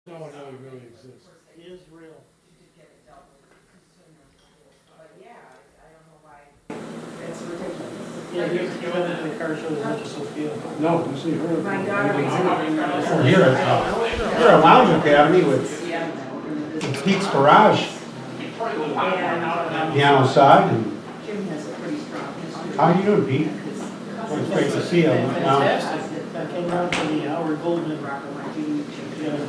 No, no, it really exists. It is real. Yeah, you went to the car show as much as Sophia. No, you see her. My daughter is Well, here at Lounge Academy with Pete's Garage piano side. And Jim has a pretty strong history. how you doing, Pete? Well, it's great to see you. Fantastic. I came around for the Howard Goldman. You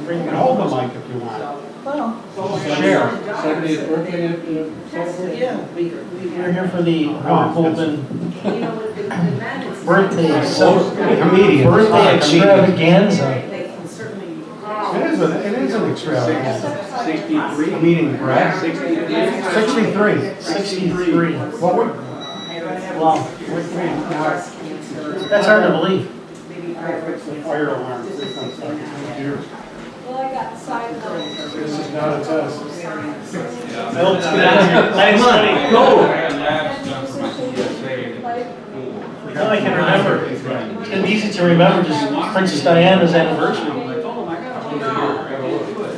can hold the mic if you want. Well, Share. 70th birthday yeah, we were here for the Howard Goldman You know, with the men, it's. birthday Comedian. birthday extravaganza. They can certainly. It is an extravaganza. 63. I'm eating bread. 63. 63. What would? Wow. That's hard to believe. Fire alarm. Well, I got sidelined. This is not a test. I hope to get out here. I didn't study. Go! Now I can remember. It's gonna be easy to remember just Princess Diana's anniversary.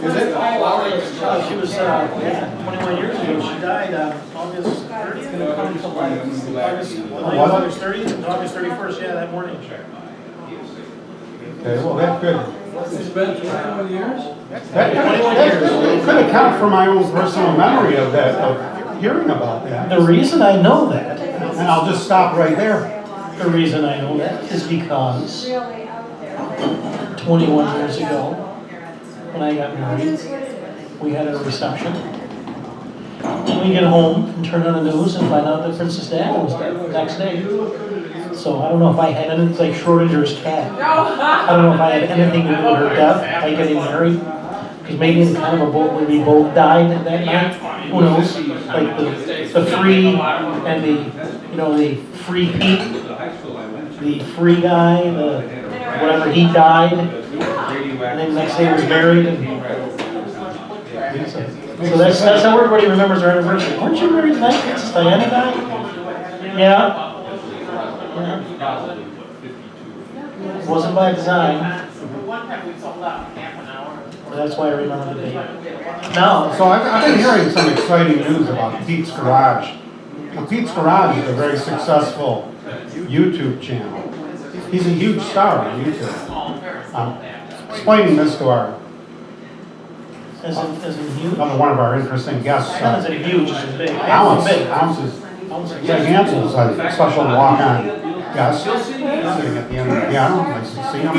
Is it? She was, 21 years ago. She died August 30th. August 30th and August 31st, yeah, that morning. Okay, well, that's good. It's been 21 years? That could account for my own personal memory of that, of hearing about that. The reason I know that, And I'll just stop right there. the reason I know that is because Really out there. 21 years ago, when I got married, we had a reception. And we get home and turn on the news and find out that Princess Diana was dead the next day. So I don't know if I had anything, it's like Schrodinger's cat. I don't know if I had anything to do with her death by getting married. Because maybe in kind of a boat where we both died that night. Who knows? Like the free and the free Pete, the free guy, the whatever, he died. And then the next day was married. So that's how everybody remembers our anniversary. Weren't you married tonight? Princess Diana died? Yeah. Wasn't by design. That's why I remember the date. No. So I've been hearing some exciting news about Pete's Garage. Now, Pete's Garage is a very successful YouTube channel. He's a huge star on YouTube. Explaining this to our As in huge? one of our interesting guests. Not as in huge, as in big. Ounces. Yeah, Ansel's a special walk-on guest. Sitting at the end of the piano, nice to see him.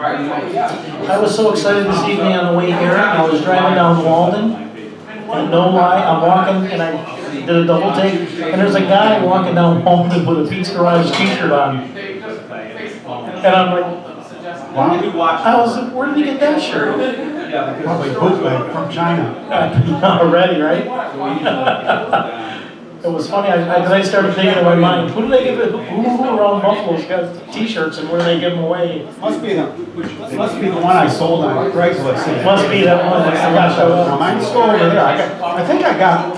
I was so excited this evening on the way here. I was driving down Walden, and no lie, I'm walking, and I did a double take, and there's a guy walking down Walden with a Pete's Garage t-shirt on. And I'm like, Wow. I was like, where did he get that shirt? Probably bootleg from China. Already, right? It was funny, because I started thinking in my mind, who do they give it, who around Buffalo's got t-shirts and where do they give them away? Must be the one I sold on Craigslist. Must be that one. I got Now, mine's still over there. I think I got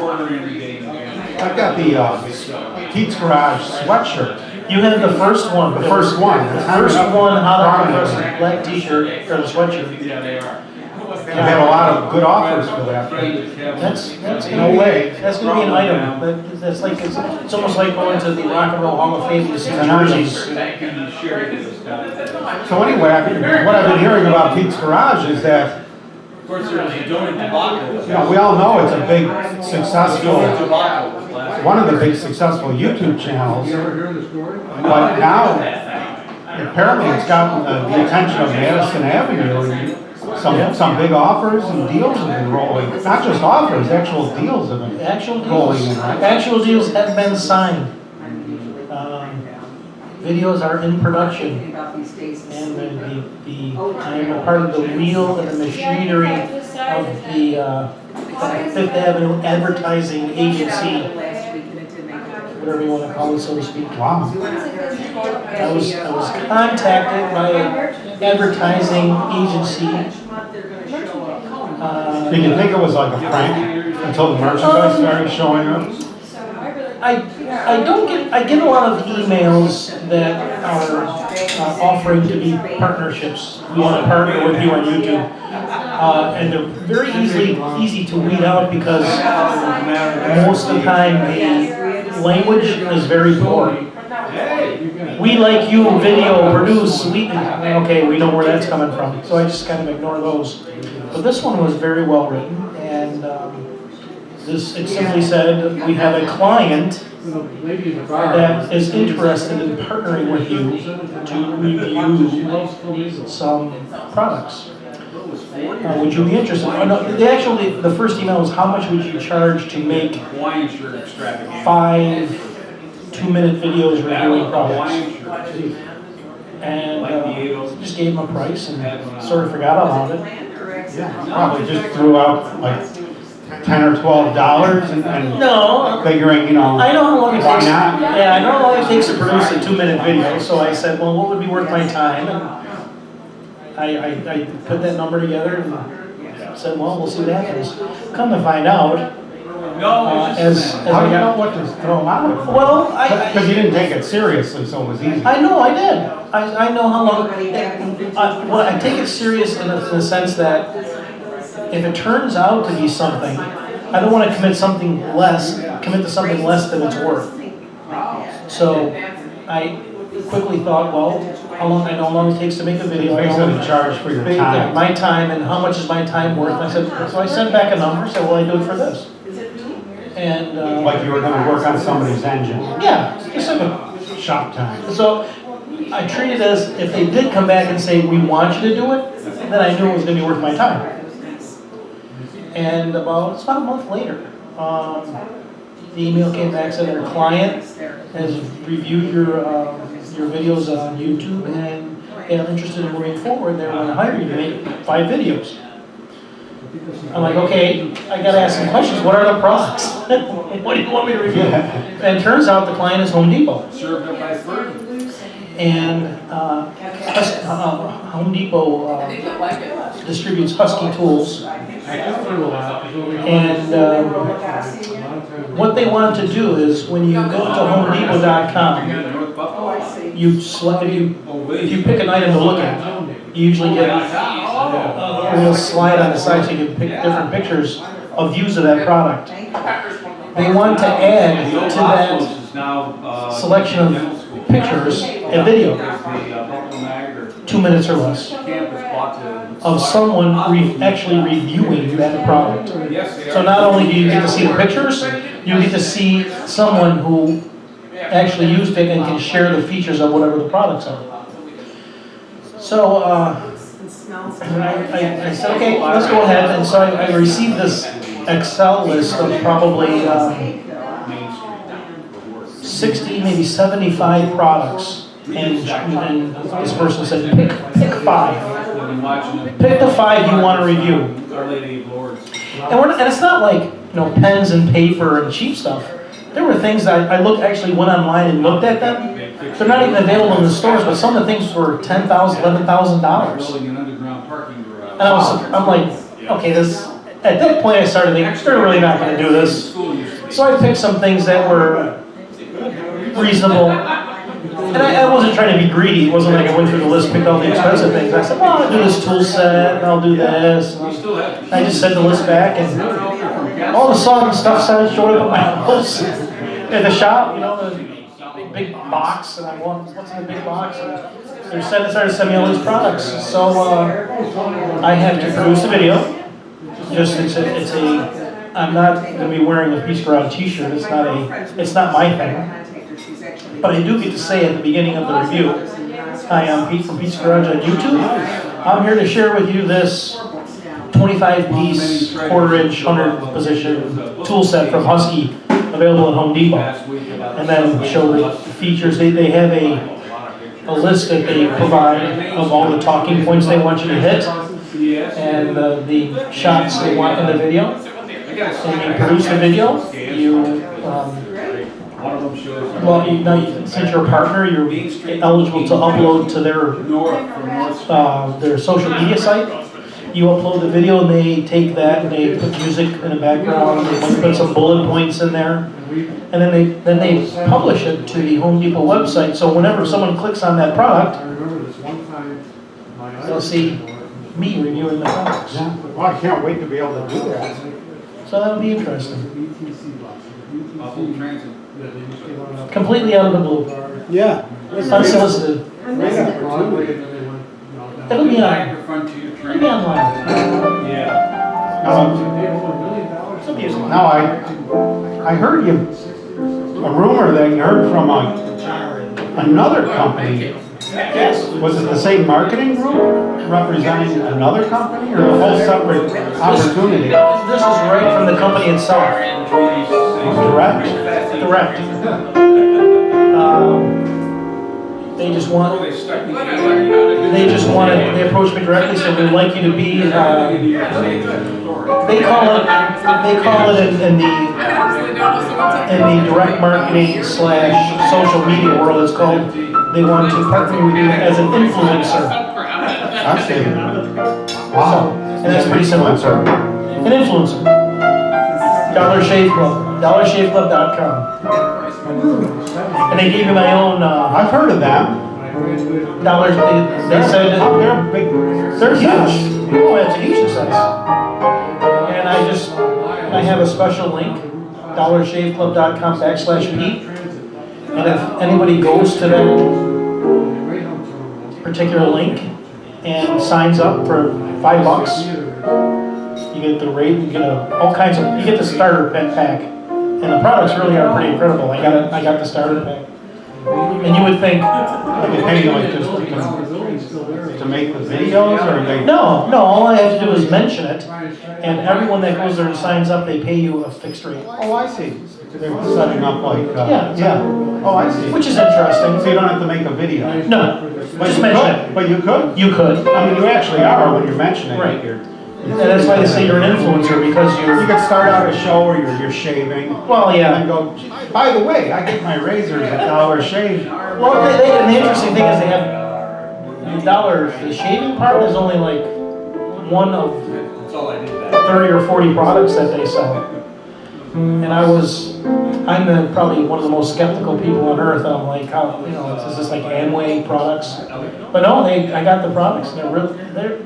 the Pete's Garage sweatshirt. You had the first one. The first one. The first one out of the black t-shirt, or the sweatshirt. We had a lot of good offers for that. That's No way. That's gonna be an item. That's like, it's almost like going to the Rock and Roll Hall of Fame to see jerseys. So anyway, what I've been hearing about Pete's Garage is that, Of course, there was a donut debacle. we all know it's a big, successful, one of the big successful YouTube channels. You ever hear the story? But now, apparently it's gotten the attention of Madison Avenue, and some big offers and deals have been rolling. Not just offers, actual deals have been rolling in. Actual deals have been signed. Videos are in production. And I am a part of the wheel and the machinery of the Fifth Avenue Advertising Agency, whatever you want to call it, so to speak. Wow. I was contacted by an advertising agency. Did you think it was like a prank until the merchandise started showing up? I get a lot of emails that are offering to be partnerships. We want to partner with you on YouTube. And they're very easy to weed out because most of the time the language is very poor. We like you video produce, okay, we know where that's coming from, so I just kind of ignore those. But this one was very well written, and it simply said, we have a client that is interested in partnering with you to review some products. Would you be interested? Oh, no, the first email was, how much would you charge to make 5 2-minute videos reviewing products? And just gave him a price and sort of forgot about it. Yeah, probably just threw out like $10 or $12 and No, figuring, you know, I know how long it why takes. not? Yeah, I know how long it takes to produce a 2-minute video. So I said, well, what would be worth my time? And I put that number together and said, well, we'll see what happens. Come to find out, as How do you I know got, what to throw out? well, Because you didn't take it seriously, so it was easy. I know I did. I know how long. Well, I take it serious in the sense that if it turns out to be something, I don't want to commit to something less than it's worth. So I quickly thought, well, I know how long it takes to make a video. Basically charge for your time. My time, and how much is my time worth? I said, so I sent back a number, said, well, I do it for this. And Like you were going to work on somebody's engine. yeah, specific. Shop time. So I treated it as, if they did come back and say, we want you to do it, then I knew it was going to be worth my time. And it's about a month later, the email came back, said our client has reviewed your videos on YouTube and they are interested in moving forward. They want to hire you to make 5 videos. I'm like, okay, I got to ask some questions. What are the products? What do you want me to review? And it turns out the client is Home Depot. And Home Depot distributes Husky tools. And what they want to do is, when you go to HomeDepot.com, if you pick an item to look at, you usually get a little slide on the side so you can pick different pictures of views of that product. They want to add to that selection of pictures a video, 2 minutes or less, of someone actually reviewing that product. So not only do you get to see the pictures, you get to see someone who actually used it and can share the features of whatever the products are. So I said, okay, let's go ahead. And so I received this Excel list of probably 60, maybe 75 products. And this person said, pick 5. Pick the 5 you want to review. And it's not like, pens and paper and cheap stuff. There were things that I actually went online and looked at them. They're not even available in the stores, but some of the things were $10,000, $11,000. And I'm like, okay, at that point I started thinking, they're really not going to do this. So I picked some things that were reasonable. And I wasn't trying to be greedy. It wasn't like I went through the list, picked all the expensive things. I said, well, I'll do this tool set, and I'll do this. And I just sent the list back, and all of a sudden stuff started showing up at my house. At the shop, the big box, and I went, what's in the big box? And they started sending me all these products. So I had to produce a video. I'm not going to be wearing a Peace Garage t-shirt. It's not my thing. But I do get to say at the beginning of the review, hi, I'm Pete from Pete's Garage on YouTube. I'm here to share with you this 25-piece, 1/4-inch, 100-position tool set from Husky, available at Home Depot. And then show the features. They have a list that they provide of all the talking points they want you to hit, and the shots they want in the video. And you produce the video. Since you're a partner, you're eligible to upload to their social media site. You upload the video, and they take that and they put music in the background. They put some bullet points in there, and then they publish it to the Home Depot website. So whenever someone clicks on that product, they'll see me reviewing the products. Yeah. Well, I can't wait to be able to do that. So that'll be interesting. Full transit. Completely out of the blue. Yeah. Unsolicited. It'll be on. It'll be online. Yeah. It'll be online. Now, I heard you, a rumor that you heard from another company. Yes. Was it the same marketing group representing another company or a whole separate opportunity? This is right from the company itself. Direct? Direct. They just wanted, they approached me directly, so we'd like you to be, they call it in the direct marketing / social media world, it's called, they want to partner with you as an influencer. I see. Wow. And that's pretty simple. An influencer. Dollar Shave Club. DollarShaveClub.com. And they gave me my own, I've heard of them. dollars, they said, They're big. they're huge. Oh, it's a huge success. And I have a special link, DollarShaveClub.com/Pete. And if anybody goes to that particular link and signs up for $5, you get the rate, you get all kinds of, you get the starter pack. And the products really are pretty incredible. I got the starter pack. And you would think, They pay you like just to make the videos or they? no, all I have to do is mention it, and everyone that goes there and signs up, they pay you a fixed rate. Oh, I see. They're setting up like, Yeah. Oh, I see. Which is interesting. So you don't have to make a video? No, But just you mention could. it. But you could? You could. I mean, you actually are when you're mentioning Right. it here. And that's why they say you're an influencer, because You you're, could start out a show where you're shaving. well, And yeah. then go, by the way, I get my razors at Dollar Shave. Well, and the interesting thing is they have the shaving part is only like one of That's all I did that. 30 or 40 products that they sell. And I'm probably one of the most skeptical people on earth. I'm like, how, is this like Amway products? But no, I got the products, and they're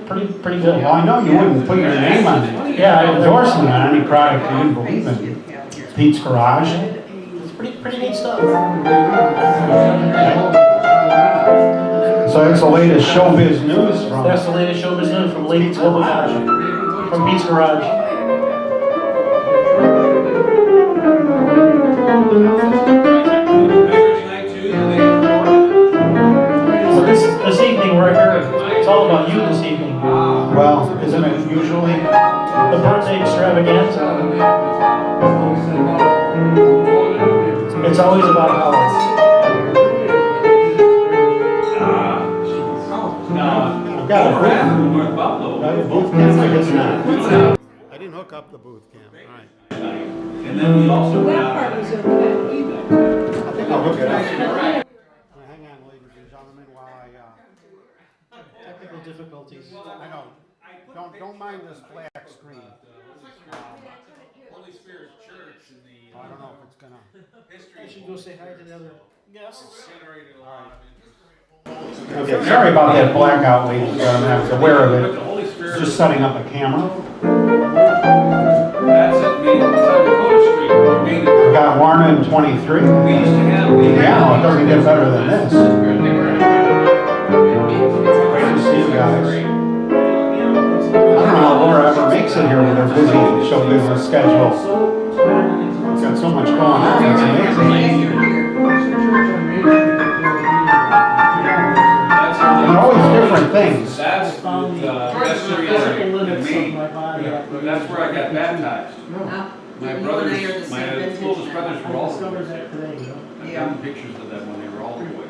pretty good. Well, I know you wouldn't put your name on it. Yeah, Endorsement on any product you didn't believe in. Pete's Garage. it's pretty neat stuff. So that's the latest showbiz news from. That's the latest showbiz news from Pete's Garage. From Pete's Garage. So this evening we're here. It's all about you this evening. Well, isn't it usually? The birthday extravaganza. It's always about Howard. I've got a booth cam, I guess not. I didn't hook up the booth cam, all right. And then we also That part was okay. I think I'll hook it up. Hang on, ladies and gentlemen, while Technical difficulties. I know, don't mind this black screen. Holy Spirit Church in the I don't know if it's gonna. I should go say hi to the other guests. generated a lot of interest. Okay, sorry about that blackout, ladies and gentlemen, I was aware of But it. the Holy Spirit. Just setting up a camera. That's it, Main, it's on Dakota Street. Main. I've got Warren in 23. We used to have. Yeah, no, it doesn't get better than this. Great to see you guys. I don't know how Laura ever makes it here with her busy show business schedule. She's got so much going on, it's amazing. And they're always different things. That's vestry in Maine. That's where I got baptized. My brothers, my oldest brothers were all boys. I've got pictures of them when they were all boys.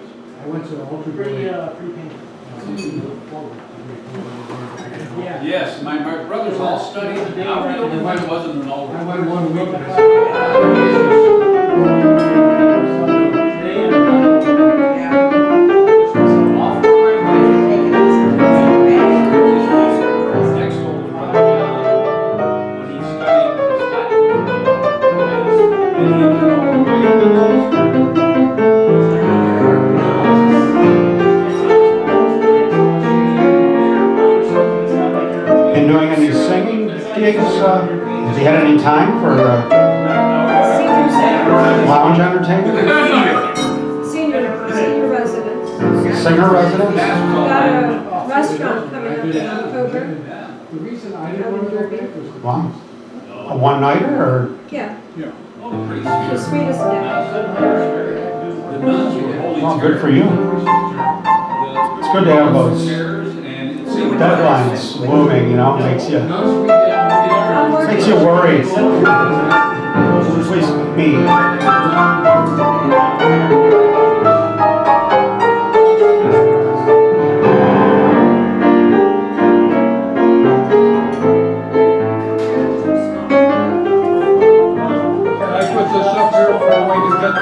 Yes, my brothers all studied. I was the only one who wasn't an old one. Next old brother, when he studied his Latin, and he did all the way. any singing gigs? Has he had any time for lounge entertainment? Senior residents. Singer residents? We got a restaurant coming up in October. Wow. A one-nighter or? Yeah, Oh, pretty the sweet. sweetest day. The nuns were holy Well, good for you. It's good to have those deadlines looming, you know, makes you worried. At least me.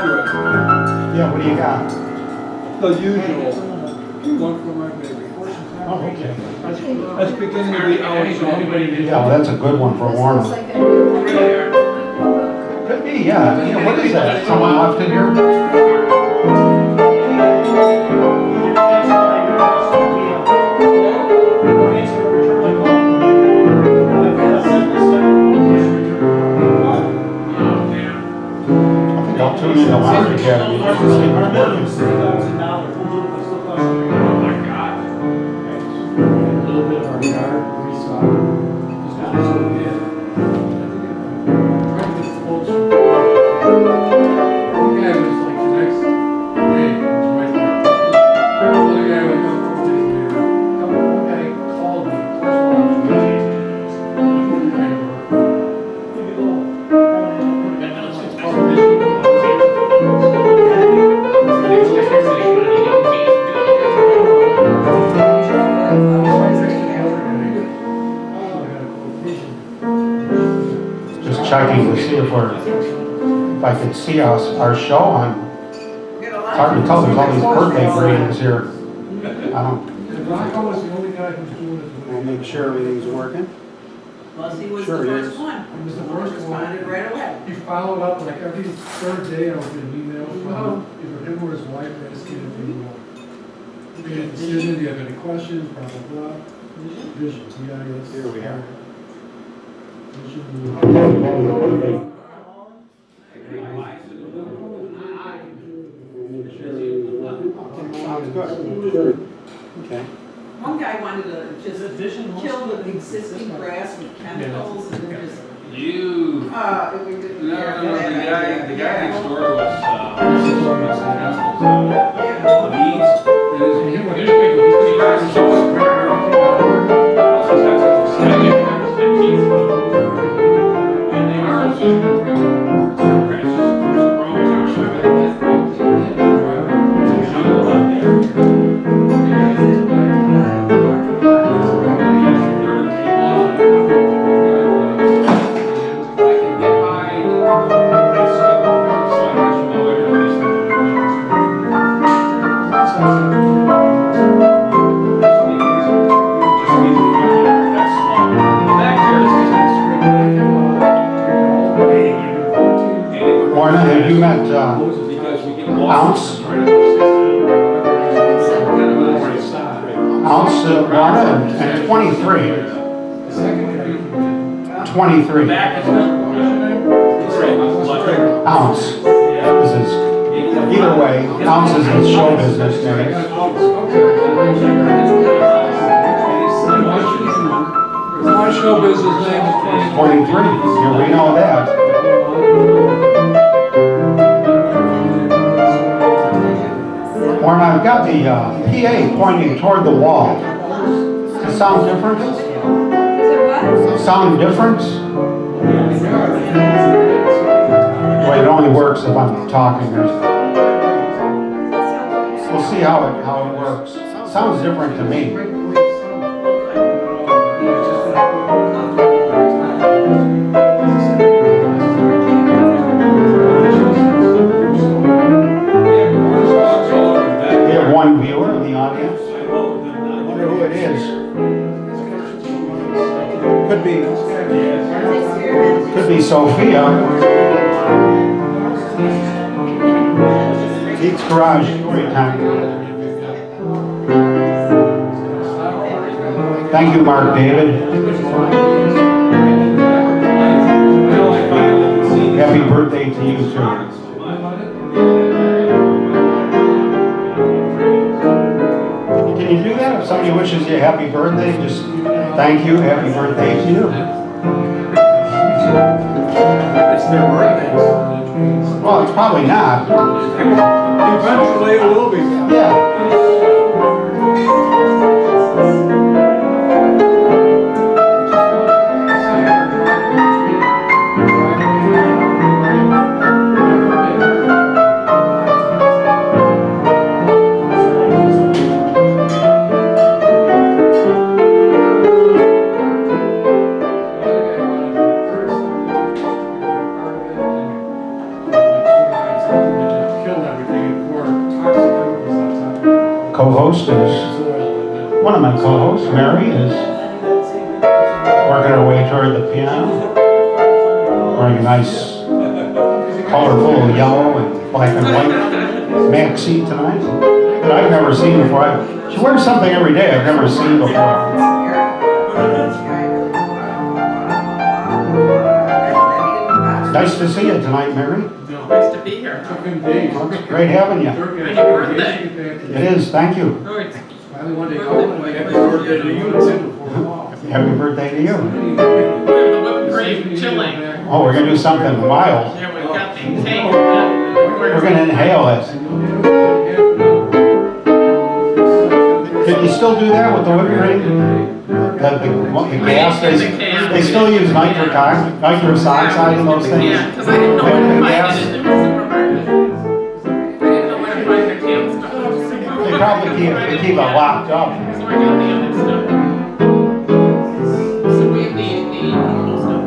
Yeah, what do you got? The usual. One for my baby. Oh, okay. That's beginning of the hour song. Yeah, well, that's a good one for Warner. Could be, yeah. Yeah, what is that? Someone left it here? I think I'll tune in the LoungeACADemy just to see what's working. A little bit of our yard restock. One guy was like the next day, it was right there. Another guy went up 4 days later. One guy called me, first of all, I was really Just checking to see if I could see our show on. It's hard to tell, there's all these birthday greetings here. I don't, Rocco was the only guy who's doing it. we'll make sure everything's working. Plus, he was Sure the it first is. one. He was the He first one. responded right away. He followed up like every third day. I would get an email from either him or his wife asking if he made a decision. Do you have any questions? Blah blah blah. Vision. VIS. Here we are. Sounds good. Okay. One guy wanted to just kill the existing grass with chemicals and then just, You. it would. No, the guy next door was, Warner, have you met Ounce? Ounce, Warner, and 23. 23. Ounce. This is, either way, Ounce is his show business name. My show business name is 23. Yeah, we know that. Warren, I've got the PA pointing toward the wall. Does it sound different? Is it what? Sound different? Well, it only works if I'm talking. We'll see how it works. Sounds different to me. We have one viewer in the audience. I wonder who it is. Could be Sophia. Pete's Garage, great time. Thank you, Mark David. Happy birthday to you, too. Can you do that? If somebody wishes you a happy birthday, just thank you, happy birthday to you. It's their birthday. Well, it's probably not. Eventually it will be. Yeah. Co-host is, one of my co-hosts, Mary, is working her way toward the piano, wearing a nice, colorful yellow and black and white maxi tonight that I've never seen before. She wears something every day I've never seen before. Nice to see you tonight, Mary. Nice to be here. Well, it's great having you. Happy birthday. It is, thank you. Oh, it's Happy birthday to you too. Happy birthday to you. we have the whipped cream chilling. Oh, we're gonna do something mild. Yeah, we've got the cake. We're gonna inhale it. Can you still do that with the whipped cream? The gas, they still use nitrous oxide in those things? Yeah, because I didn't know where to find Gas. it in the supermarket. I didn't know where to find the canned stuff. They probably keep it locked up. So I got the other stuff. So we have the normal stuff.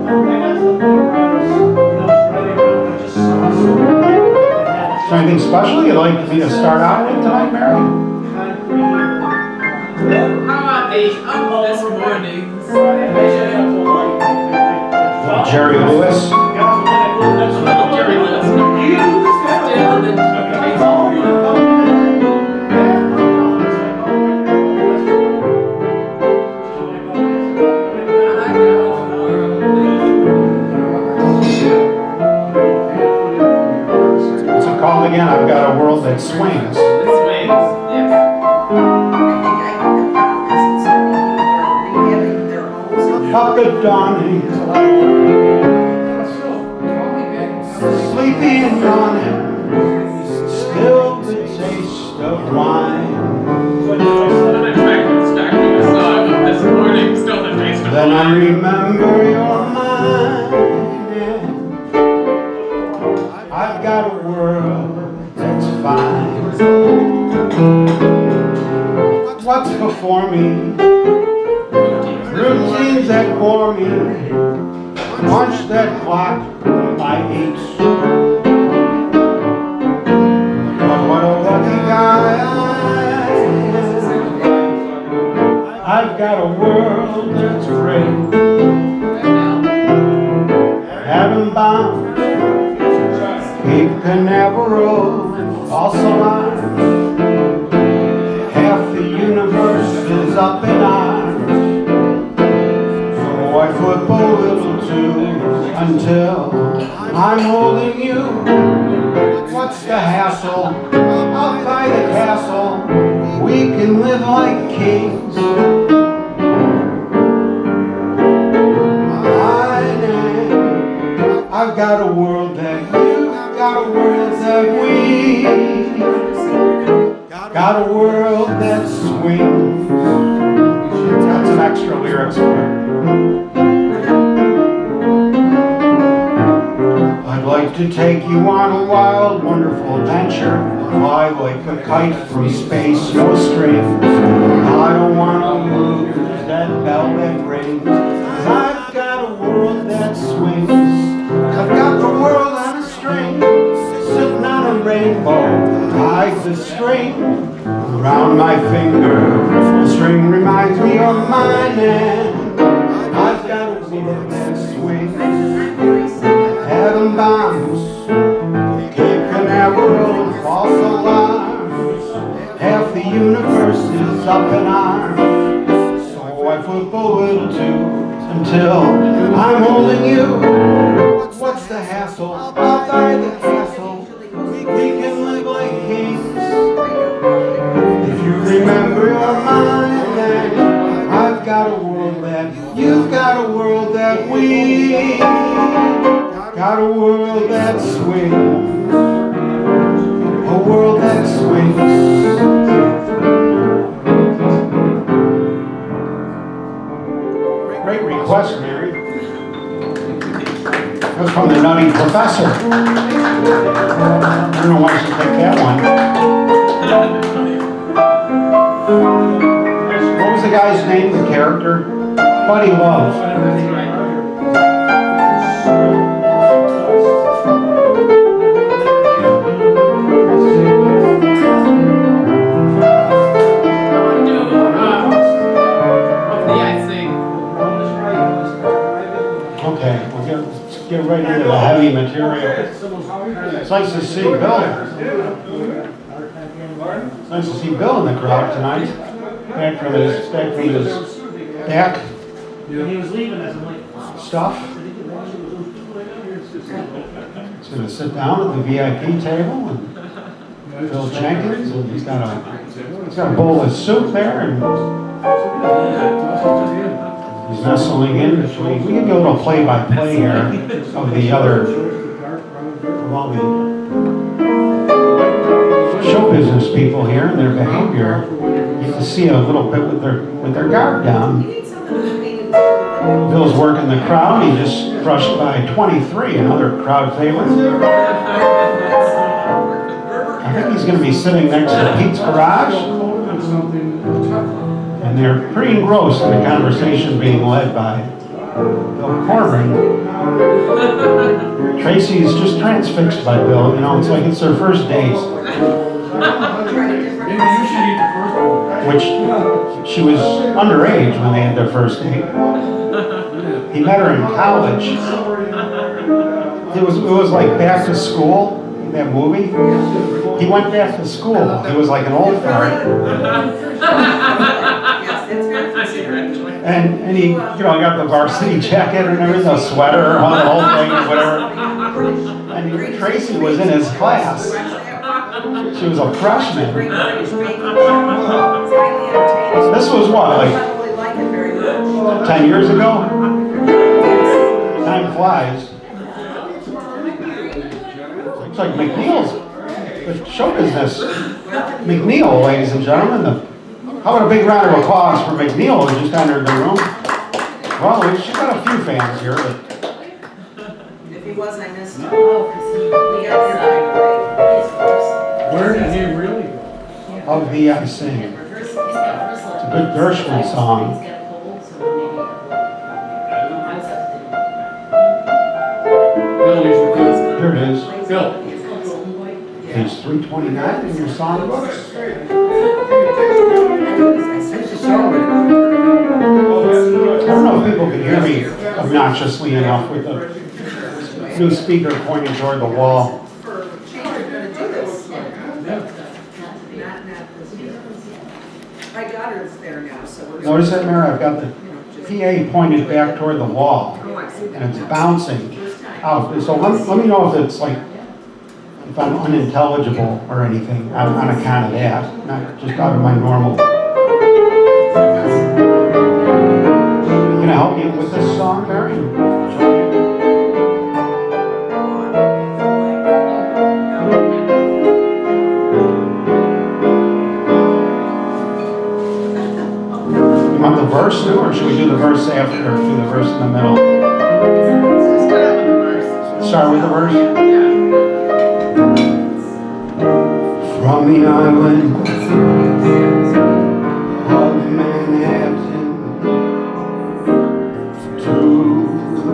Is there anything special you'd like me to start out with tonight, Mary? How about the this morning's? Jerry Lewis. Jerry Lewis. Still in the What's it called again? I've got a world that swings. Puppet dawning, sleepy and yawning, still the taste of wine. Then I remember you're mine. I've got a world that's fine. What's before me? Routines that bore me. Punch that clock by 8. But what a lucky guy I am. I've got a world that's great. Having bombs, Cape Canaveral, and false alarms. Half the universe is up in arms. I flip a little too until I'm holding you. What's the hassle? I'll buy the castle. We can live like kings. I've got a world that you've got a world that we got a world that swings. Got some extra lyrics for it. I'd like to take you on a wild, wonderful adventure. Fly like a kite from space, no strings. I don't want to lose that bell that rings. 'Cause I've got a world that swings. I've got the world on a string, sitting on a rainbow. Tied the string around my finger. The string reminds me of mine, and I've got a world that swings. Atom bombs, Cape Canaveral, false alarms. Half the universe is up in arms. So I flip until I'm holding you. What's the hassle? I'll buy the castle. We can live like kings. If you remember your mind, then I've got a world that you've got a world that we got a world that swings. A world that swings. Great request, Mary. That's from the Nutty Professor. I don't know why she picked that one. What was the guy's name, the character? Buddy Love. Okay, let's get right into the heavy material. It's nice to see Bill. It's nice to see Bill in the crowd tonight. Back from his back stuff. He's going to sit down at the VIP table and Bill Jenkins, and he's got a bowl of soup there, and he's nestling in between. We can do a little play-by-play here of the other, of all the show business people here and their behavior. You can see a little bit with their guard down. Bill's working the crowd. He just brushed by 23, another crowd favorite. I think he's going to be sitting next to Pete's Garage. And they're pretty engrossed in the conversation being led by Bill Corbin. Tracy's just transfixed by Bill. You know, it's like it's their first date. Which she was underage when they had their first date. He met her in college. It was like Back to School, that movie. He went back to school. He was like an old fart. And he, got the varsity jacket and everything, the sweater, the whole thing, whatever. And Tracy was in his class. She was a freshman. This was what, like 10 years ago? Time flies. It's like McNeil's, the show business. McNeil, ladies and gentlemen. How about a big round of applause for McNeil, who just entered the room? Well, she's got a few fans here, but... If he was, I missed him. Where did he really go? Of Thee I Sing. It's a good Gershwin song. Here it is. Bill. Page 329 in your songbooks. I don't know if people can hear me obnoxiously enough with the new speaker pointing toward the wall. My daughter's there now, so we're... Notice that, Mary? I've got the PA pointed back toward the wall, and it's bouncing out. So let me know if it's like, if I'm unintelligible or anything on account of that, not just out of my normal. Can I help you with this song, Mary? You want the verse too, or should we do the verse after, or do the verse in the middle? Start with the verse? From the island of Manhattan to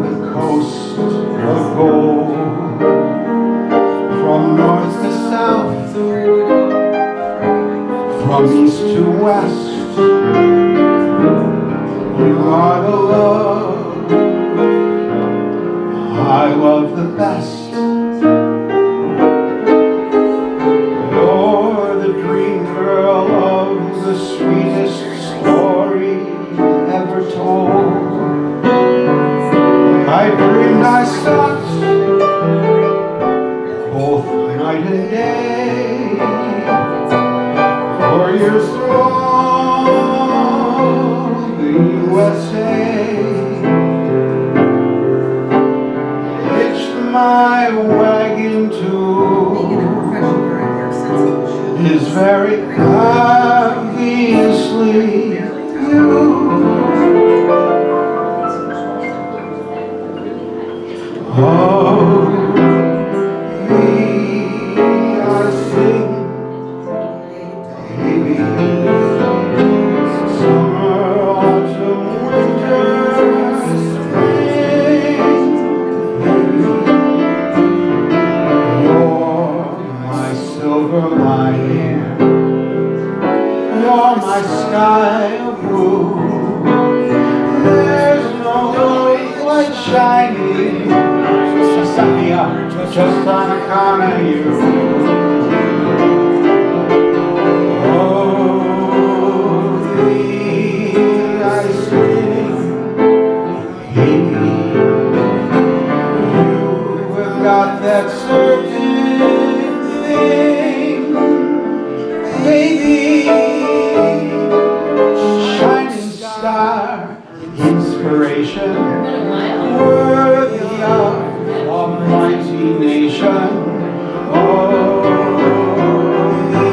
the coast of gold, from north to south, from east to west, you are the love I love the best. You're the dream girl of the sweetest story ever told. my sons, both night and day, 4 years through the USA. Hitched my wagon to is very obviously you. Oh, me, I sing, baby. Summer, autumn, winter, spring, baby. You're my silver lining. You're my sky of blue. There's no light shining. Set me up just on account of you. Oh, me, I sing, baby. You've got that certain thing, baby. Shining star, inspiration, worthy of mighty nation. Oh, me,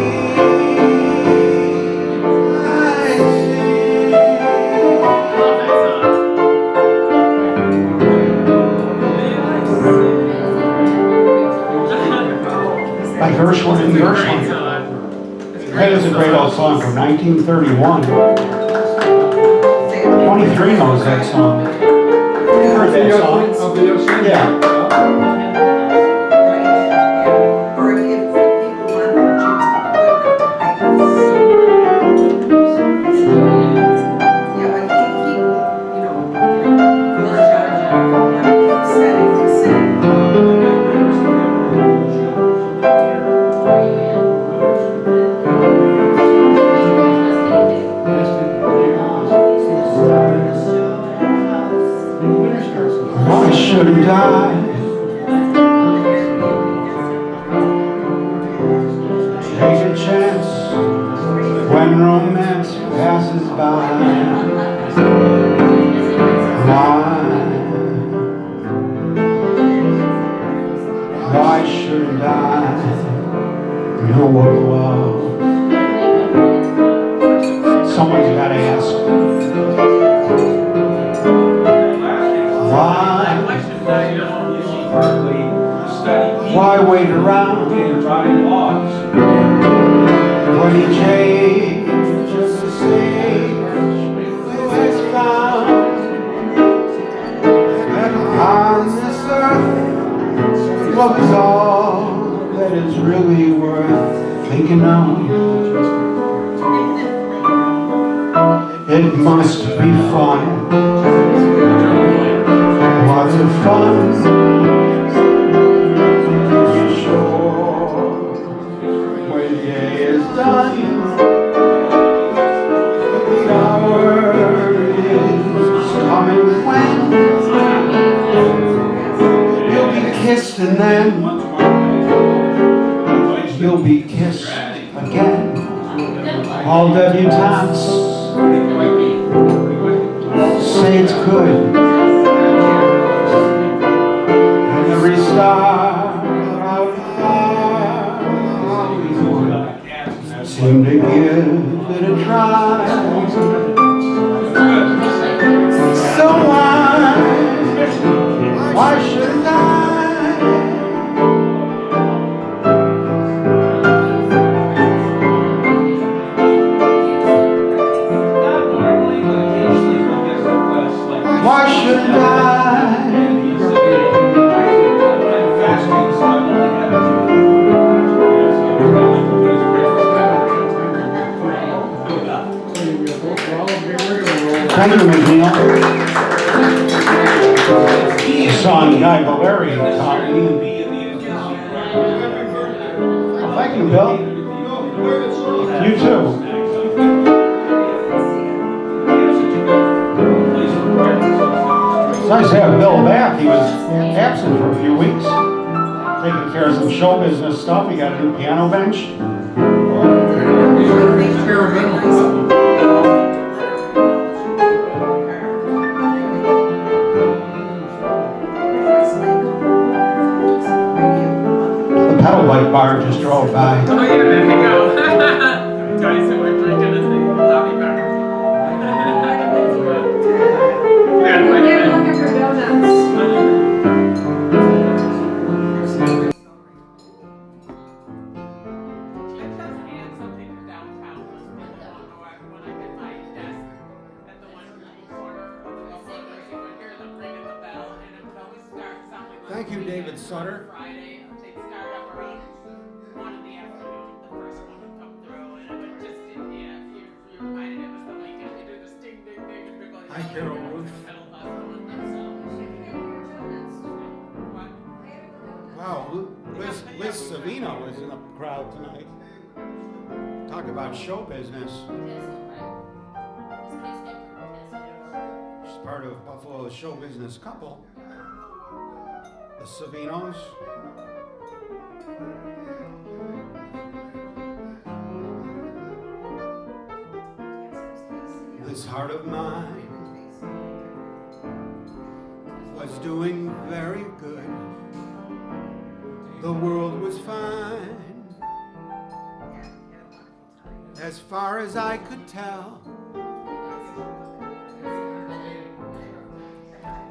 I sing. By Gershwin and Gershwin. That is a great old song from 1931. 23 knows that song. You heard that song? Yeah. Why shouldn't I? Take a chance when romance passes by. Why shouldn't I know what love? Someone's got to ask. Why wait around when he changes the stage who has found that upon this earth love is all that is really worth thinking of? It must be fun. Lots of fun. And then you'll be kissed again. All debutantes say it's good, and every star out of seem to give it a try. So why shouldn't I? Why shouldn't I? Thank you, McNeil. The song Guy Valerian taught me. Well, thank you, Bill. You too. It's nice to have Bill back. He was absent for a few weeks, taking care of some show business stuff. He got a new piano bench. The pedal bike bar just drove by. Oh yeah, there you go. Guys who are drinking in the lobby bar. Yeah, wait a Yeah, minute. look at her donuts. Thank you, David Sutter. Friday, they'd start up around 1 in the afternoon, the first one would come through, and it would just, yeah, you reminded him of something, you do this ding, ding, ding, and people like, Hi, Carol Ruth. pedal bus going, what? Wow, Liz Savino was in the crowd tonight. Talk about show business. She's part of Buffalo's show business couple. The Savinos. This heart of mine was doing very good. The world was fine, as far as I could tell.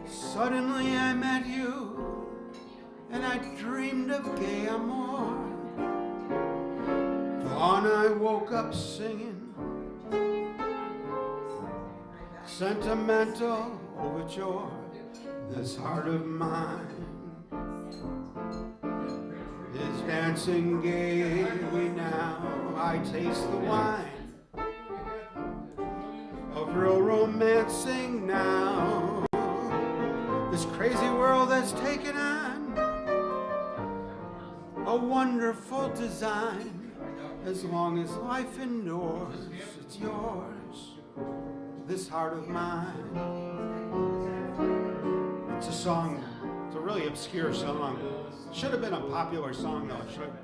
Suddenly I met you, and I dreamed of gay amour. Dawn I woke up singing sentimental overture. This heart of mine is dancing gaily now. I taste the wine of real romancing now. This crazy world that's taken on a wonderful design. As long as life endures, it's yours, this heart of mine. It's a song, it's a really obscure song. Should have been a popular song though. It should have.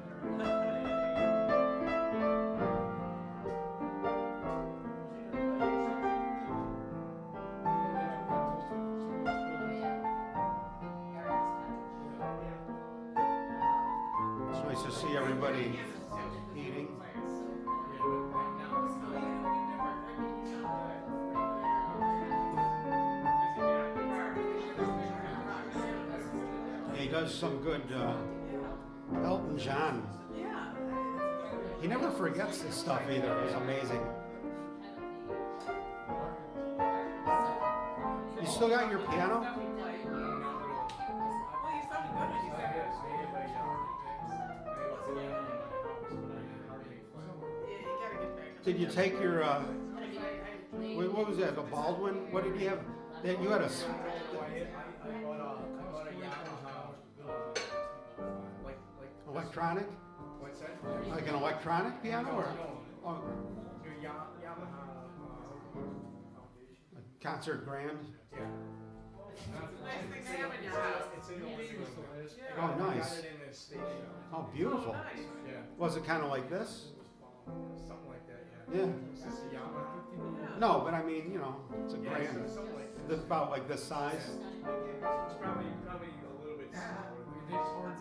It's nice to see everybody eating. He does some good Elton John. Yeah. He never forgets this stuff either. It's amazing. You still got your piano? Did you take your, what was that, the Baldwin? What did you have? You had a... Electronic? What's that? Like an electronic piano or? Oh, a concert grand? Yeah. Nice thing to have in your house. It's in the Oh, nice. Oh, beautiful. Yeah. Was it kind of like this? Something like that, Yeah. Is this a Yamaha? No, but I mean, you know, it's a grand. Something like that. It's about like this size. It's probably a little bit smaller.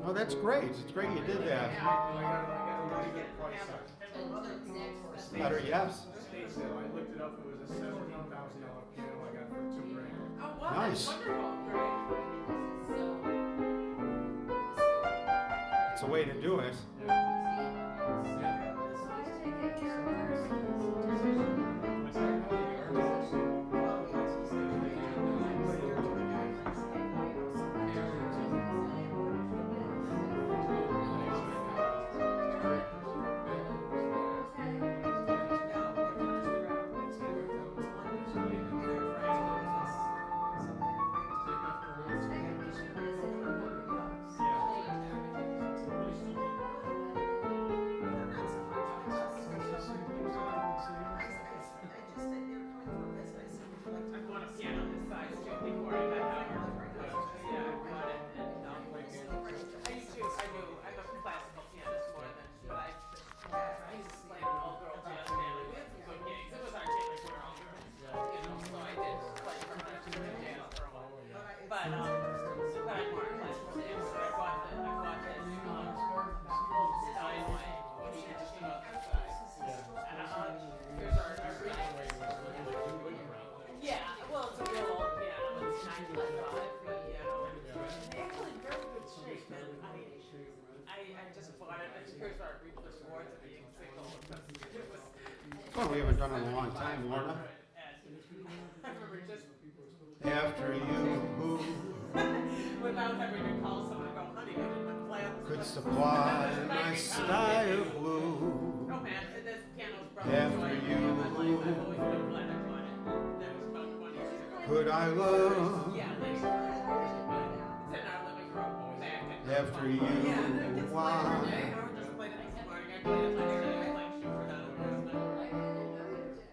Oh, that's great. It's great you did that. I got a really good price on it. Better, yes. State sale, I looked it up, it was a $17,000 piano I got for $2,000. Oh, wow, Nice. that's wonderful, great. It's a way to do it. Here's our reap the rewards of being single. It was. Well, we haven't done it in a long time, Lorna. I remember just After you without having to call someone and go, honey, what did my plans? could supply my sky of blue. Oh man, and this piano's broken. After so you. I've always been glad I bought it. That was about 20 years ago. Could I love Yeah, like, it's in our living room back in. after you? Yeah, and it gets Why? later. I just played it this morning. I played it last night. I played Schubert down in Brisbane.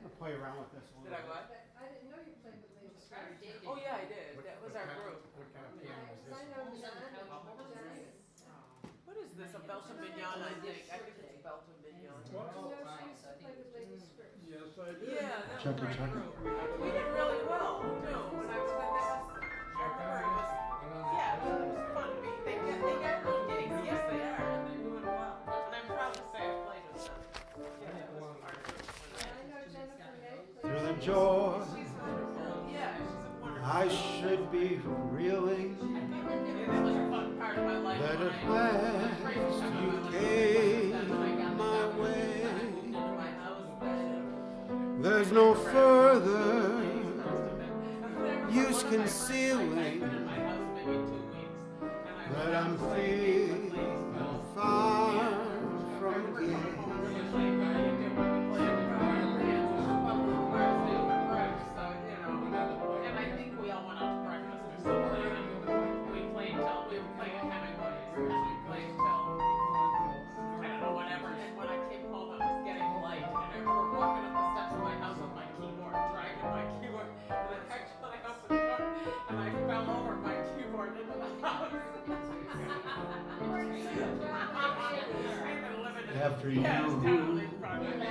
I'll play around with this a Did I little. what? I didn't know you played with Lady Square. Oh yeah, I did. That was our group. What kind of piano is this? I know John. What is this? A Belgian mignon, I think. I think it's a Belgian mignon. You know, she used to play with Lady Square. Yes, I did. Yeah, that Check was it, our check it. group. We did really well, too. When I was with this, I remember it was, yeah, it was fun. They got little gigs. Yes, they are, and they're doing well. And I'm proud to say I played with them. Yeah, that was our group. I know Jennifer May played. Through the joy She's wonderful. Yeah, she's a wonderful. I should be reeling. Yeah, that was a fun part of my life. Let when it I- last, crazy stuff you about came when I got the my doctor way. and I moved into my house, but- There's no further use I've concealing been in my house maybe 2 weeks, and that I I'm feeling feeling far from here. And I think we all went out to breakfast or something, and we played till, we were playing at Hemingway's, and we played till, I don't know, whatever, and when I came home, it was getting light, and I remember walking up the steps of my house with my keyboard, dragging my keyboard, and I actually opened the door, and I fell over my keyboard into the house. I've been living in, After yeah, it was you. kind of like project.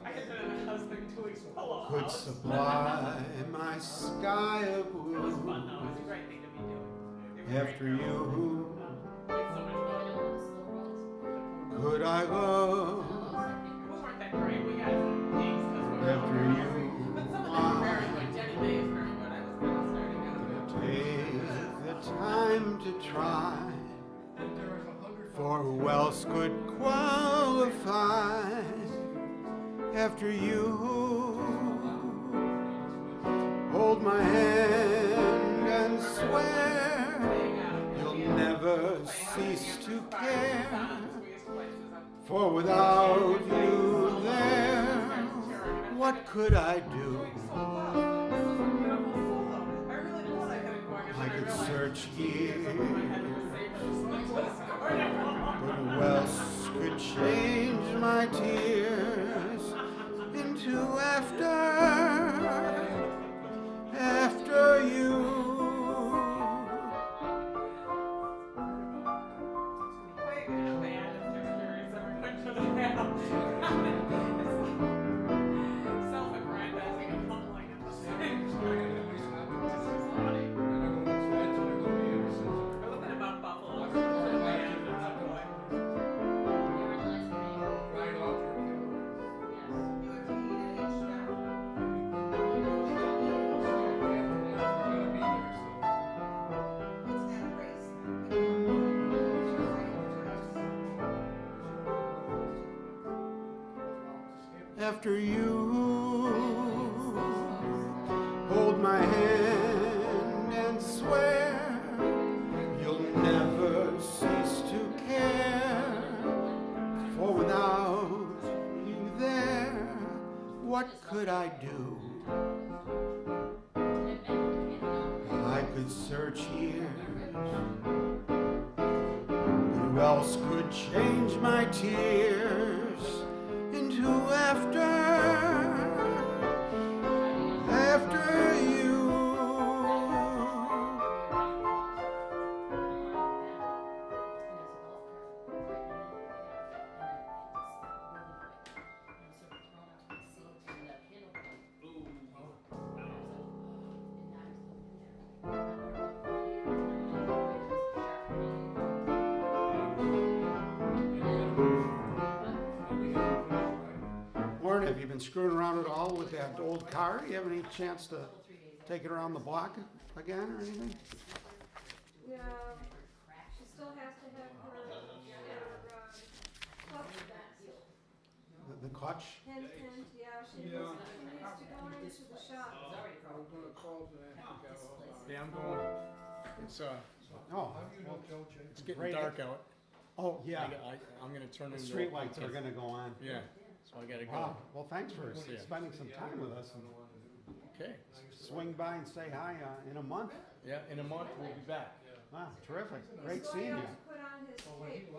I had been in the house like 2 weeks below. Could supply my sky of It was blue. fun though. It was a great thing to be doing. It was After great. you, We had so much fun. could I love We weren't that great. We got gigs because we were after you? But some of them were very good. Jenny May is very good. I was kind of starting out. Take the time to try, for who else could qualify after you? Hold my hand and swear you'll never cease to care, for without you there, what could I do? I could search years, but who else could change my tears into after you? Self-aggrandizing and humbling at the same time. We're looking about Buffalo. After you, hold my hand and swear you'll never cease to care, for without you there, what could I do? I could search years, but who else could change my tears into after you? Lauren, have you been screwing around at all with that old car? You have any chance to take it around the block again or anything? No, she still has to have her Clutch? Hint, hint, yeah, she needs to go into the shop. I'm gonna call today. Yeah, I'm going. It's Oh, it's getting Great. dark out. oh, yeah. I'm gonna turn The into street a lights are pumpkin. gonna go on. Yeah, so I gotta go. Wow, well, thanks for Yeah. spending some time with us. And Okay. swing by and say hi in a month. Yeah, in a month we'll be back. Wow, terrific. Great He's seeing going you. out to put on his tape.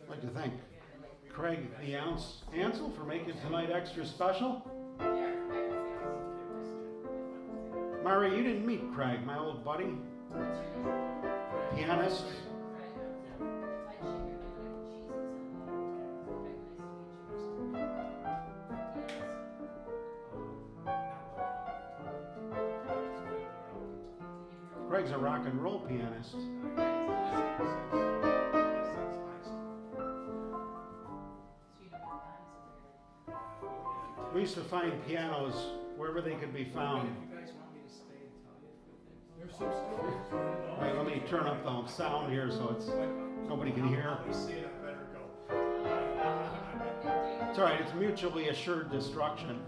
I'd like to thank Craig the Ansel for making tonight extra special. Mari, you didn't meet Craig, my old buddy, pianist. Craig's a rock and roll pianist. We used to find pianos wherever they could be found. There's some stories. Wait, let me turn up the sound here so it's nobody can hear. It's all right. It's mutually assured destruction.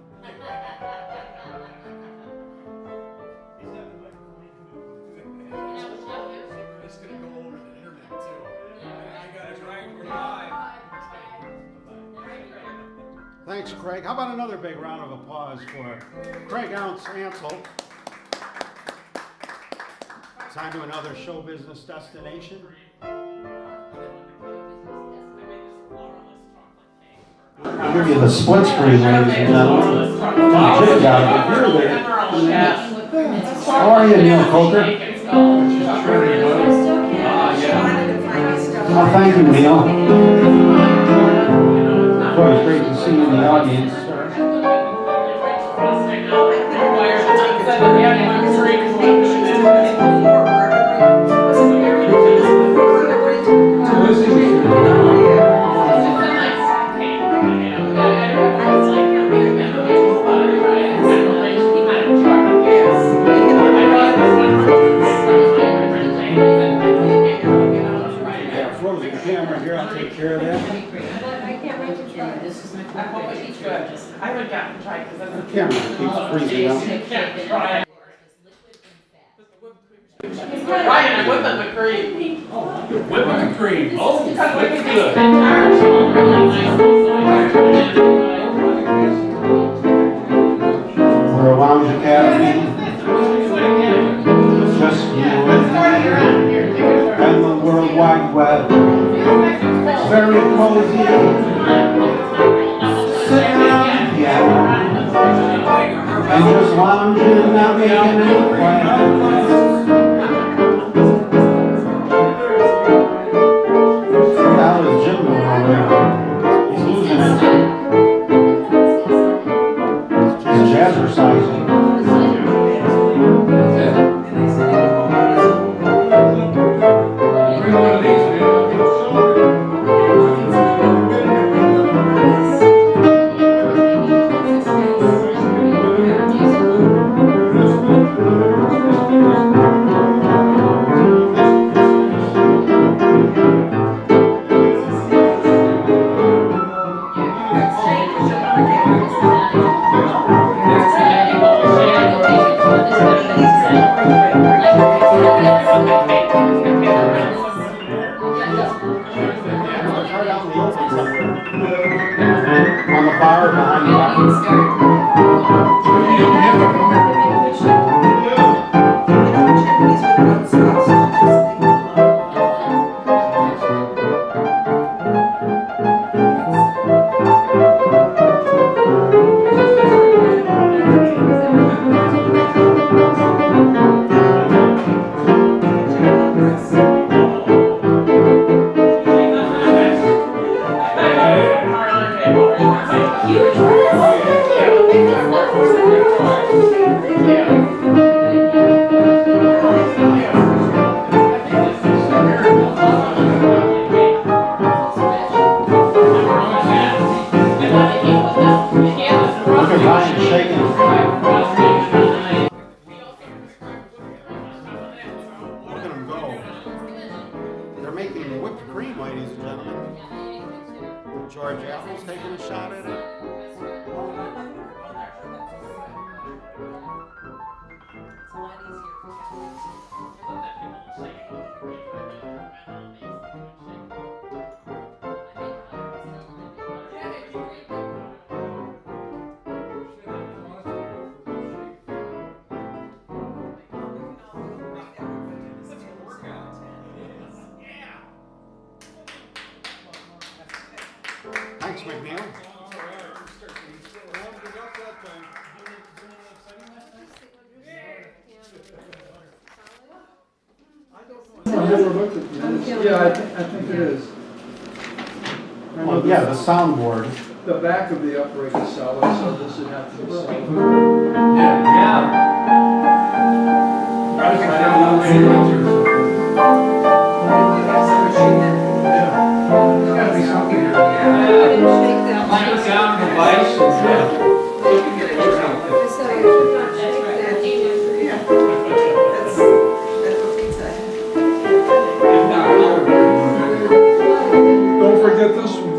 It's gonna go over the internet too. I got it right, we're live. Thanks, Craig. How about another big round of applause for Craig Ansel? Time to another show business destination. I'll give you the split screen, ladies and gentlemen. Good job. You're there. How are you, Neil Coulter? Oh, thank you, Neil. It's always great to see you in the audience, sir. Frozen camera here, I'll take care of that. I can't wait to try this. I hope it eats good. I haven't gotten to try it because I'm. Camera keeps freezing up. Can't try it. Ryan, I'm whipping the cream. Whipping the cream, oh, that's good. We're a lounge academy. Just you and me and the World Wide Web. Very cozy. Sitting around the piano and just lounging, not making any plans. How is Jim doing over there? He's losing it. He's jazzercising. Bring one of these, Right out in the open somewhere. On the bar behind the bar. Look at Ryan shaking. Look at them go. They're making whipped cream, ladies and gentlemen. Thanks, McNeil. I never looked at this. Yeah, I think it is. Well, yeah, the soundboard. The back of the upright is solid, so this would have to be solid. There's gotta be something here. Clamp down the device and Don't forget this one.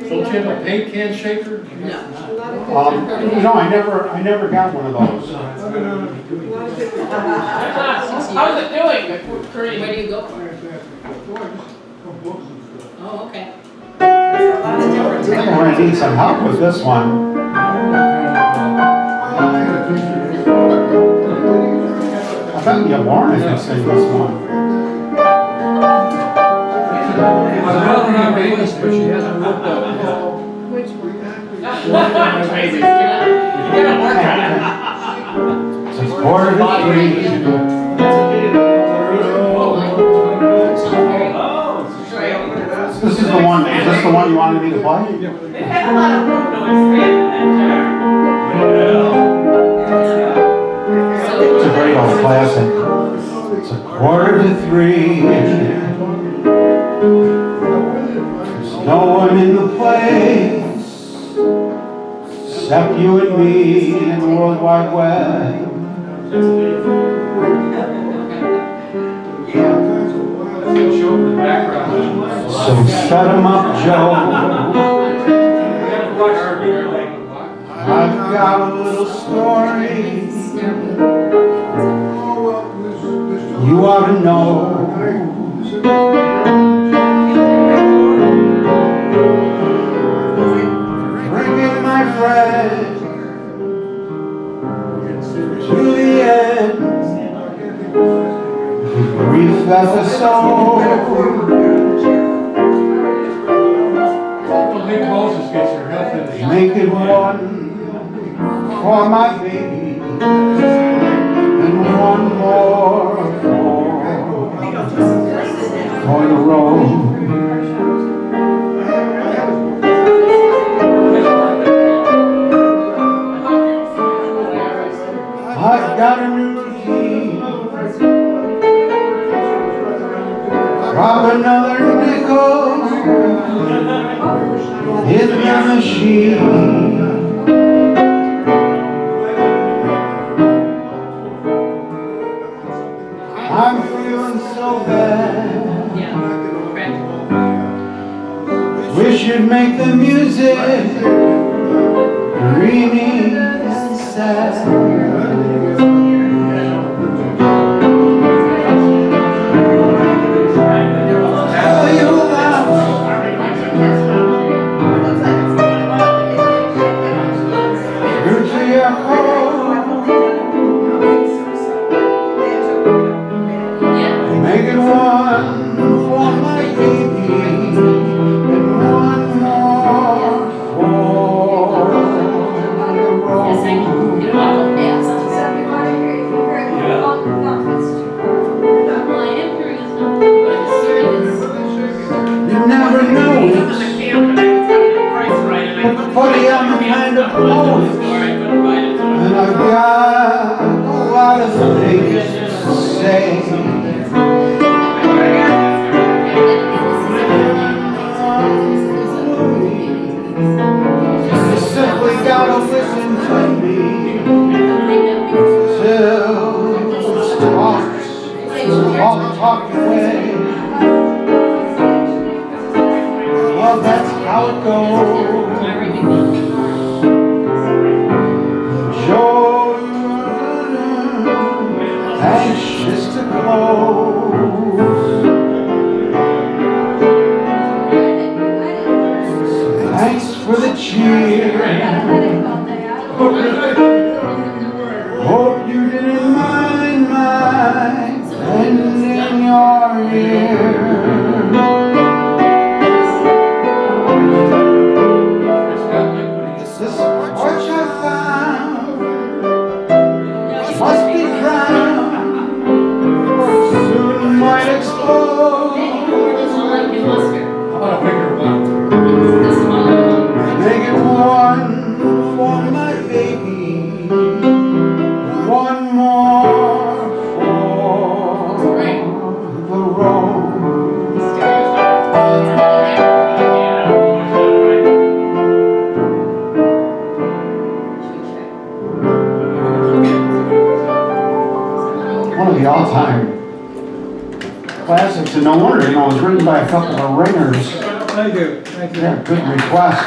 Don't you have a paint can shaker? No, I never got one of those. How's it doing? Curry? Where do you go? Books and stuff. Oh, okay. I think I'm gonna need some help with this one. I bet you Lauren can sing this one. I found her on Vegas, but she hasn't looked up. Crazy. You gotta work on it. It's a quarter to 3. This is the one. Is this the one you wanted me to play? They had a lot of room to expand in that It's a great old classic. It's a quarter to 3. There's no one in the place except you and me and the World Wide Web. show the background. So shut 'em up, Joe. I've got a little story you ought to know. Bring it, my friend, to the end. Brief episode. Nick Moses gets your health in. Make it one for my baby, and one more for the road. I've got a new key. Drop another nickel in the machine. I'm feeling so bad. Wish you'd make the music dreamy and sad. Make it one for my baby and one more for the road. You never know it, but buddy, I'm the kind of poet, and I've got a lot of things to say. You simply gotta listen to me till all the talking away. Well, that's how it goes. Jordan, anxious to close. Thanks for the cheer. Hope you didn't mind my pen in your ear. the all-time classics, and no wonder, it was written by a couple of ringers. Thank you, thank you. Yeah, good request,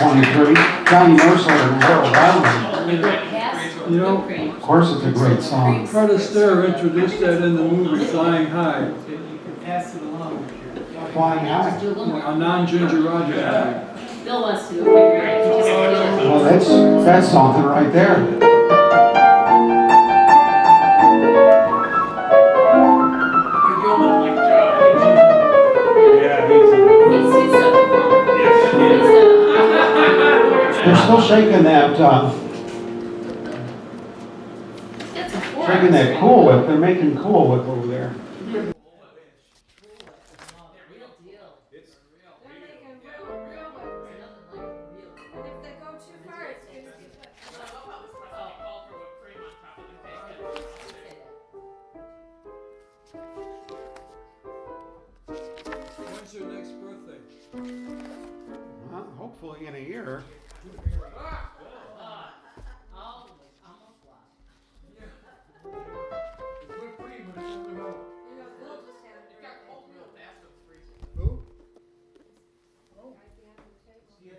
23. Johnny Mercer and Harold Island. You know, Of course, it's a great song. Fred Astaire introduced that in the movie Flying High, Flying High. a non-Ginger Rogers movie. Bill wants to figure it out. Well, that's something right there. They're still shaking that, Cool Whip. They're making Cool Whip over there. When's your next birthday? Well, hopefully in a year.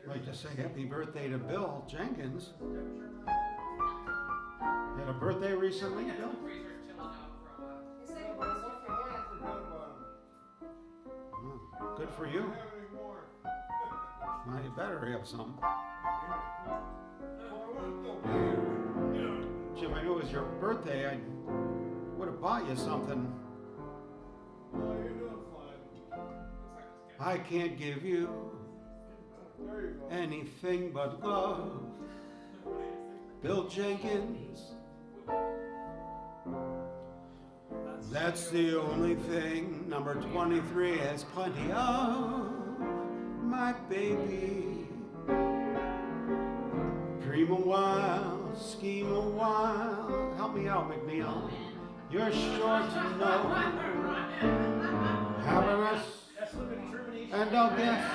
I'd like to say happy birthday to Bill Jenkins. Had a birthday recently, Bill? Oh, good for you. Well, you better have some. Jim, I knew it was your birthday. I would have bought you something. I can't give you anything but love. Bill Jenkins. That's the only thing number 23 has plenty of. My baby. Dream a while, scheme a while. Help me out, McNeil. You're sure to know. Happiness and I'll guess.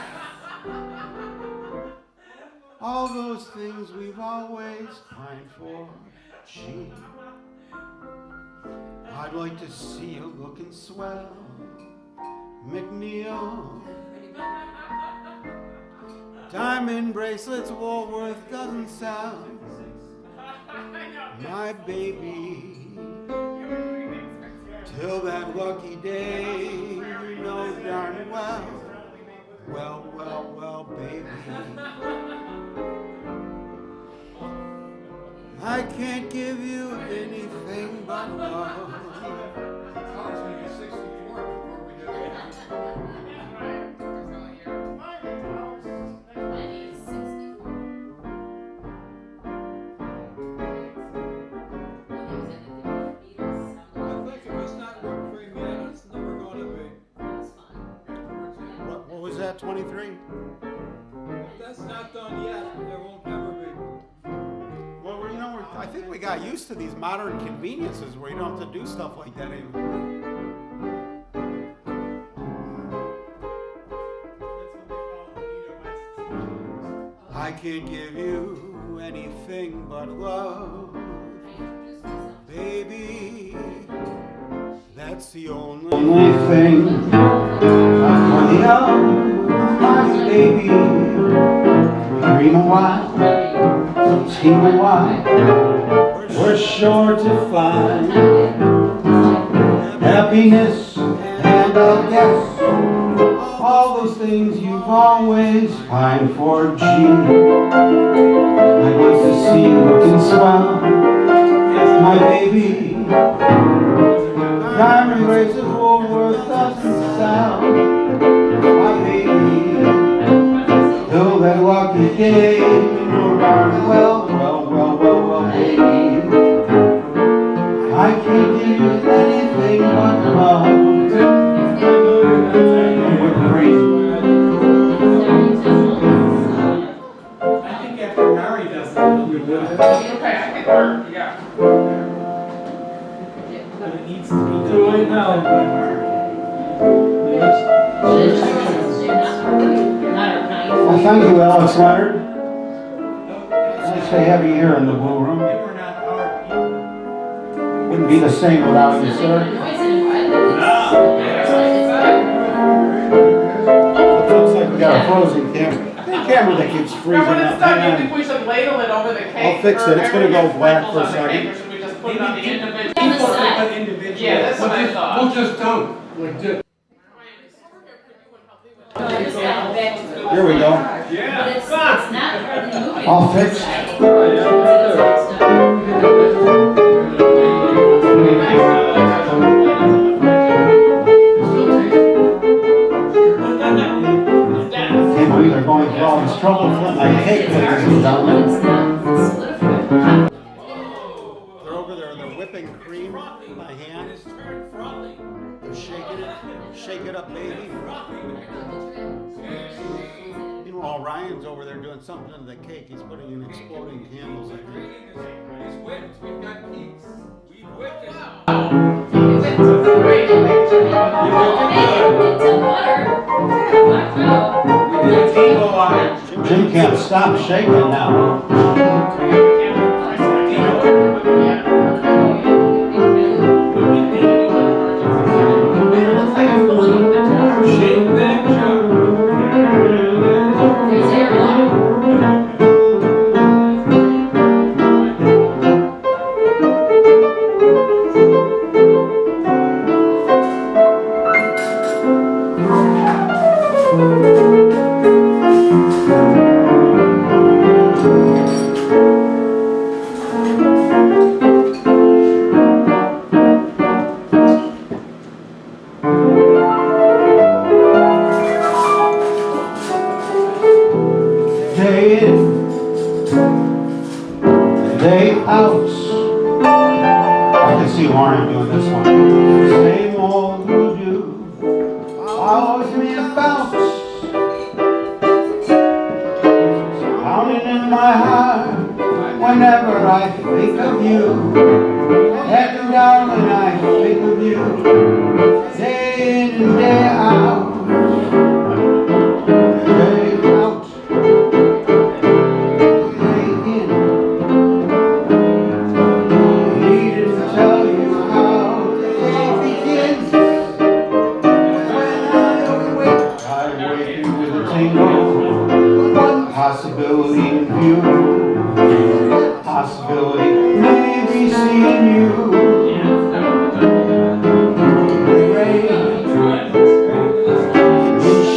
All those things we've always pined for. Gee, I'd like to see you looking swell, McNeil. Diamond bracelets Woolworth doesn't sell. My baby, till that lucky day, you know darn well. Well, baby, I can't give you anything but love. What was that, 23? That's not done yet, there won't ever be. Well, you know, I think we got used to these modern conveniences where you don't have to do stuff like that anymore. I can't give you anything but love, baby. That's the only thing I'm of, my baby. Dream a while, scheme a while. We're sure to find happiness, and I'll guess all those things you've always pined for. Gee, I'd like to see you looking swell, my baby. Diamond bracelets Woolworth doesn't sell, my baby. Till that lucky day, you know darn well, baby. I can't give you anything but love. And we're crazy. I think after Mary does it, it'll be good. Okay, I can work, yeah. But it needs to be done. Too late now. Well, thank you, Alex Leonard. Nice to have you here in the Blue Room. They were not hard people. We Wouldn't be the same without you, sir. It looks like we got a frozen camera. That camera that keeps freezing Remember up. this time, Hang you on. think we should ladle it over the cake? I'll fix it. It's gonna go black for a second. Or should we just put it on the individual? Individual. Yeah, that's what I thought. We'll just dunk, like this. Here we go. Yeah. All fixed. Can't believe they're going through all this trouble to my cake, ladies and gentlemen. They're over there, they're whipping cream by hand. They're shaking it. Shake it up, baby. Meanwhile, Ryan's over there doing something to the cake. He's putting in exploding candles, I think. He's whipped. We've got peaks. We've whipped it. Jim can't stop shaking now. Day in, day out. I can see Lauren doing this one. Same old voodoo, follows me about. Pounding in my heart whenever I think of you. Every darling, I think of you. Day in and day out. Possibility in view, possibility maybe seeing you. Rain and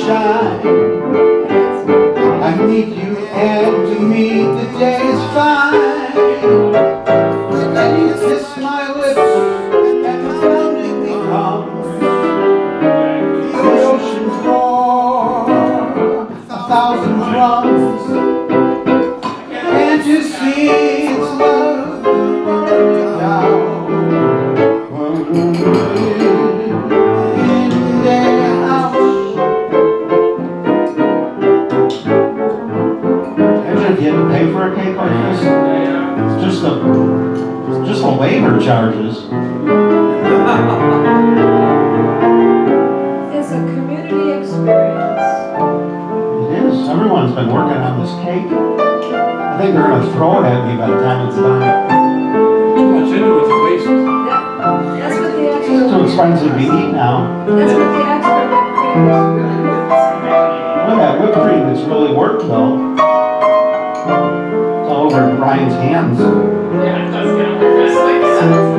shine, I need you, and to me the day is fine. And you kiss my lips, and the sounding becomes the ocean's roar, 1,000 drums. Can't you see it's love running down? In the day out. Imagine if you had to pay for a cake like this. It's just the labor charges. It's a community experience. It is. Everyone's been working on this cake. I think they're going to throw it at me by the time it's done. Too much into it's a waste. That's what the It's too expert. expensive to eat now. That's what the expert. Look at that whipped cream. It's really worked though. It's all over Ryan's hands. Yeah, it does get on your wrist like that.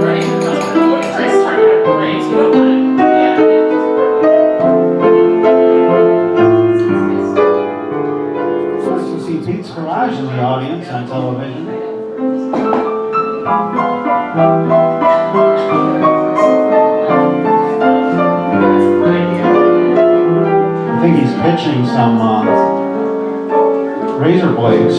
Right? Oh, it's just turned out great. You don't want it. It's nice to see Pete's Garage in the audience on television. I think he's pitching some razor blades.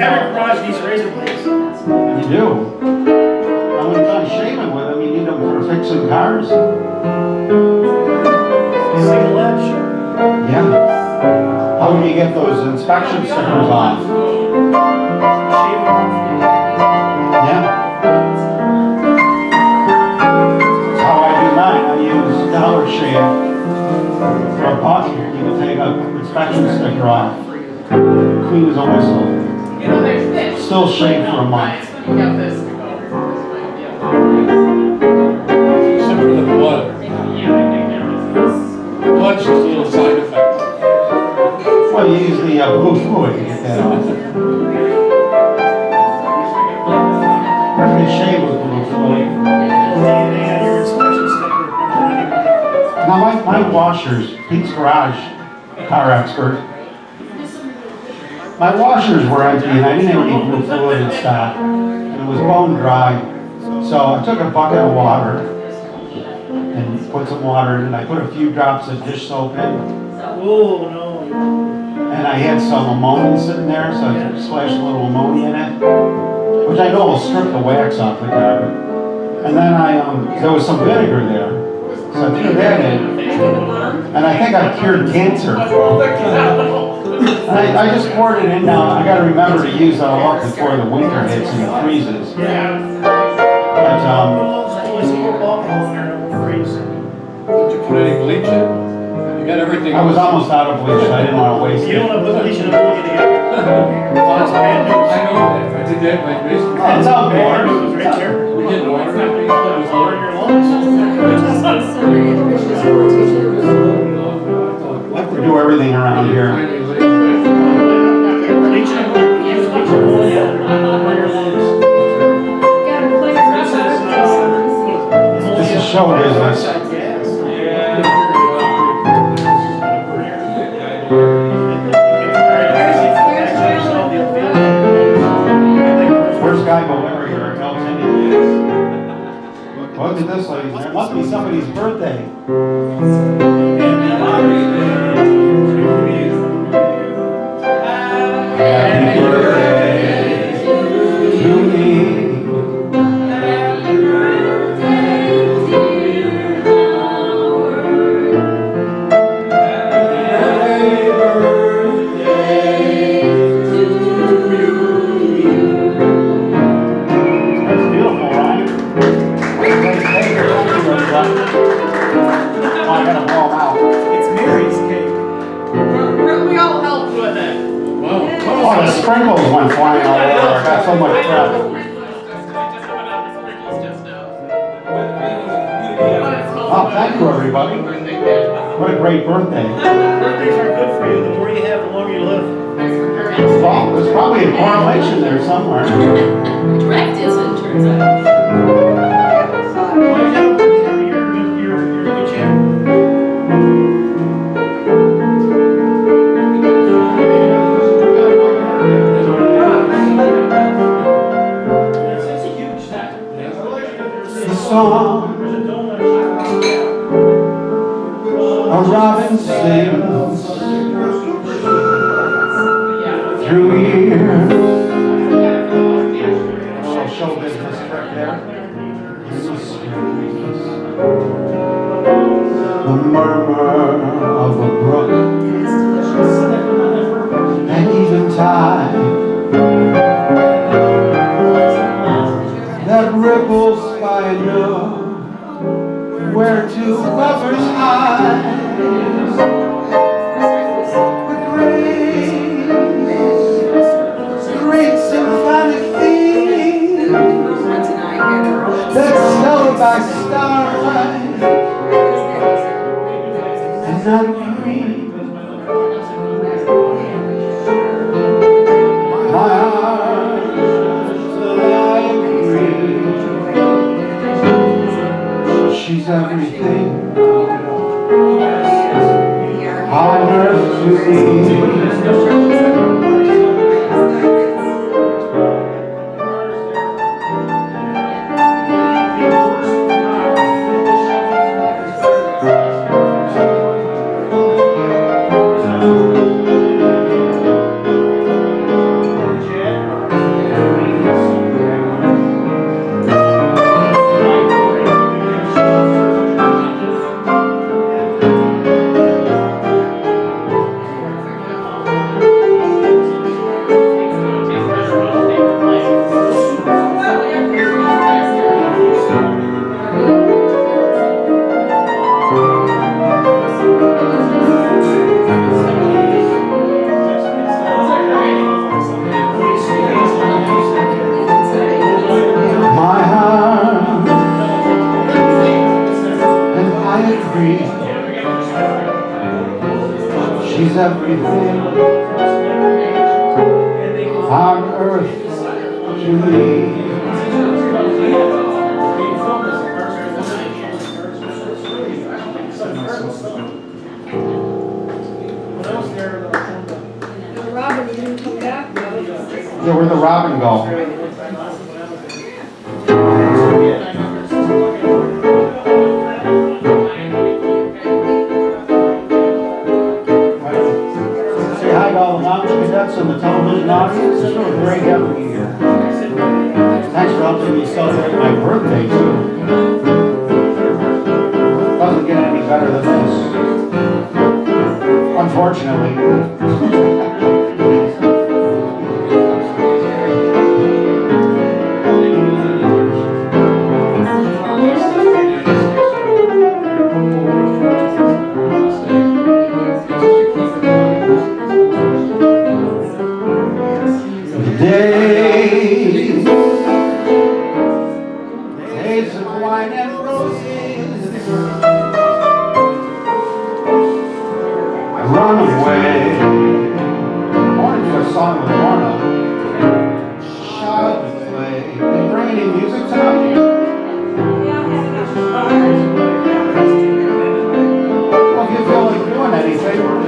Every garage needs razor blades. You do. Now when you're done shaving with them, you need them for fixing cars. Single edge. Yeah. How do you get those inspection stickers off? Yeah. That's how I do mine. I use Dollar Shave. For a buck, you can take an inspection sticker off. Clean as a whistle. You know, there's Still shaved for a month. We got this to go. Except for the blood. Blood's just a little side effect. Well, you use the blue fluid to get that off. You shave with blue fluid. Now my washers, Pete's Garage, car expert. My washers were empty and I didn't have any blue fluid in stock. And it was bone dry. So I took a bucket of water and put some water in it. I put a few drops of dish soap in. Oh, no. And I had some ammonia sitting there, so I splashed a little ammonia in it, which I know will strip the wax off the carpet. And then there was some vinegar there, so I threw that in. And I think I cured cancer. And I just poured it in now. I got to remember to use it all up before the winter hits and it freezes. But Did you put any bleach in? You got everything. I was almost out of bleach. I didn't want to waste it. You don't want to put bleach in a ammonia together. That's bad I news. know that. I did that in my basement. It's out Bad more. news right there. We did water. It was all in your lungs. I have to do everything around here. Bleach and ammonia. Use bleach and ammonia on your lungs. This is show business. Where's Guy Boleri or Elton? Look at this lady. There must be somebody's birthday. Happy birthday to me. That's beautiful, right? Oh, I gotta blow them out. It's Mary's cake. We all helped with it. Wow. Oh, the sprinkles went flying all over. I got so much crap. Oh, thank you, everybody. What a great birthday. Birthdays are good for you. The more you have, the longer you live. Well, there's probably a correlation there somewhere. Direct is, it turns out. Well, you have a birthday every year, you're a good champ. It's a huge stack. The song There's a donut a robin sings through years. Oh, show business right there. The murmur of a brook and eventide that ripples by a nook where two lovers hide. The great symphonic theme that's held by starlight and not green. My arms alive green. She's everything on earth to me. is everything on earth to me. Robin, you didn't come back, though. Yeah, where'd the robin go? Say hi to all the lounge cadets and the television audience. It's really great having you here. Thanks for helping me celebrate my birthday, too. Doesn't get any better than this. Unfortunately. Days of wine and roses, I run away. I wanted to do a song with Lorna. Child to play. They bring any music tonight? Well, if you feel like doing anything, really,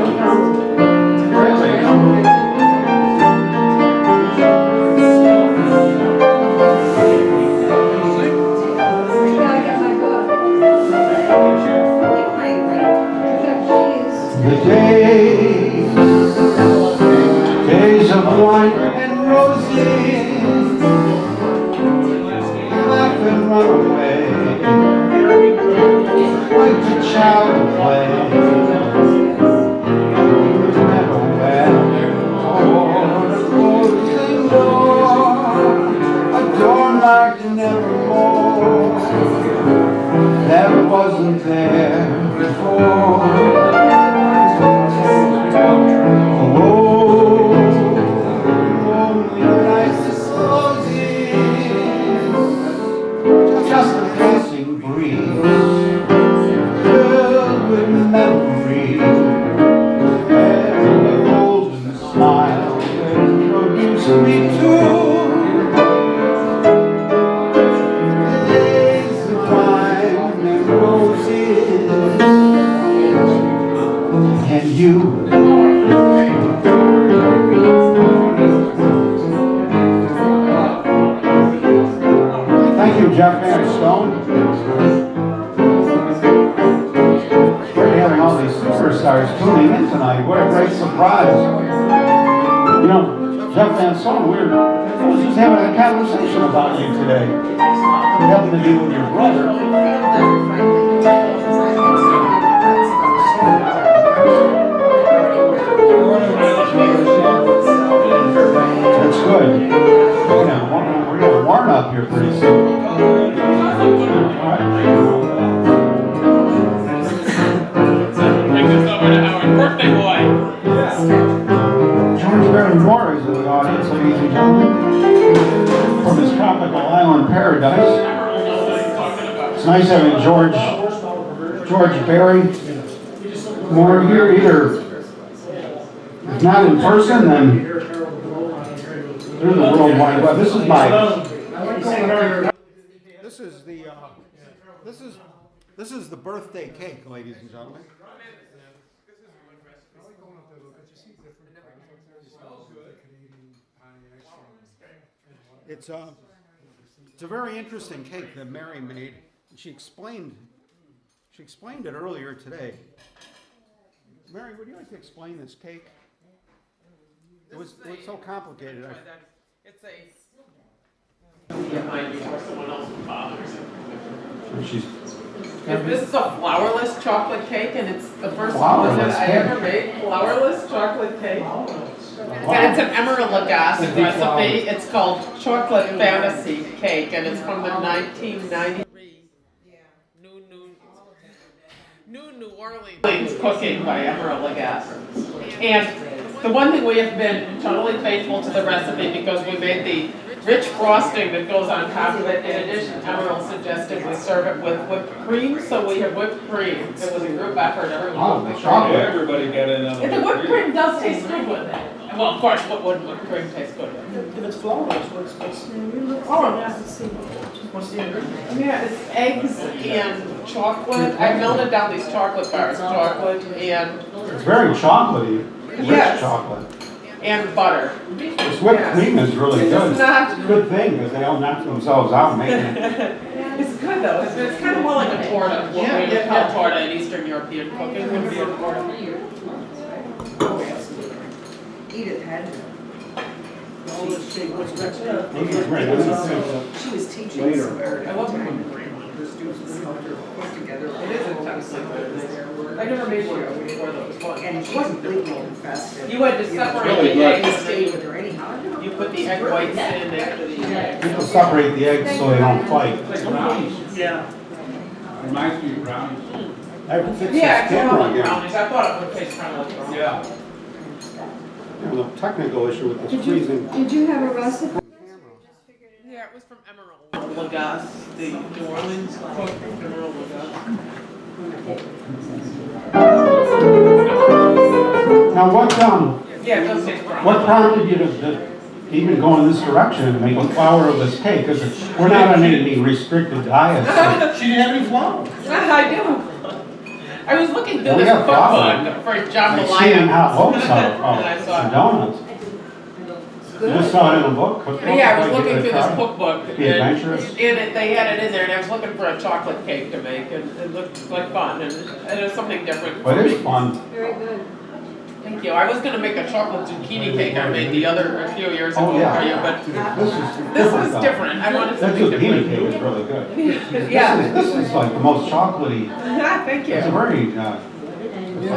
the days of wine and roses, and I can run away like a child to play. Never went toward the closing door, a door marked nevermore. Never wasn't there before. Tuning in tonight. What a great surprise. You know, Jeff Van Son, I was just having a conversation about you today. Having to do with your brother. That's good. We're going to warm up here pretty soon. All right. Birthday boy. George Barrymore is in the audience, ladies and gentlemen, from his tropical island paradise. It's nice having George Barrymore here, either if not in person, then through the World Wide Web. This is my. This is the birthday cake, ladies and gentlemen. It's a very interesting cake that Mary made. She explained it earlier today. Mary, would you like to explain this cake? It was so complicated. It's behind you or someone else bothers. This is a flourless chocolate cake, and it's the first one that I ever made. Flourless chocolate cake. And it's an emerald lagasse recipe. It's called Chocolate Fantasy Cake, and it's from the 1993 New Orleans cooking by Emerald Lagasse. And the one thing we have been totally faithful to the recipe because we made the rich frosting that goes on top of it. In addition, Emerald suggested we serve it with whipped cream, so we have whipped cream. It was a group effort, everyone. Oh, the chocolate. Everybody got in on And the whipped cream does taste good with it. Well, of course, what wouldn't whipped cream taste good with? If it's flour, that's what it's supposed to be. What's the ingredient? Yeah, it's eggs and chocolate. I melted down these chocolate bars, chocolate and It's very chocolatey, rich Yes. chocolate. butter. This whipped cream is really It's good. not- Good thing, because they all knock themselves out making it. It's good though. It's kind of more like a torta. What we would call torta in Eastern European cooking would be a torta. Edith had to. Those are great. She was teaching somewhere. I love time. whipped cream. Her students helped her put together. It is intensely good. I never made one before that was fun. And she wasn't leaking infested. You had to separate really the good. eggs. Stayed with her anyhow. You put the egg whites in after the eggs. People separate the eggs so they don't fight. It's like brownies. Yeah. Reminds me of brownies. I have to fix this Yeah, it's kind of camera like again. brownies. I thought it would taste kind of like brownies. Yeah. There's a technical issue with this Did freezing. you have a recipe? Yeah, it was from Emerald Lagasse, the New Orleans cook, Emerald Lagasse. Now, Yeah, it does taste brownies. what prompted you to even go in this direction and make a flour of this cake? Because we're not on any restricted diets. So She didn't have any flour. I do. I was looking through Well, we this have flour. cookbook for John I've seen Malaya. hot hopes And I of saw, donuts. You just saw it in a book? cookbook? yeah, I was Like, looking you through could this try? cookbook. Be adventurous? They had it in there and I was looking for a chocolate cake to make and it looked like fun and it was something different. But for it's me. fun. Very good. Thank you. I was gonna make a chocolate zucchini cake I made a few years ago Oh, yeah. for you, but This this was though. different. I wanted That something zucchini cake different. is really good. Yeah. This is like the most chocolatey. Thank It's a you. very,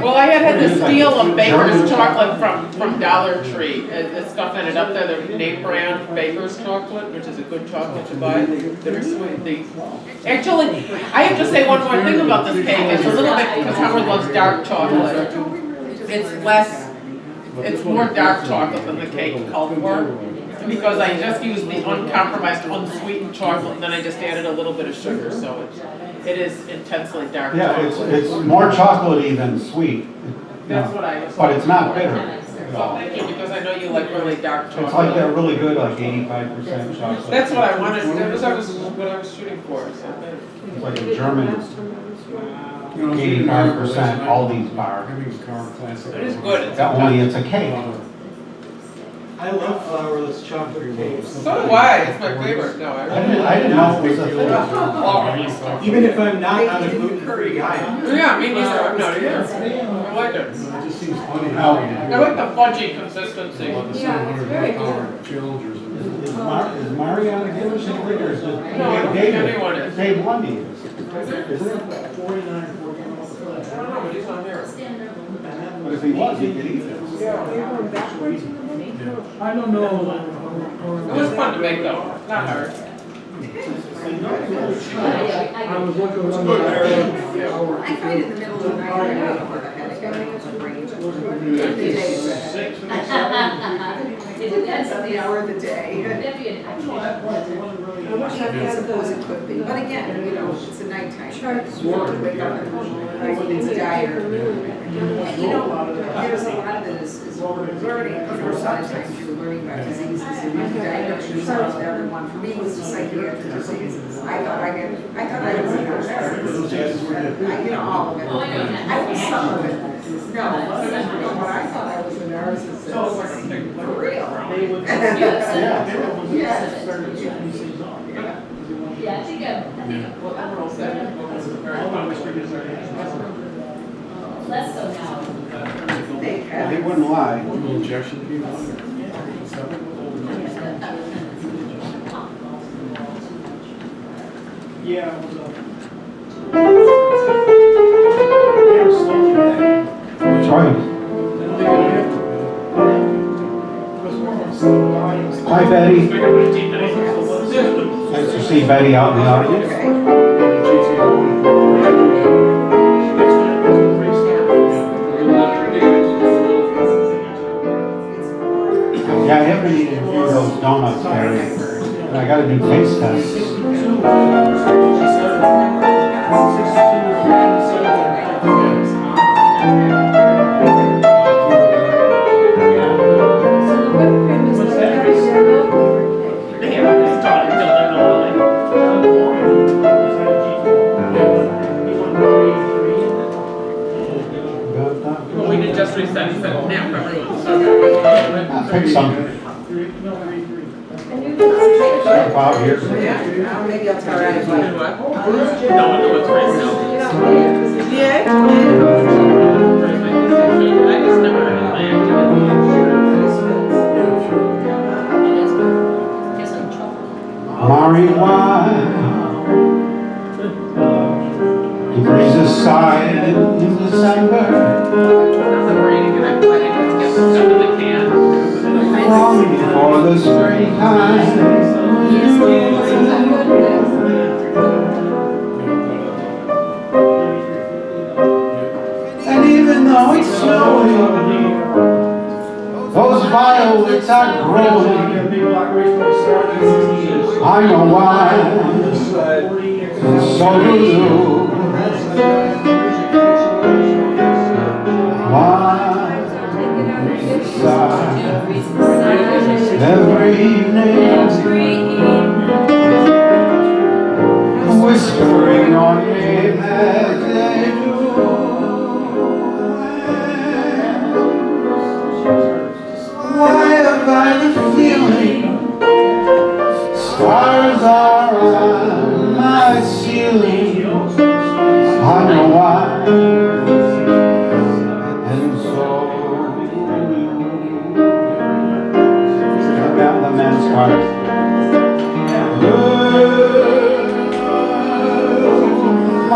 Well, I had the steal of Baker's German chocolate from Dollar Tree. The stuff ended up there, the name brand Baker's chocolate, which is a good chocolate to buy. They're sweet. Actually, I have to say one more thing about this cake. It's a little bit, because Howard loves dark chocolate. It's more dark chocolate than the cake called for. Because I just used the uncompromised, unsweetened chocolate, and then I just added a little bit of sugar, so it is intensely dark yeah, chocolate. it's more chocolatey than sweet. That's what I was. But it's not bitter. Well, thank you, because I know you like really dark chocolate. It's like that really good, like 85% chocolate. That's what I wanted, that was what I was shooting for, so. It's like a German 85% Aldi's bar. It is good, it's Only it's a cake. I love flourless chocolate cakes. So do I, it's my favorite, no, I didn't know it was a thing. Even if I'm not on a gluten-free diet. Yeah, me neither, I'm not either. I like it. It just seems funny. I like the fudgy consistency. Yeah, it's very good. Challengers. Is Mariana Gibbons in it, or is it No, I don't think anyone is. Dave Lundy is? I don't know, but he's not here. But if he was, he could eat this. I don't know. It was fun to make though, not hard. I was looking around the I find in the middle of the night, I don't know where the heck I got some range. It depends on the hour of the day. I suppose it could be, but again, you know, it's a nighttime. It's wake up and it's dire. And you know, there's a lot of it is learning, or sometimes you're learning about diseases and diagnosing yourself with everyone. For me, it was the psychiatric diseases. I thought I was a nurse. You know, all of it. I was some of it. No, but I thought I was a narcissist. For real. Yeah, I think Well, Emerald said it was very fun. less so now. He wouldn't lie. injection came on. Yeah, it was That's right. Hi, Betty. Nice to see Betty out in the audience. Yeah, I haven't eaten a few of those donuts, Betty. And I gotta do taste tests. Well, we did just reset, so now, Pick some. Bob here. Yeah, maybe I'll tell her what? anyway. No one knows right now. Yeah. I just never heard of my Marijuana, he breathes a sigh in December, longing for the springtime. And even though it's snowing, those violets are growing. I know why, and so do you. Why sigh every evening, whispering your name as they do. Why have I the feeling stars are on my ceiling? I know why, and so about the men's heart. I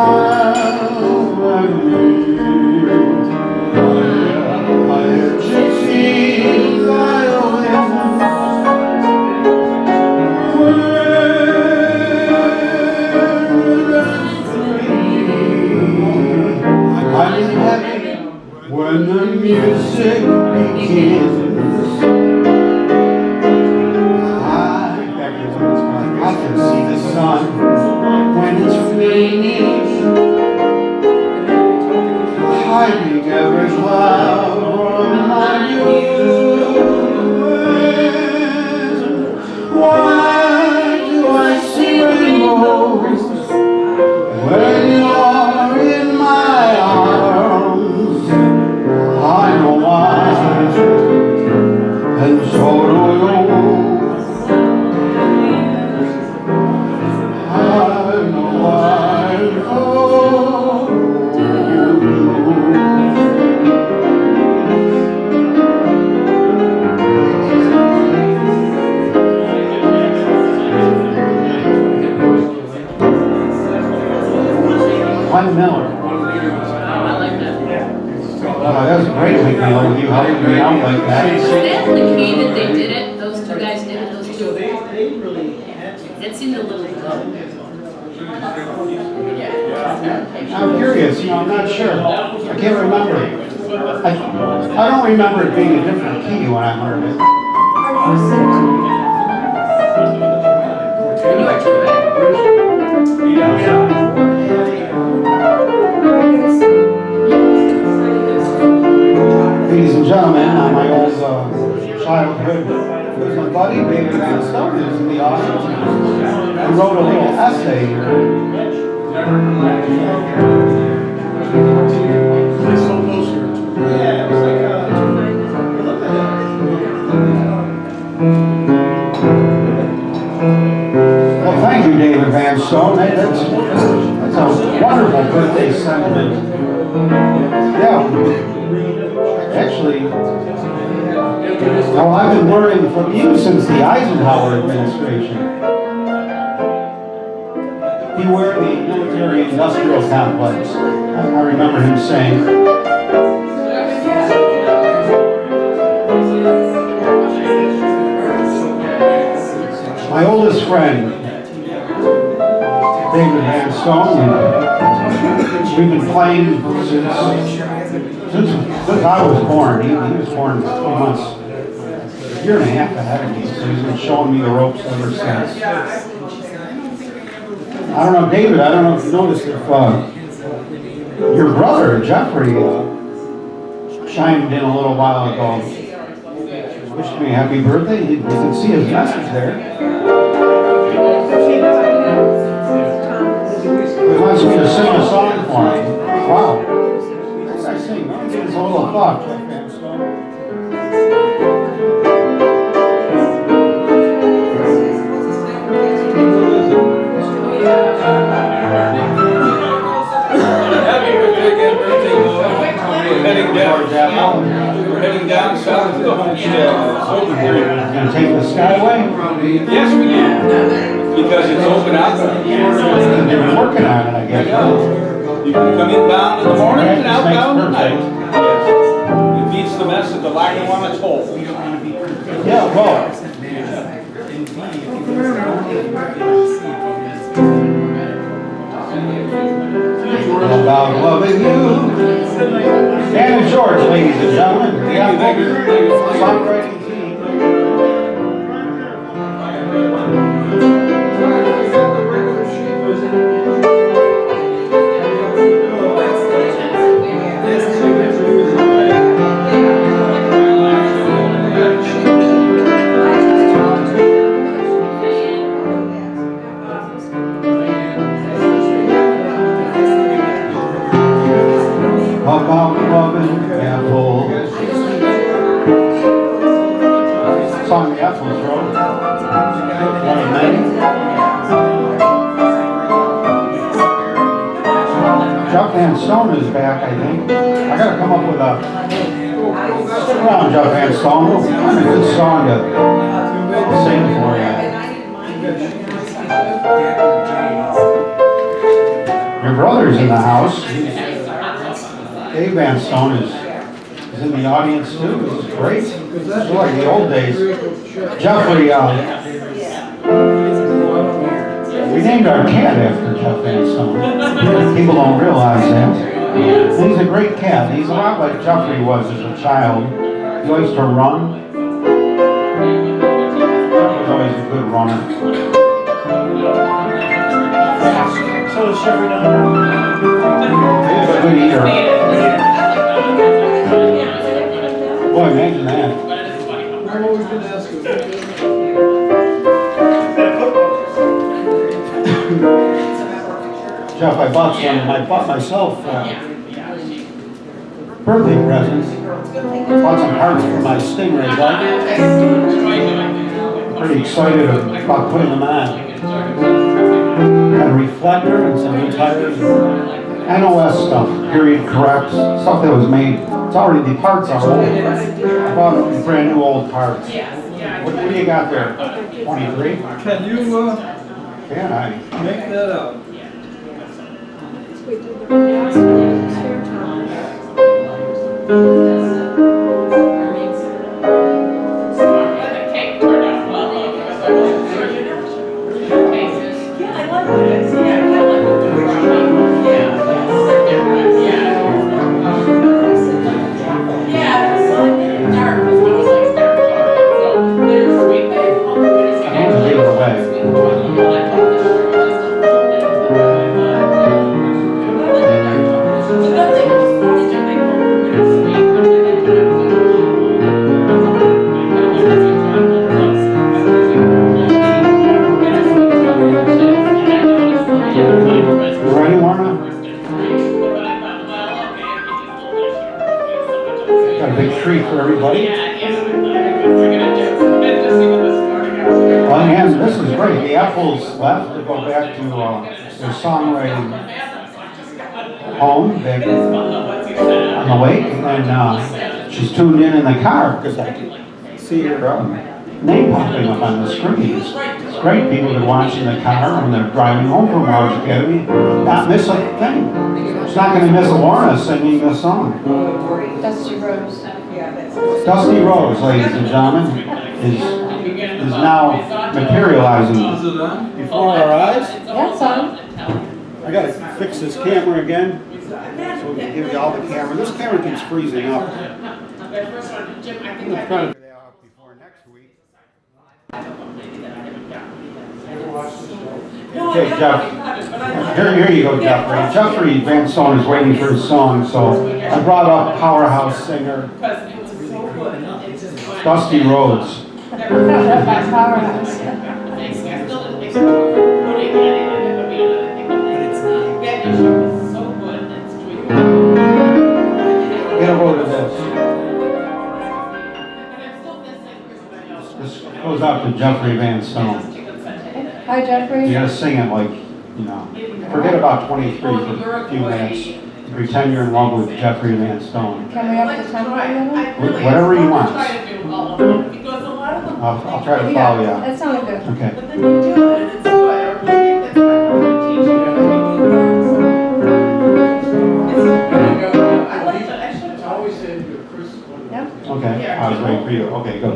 hear gypsy violins. I'm in heaven when the music begins. I can see the sun when it's raining, hiding every cloud from my view. Why do I see rainbows when you're in my arms? I know why, and so do you. I know why, oh, Glenn Miller. That was great weekend with you, helping me out like that. That the key that they did it, those two guys did it, those two. That seemed a little low. I'm curious, I'm not sure. I can't remember. I don't remember it being a different key when I heard it. You are too bad. Ladies and gentlemen, my old childhood buddy, David Van Stone, is in the audience. He wrote a little essay here. Well, thank you, David Van Stone. That's a wonderful birthday sentiment. Yeah. Actually, well, I've been learning from you since the Eisenhower administration. Beware the military-industrial complex. I remember him saying. My oldest friend, David Van Stone, we've been playing since I was born. He was born 2 months year and a half ahead of me, so he's been showing me the ropes ever since. I don't know, David, I don't know if you noticed if your brother, Jeffrey, chimed in a little while ago. Wished me a happy birthday. You can see his message there. He wants me to sing a song for him. Wow. What did I sing? Let me give this a little thought. We're heading down south to the homestead. Over here. Gonna take the Skyway? Yes, we can. Because it's open out there. They've been working on it, I guess. You can come inbound in the morning and outbound at night. Yes. It beats the mess of the Lackawanna toll. Yeah, well. About loving you. Dan and George, ladies and gentlemen. The songwriting team. About loving apples. Song the apples wrote. One of many. Chuck Van Stone is back, I think. I gotta come up with a. Stick around, Chuck Van Stone. We'll find a good song to sing for you. Your brother's in the house. Dave Van Stone is in the audience too. This is great. It's like the old days. Jeffrey, we named our cat after Jeff Van Stone. People don't realize that. And he's a great cat. He's a lot like Jeffrey was as a child. He likes to run. He was always a good runner. So is Jeffrey down He's a good eater. Boy, imagine that. I'm always going to ask you. Jeff, I bought myself birthday presents. Bought some parts for my Stingray bike. Pretty excited about putting them on. Got a reflector and some new tires. NOS stuff, period correct, stuff that was made. It's already, the parts are old. I bought brand new old parts. What do you got there? 23? Can you Can I? make that up? For everybody. Well, and this is great. The Apples left to go back to their songwriting home back on the lake, and she's tuned in the car because I can see her name popping up on the screen. It's great. People can watch in the car when they're driving home from LoungeACADemy, not miss a thing. She's not going to miss Lorna singing the song. Dusty Rose. Dusty Rose, ladies and gentlemen, is now materializing before our eyes. That's on. I gotta fix this camera again, so we can give you all the camera. This camera keeps freezing up. I'm gonna try to figure that out before next week. Okay, Jeff. Here you go, Jeffrey. Jeffrey Van Stone is waiting for his song, so I brought up powerhouse singer Dusty Rhodes. Powerhouse. Get a load of this. This goes out to Jeffrey Van Stone. Hi, Jeffrey. You gotta sing it like, you know, forget about 23 for a few minutes. Pretend you're in love with Jeffrey Van Stone. Can we up the tempo a little? Whatever you want. Because a lot of them. I'll try to follow you. That sounded good. Okay. But then you do it, and it's good, or maybe that's not what they teach you. I like that, I should have. always said to Chris. Yep. Okay, I was waiting for you. Okay, go.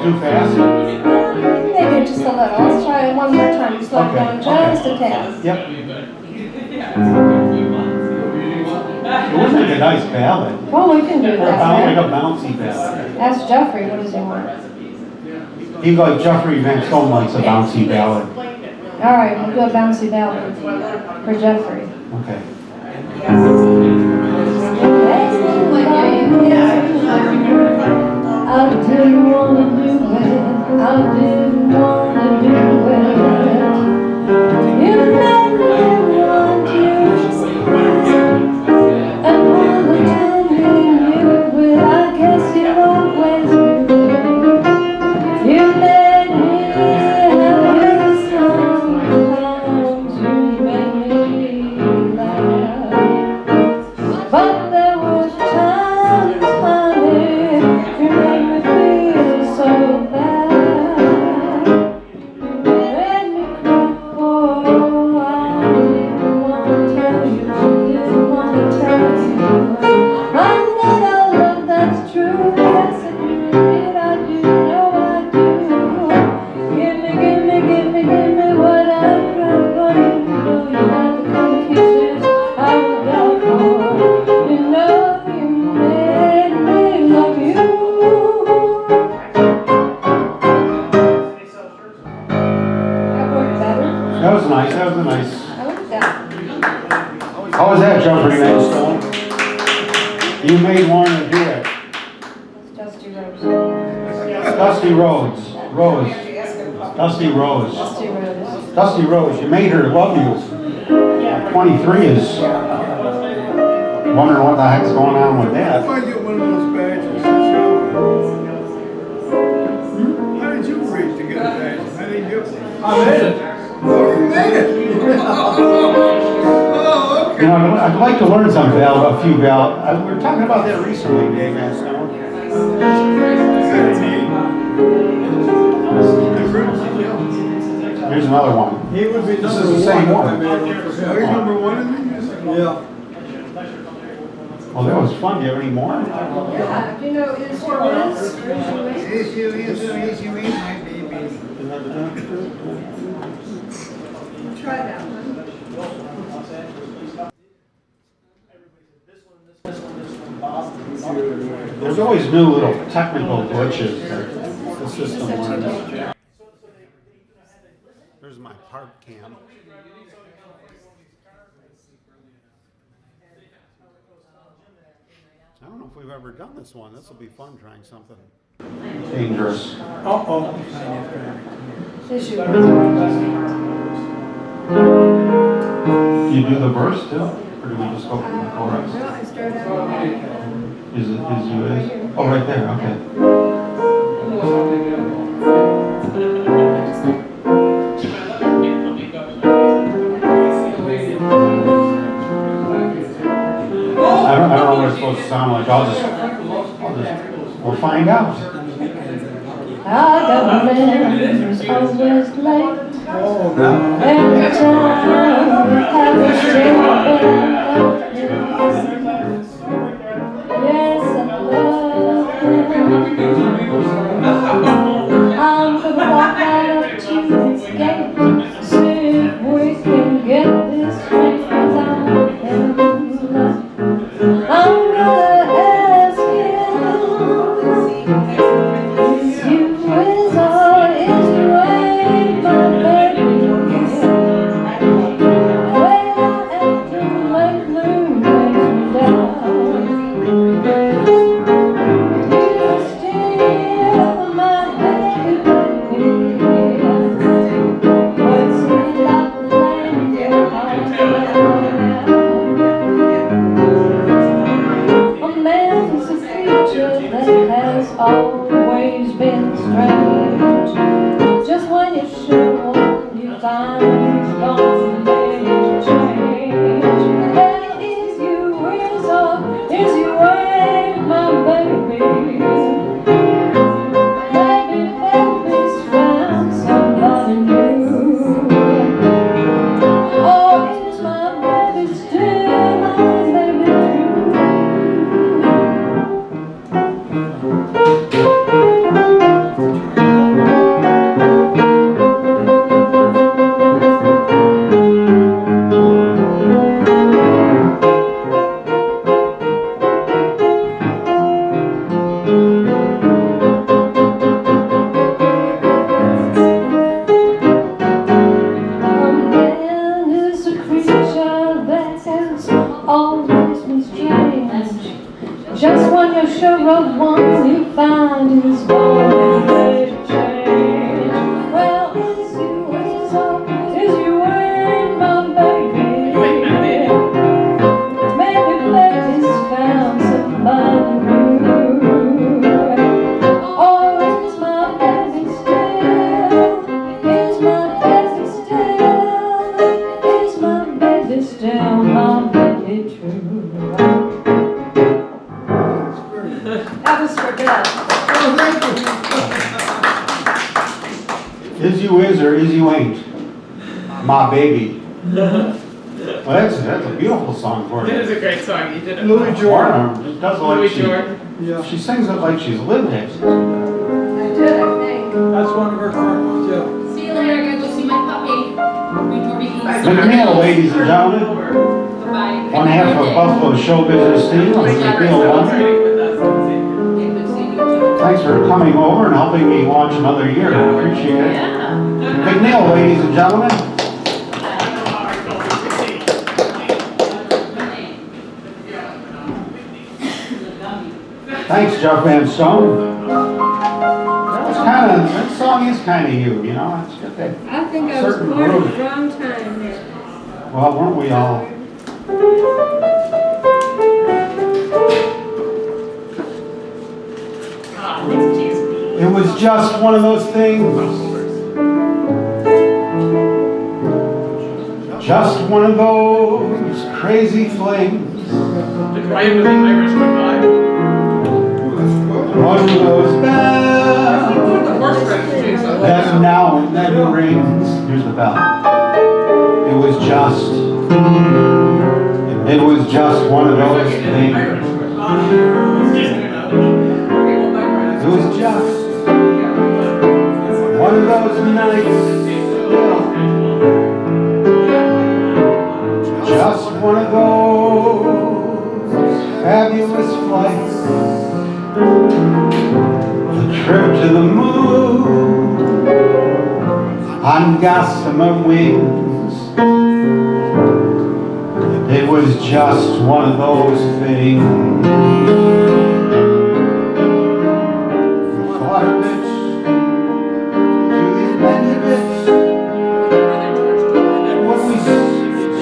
Too fast? Maybe just a little. Let's try it one more time. Slow it down just a tad. Yep. It would make a nice ballad. Oh, we can do Or that. like a bouncy ballad. Ask Jeffrey, what does he want? He'd like Jeffrey Van Stone likes a bouncy ballad. All right, we'll do a bouncy ballad for Jeffrey. Okay. I didn't want to do it. I didn't want to do it. You made me want you. And all the time you knew it, I guess you always knew it. You made me have your songs. You made me laugh. But there was times, honey, you made me feel so bad. You made me cry for I didn't want to tell you, didn't want to tell you. I need a love that's true, yes I do, indeed I do, know I do. Give me what I cried for, you know you had the kind of kisses I would die for. You know you made me love you. That worked better. That was nice. That was a nice. I like that. How was that, Jeffrey Van Stone? You made Lauren to do it. That's Dusty Rose. Dusty Rhodes. Rose. Dusty Rose. Dusty Rose. Dusty Rose. You made her love you. 23 is wondering what the heck's going on with that. If I get one of those badges, how did you reach to get a badge? How did you? I made it. Oh, you made it. Oh, okay. You know, I'd like to learn some a few we were talking about that recently, Dave Van Stone. Here's another one. He would be This is the same one. Oh, he's number one, isn't he? Yeah. Well, that was fun. Do you have any more? Yeah, do you know is your my baby. Try that one. There's always new little technical glitches that the system learns. There's my park cam. I don't know if we've ever done this one. This will be fun trying something dangerous. Uh-oh. You do the verse too? Or do we just go from the chorus? No, I started out. Is it you is? Oh, right there, okay. I don't know what it's supposed to sound like. We'll find out. I got a man who's always late. Oh, no. Every time we have a drink, yes, I love him. I'm gonna walk right up to his gate, see if we can get this straight, 'cause I'm gonna ask him, is you is all, is you ain't my baby? Way I act in late moon weighs me down. You're still my baby, what's it like laying your heart down? A man's a creature that has always been strange. Just when you're sure you find he's gone, there's change. Well, is you is or is you ain't my baby? Maybe baby's found somebody new. Or is my baby still my baby true? A man is a creature that has always been strange. Just when you're sure of one, you find his voice may change. Well, is you is or is you ain't my baby? Maybe baby's found somebody new. Or is my baby still? Is my baby still? Is my baby still my baby true? That was for good. Is you is or is you ain't my baby? Well, that's a beautiful song for It you. is a great song. You did it. Louis Jordan. Warner just does it like Louis she, Jordan. Yeah, she sings it like she's lived it. I did, I think. that's one of her songs, yeah. See you later, I gotta go see my puppy. McNeil, ladies and gentlemen, Bye. one half of Buffalo Show Business team on McNeil One. Thanks for coming over and helping me launch another year. I appreciate it. McNeil, ladies and gentlemen. Thanks, Jeff Van Stone. That song is kind of you know. It's got that I think I was certain born at groove. the wrong time there. Well, weren't we all? It was just one of those things. Just one of those crazy flings. Why you moving Irish goodbye? One of those bells The horse registry. that now and then rings. Here's the bell. It was just one of those things. It was just one of those nights. Just one of those fabulous flights. The trip to the moon. on gossamer wings. It was just one of those things. Thought of it, to the end of it, when we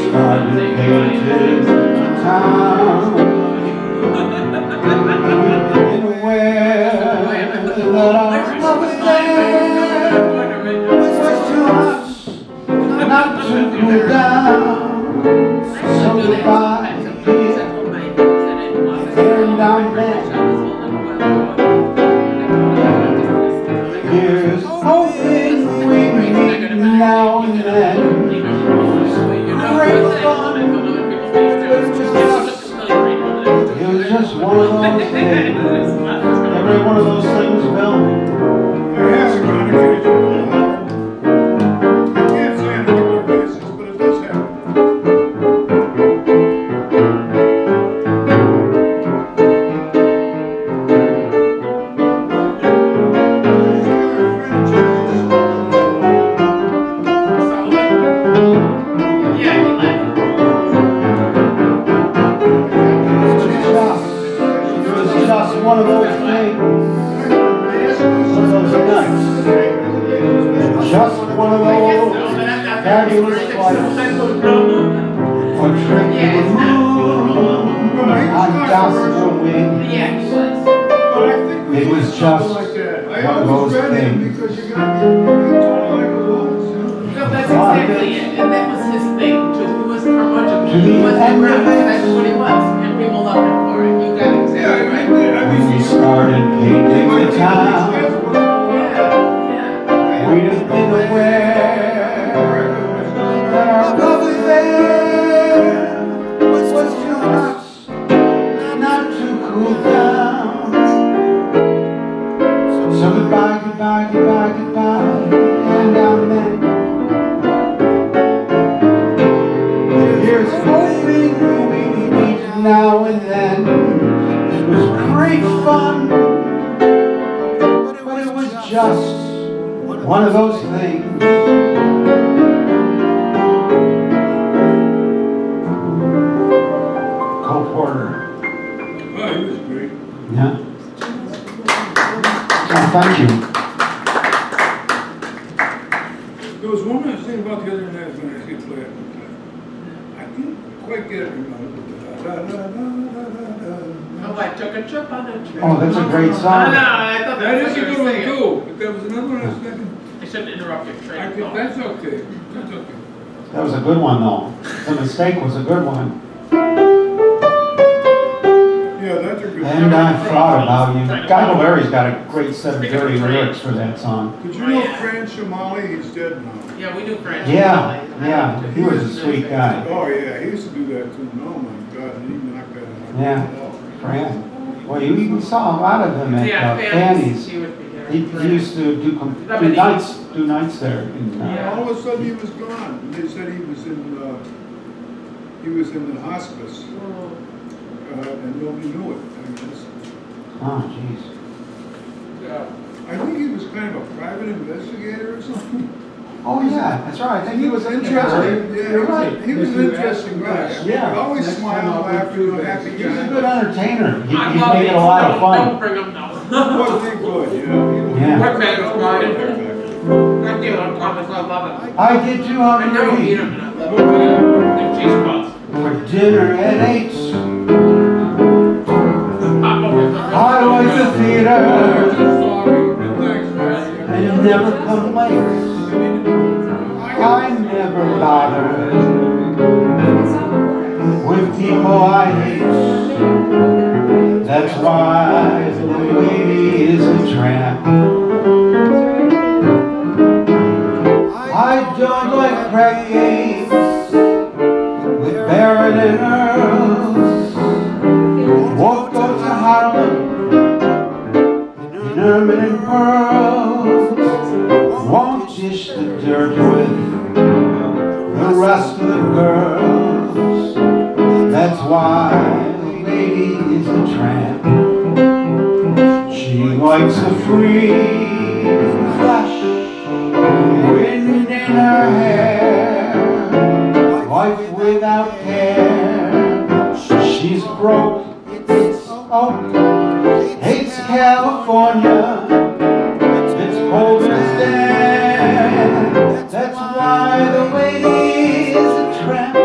started painting the town. And aware that our love there was too much not to cool down. So goodbye, and down there. Here's hoping we meet now and then. Great fun. It was just one of those things. Every one of those things, Bill. There has been on occasion. I can't say on a regular basis, but it does happen. One of those things, one of those nights, just one of those fabulous flights, a trip to the moon on gossamer wings. It was just one of those things. Because you got you told like it was. No, that's exactly it, and that was his thing too. He was curmudgeon. To the He was end of around, it. that's what he was, and people loved him for it. You got exactly right. We started painting the town. Yeah. We'd have been aware that our love affair was too much not to cool down. So goodbye, goodbye, goodbye, goodbye, and amen. Here's hoping we meet now and then. It was great fun, but it was just one of those things. Cole Porter. Oh, he was great. Yeah. Oh, thank you. There was one other thing about the other night when I did play it. I didn't quite get it. Oh, I took a trip on a trip. Oh, that's a great I song. know, I thought That that's is a what you good were one saying. too, but there was another one I was thinking. I shouldn't interrupt your train of thought. That's okay, that's okay. That was a good one, though. The Mistake was a good one. Yeah, that's a good one. And I thought about you. Guy Valeri's got a great set of dirty lyrics for that song. Did you know Fran Shamali? He's dead now. Yeah, we do French. Yeah, yeah, he was a sweet guy. Oh, yeah, he used to do that too. Oh, my God, and he knocked that out. Yeah, Fran. Well, you saw a lot of them at Fanny's. She would be there. He used to do nights there. Yeah. All of a sudden he was gone. And they said he was in the hospice. And nobody knew it. Oh, jeez. I think he was kind of a private investigator or something. Oh, yeah, that's right. I think he was interesting. Yeah, You're right. he was an interesting guy. Yeah. He always smiled, laughed, you know, happy He was a guy. good entertainer. He I love made it a these. lot of Don't fun. bring them now. Wasn't he good, yeah. Yeah. What man is Martin? I do, I promise, I love it. I get too I never eat hungry them, and I love it. And cheese puffs. for dinner at 8. I like the theater and you never come late. I never bother with people I hate. That's why the lady is a tramp. I don't like crack games with Barrett and Earls. Won't go to Harlem in ermine and pearls. Won't dish the dirt with the rest of the girls. That's why the lady is a tramp. She likes a free flash when in her hair, wife without care. She's broke, it's oak, hates California, it's cold as damn. That's why the lady's a tramp.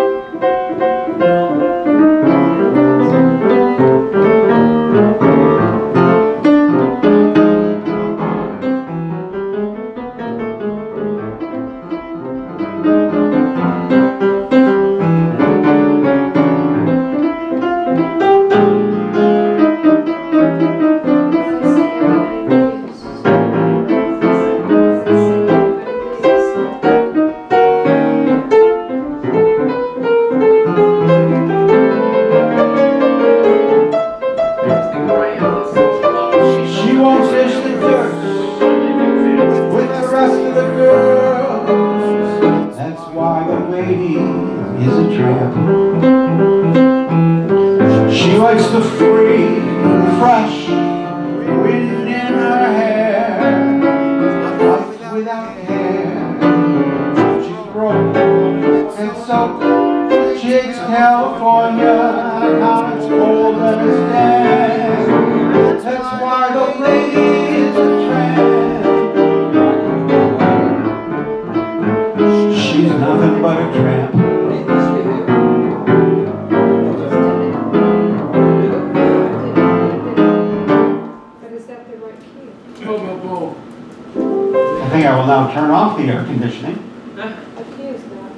She won't fish the dirt with the rest of the girls. That's why the lady is a tramp. She likes the free, fresh wind in her hair, life without care. She's broke and soaked. She hates California, now it's cold and it's damp. That's why the lady is a tramp. She's nothing but a tramp. But is that the right key? I think I will now turn off the air conditioning. What key is that?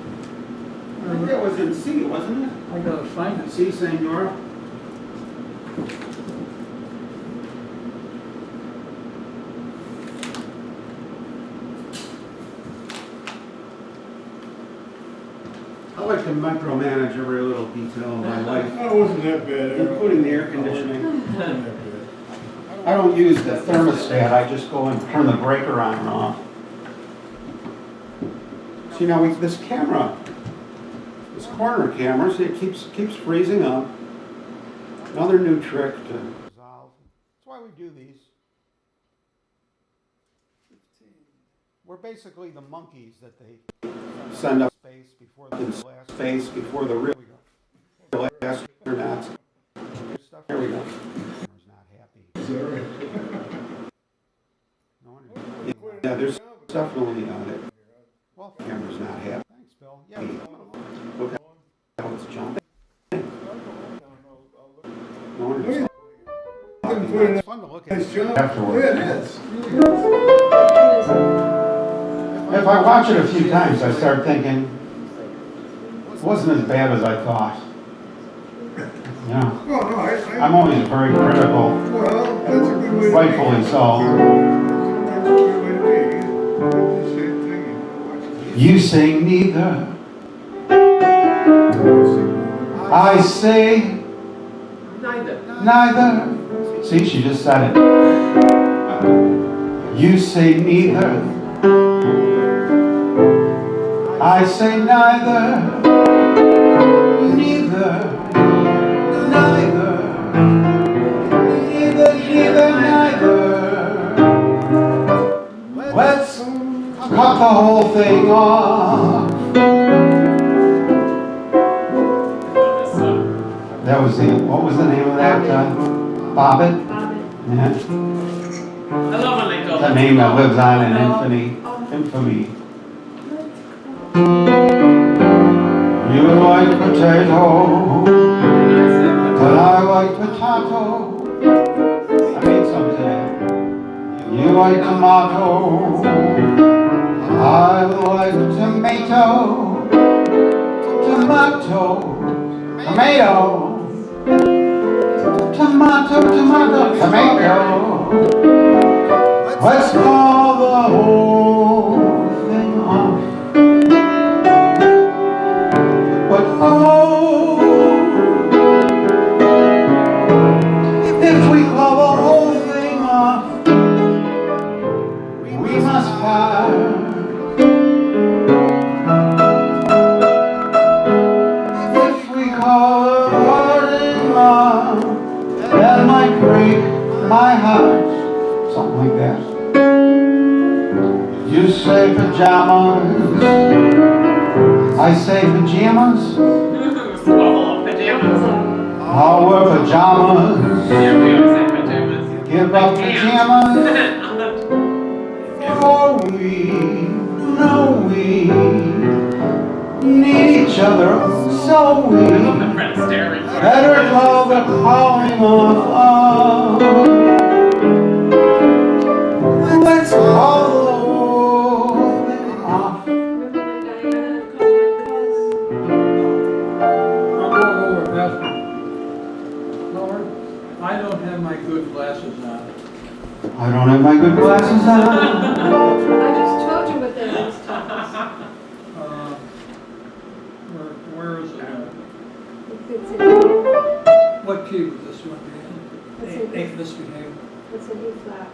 I think that was in C, wasn't it? I gotta find it. C, Senora. I like to micromanage every little detail of my life, That wasn't that bad. including the air conditioning. Wasn't that bad. I don't use the thermostat, I just go and turn the breaker on and off. See now, this camera, this corner camera, see it keeps freezing up. Another new trick to resolve. That's why we do these. We're basically the monkeys that they send up space before the real astronauts. Here we go. Camera's not happy. Sorry. No wonder. Yeah, there's definitely it. Well, camera's not happy. Thanks, Bill. Yeah. Look at how it's jumping. No wonder. It's fun to look at afterwards. Yeah, it is. If I watch it a few times, I start thinking, it wasn't as bad as I thought. You know, Well, no, I'm always very critical, well, that's a good way to be. rightfully so. That's a good way to be. You do the same thing, you watch it. You say neither, I say neither. See, she just said it. You say neither, I say neither, neither, neither, neither. Let's cut the whole thing off. That was what was the name of that? Bobbit? Yeah. I love when they go. The name that lives on in infamy. You like potato, but I like potato. I made some today. You like tomato, I like tomato. Tomato, tomato. Tomato, tomato, tomato. Let's call the whole thing off. But oh, if we call the whole thing off, we must part. If we call the whole thing off, that might break my heart. Something like that. pajamas. I say pajamas. Swallow pajamas. I'll wear pajamas. Yeah, we always say pajamas. Give up pajamas. For we know we need each other, so we I love the Fred Astaire. better call the calling off. Let's call the whole thing off. I'll go over Pastor. Lord, I don't have my good glasses on. I don't have my good glasses on. I just told you what that is, Thomas. Where is it at? It's in, What key would this one be It's in? in- Eight misbehaved. it's an E flat.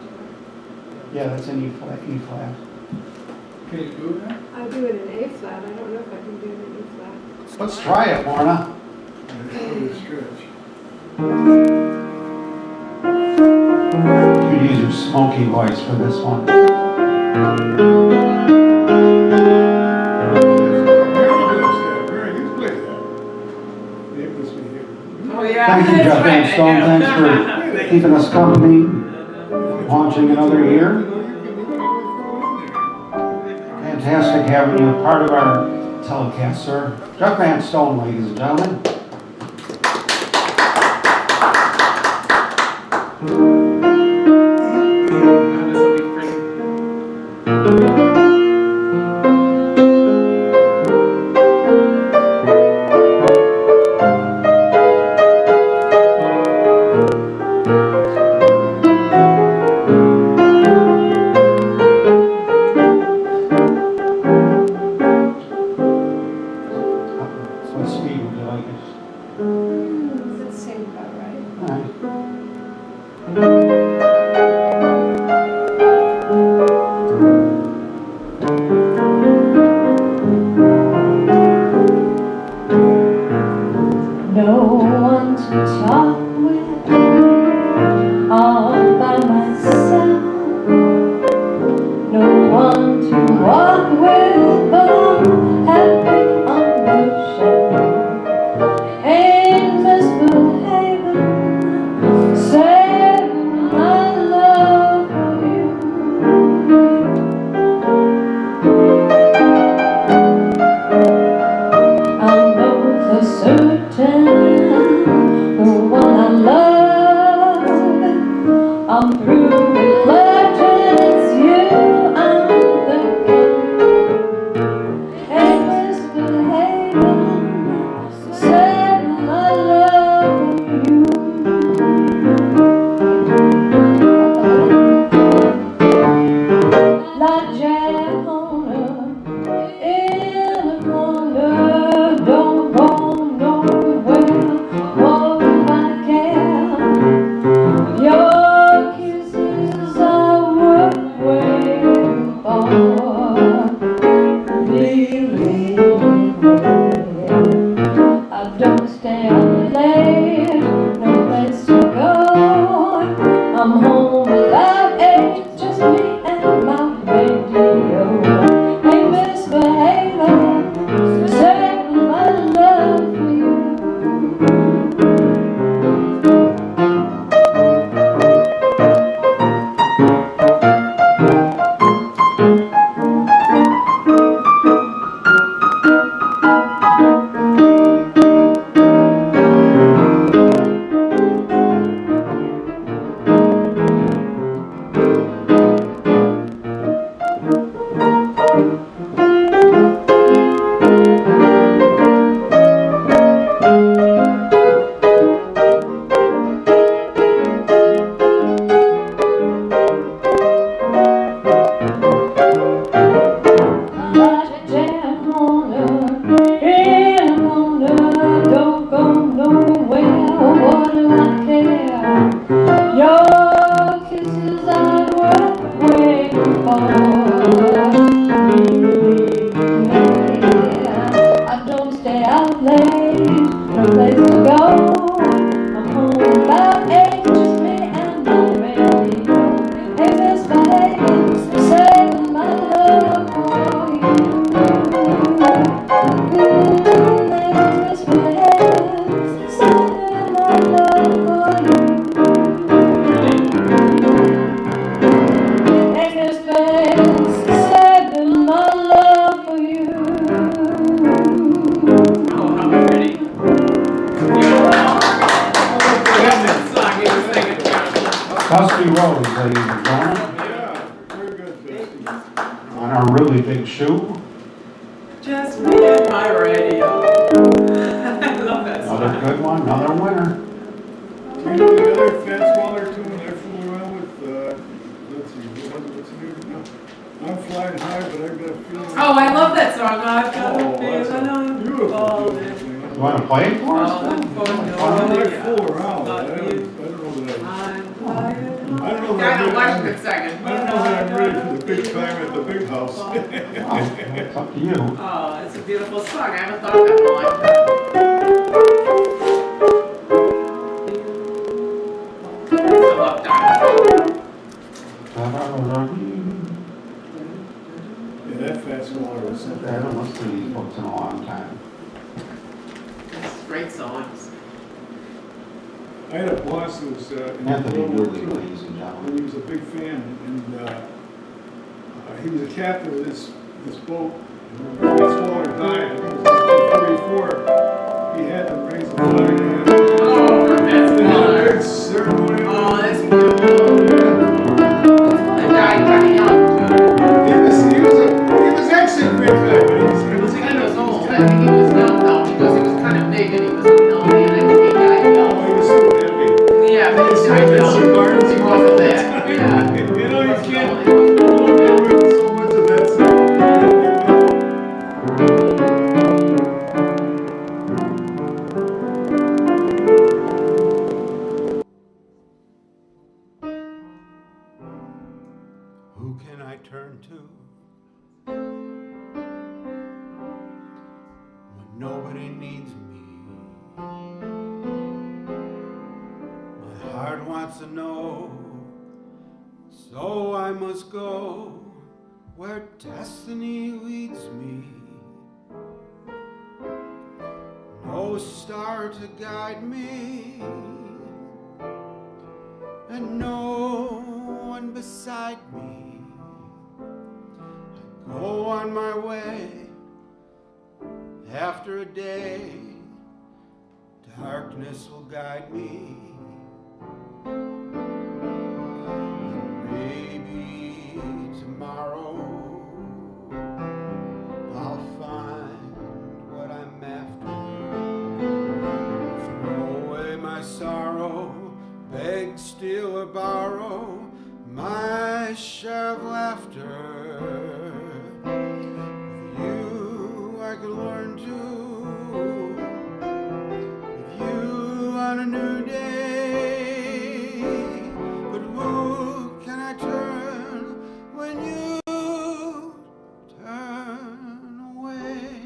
Yeah, that's an E flat. E flat. Can you do that? I do it in A flat, I don't know if I can do it in E flat. Let's try it, Lorna. You could use your smoky voice for this one. Oh, yeah. Thank you, Jeff Van Stone. Thanks for keeping us company, launching another year. Fantastic having you part of our telecast, sir. Jeff Van Stone, ladies and gentlemen. This will be pretty. What speed would you like it? Rose, ladies and gentlemen, Yeah, very good, Dusty. on our really big shoe. Just me and my radio. I love that song. Another good one, another winner. You know the other fat smaller tune I fool around with, let's see, what's the name now? I'm flying high, but I've got a feeling. Oh, I love that song. I've got Oh, a that's feeling a I'm beautiful, falling. beautiful thing. You want to play it for us? Falling then? for I nobody might fool else around, but but I don't you. know that I'm flying. I don't know Yeah, I know that Washington second. I don't know that I'm ready for the big time at the big house. Well, it's up to you. Oh, it's a beautiful song. I haven't thought of that in a long time. So love Diamond. Yeah, that fat smaller was I something. haven't listened to these books in a long time. It's great songs. I had a boss who was, in Anthony World War Dooley, II, ladies and and gentlemen. he was a big fan, and, he was a captain of this boat, and when the smaller died, I think it was 1944, he had them raise the flag. Oh, for Fats They had a Miller. big ceremony. Oh, that's beautiful. He died kind of young, too. He was actually a big guy, but He was kind of old. I think he was young, though, because he was kind of big and he was in Melanie, and I think he died oh, young. he was so heavy. Yeah, but he died young. He wasn't that. Yeah. You know, you can't, He wasn't old. you don't get rid of so much of that stuff. Who can I turn to when nobody needs me? My heart wants to know, so I must go where destiny leads me. No star to guide me, and no one beside me. I go on my way after a day, darkness will guide me. And maybe tomorrow I'll find what I'm after. Throw away my sorrow, beg, steal, or borrow my share of laughter. With you I could learn to, with you on a new day. But who can I turn when you turn away?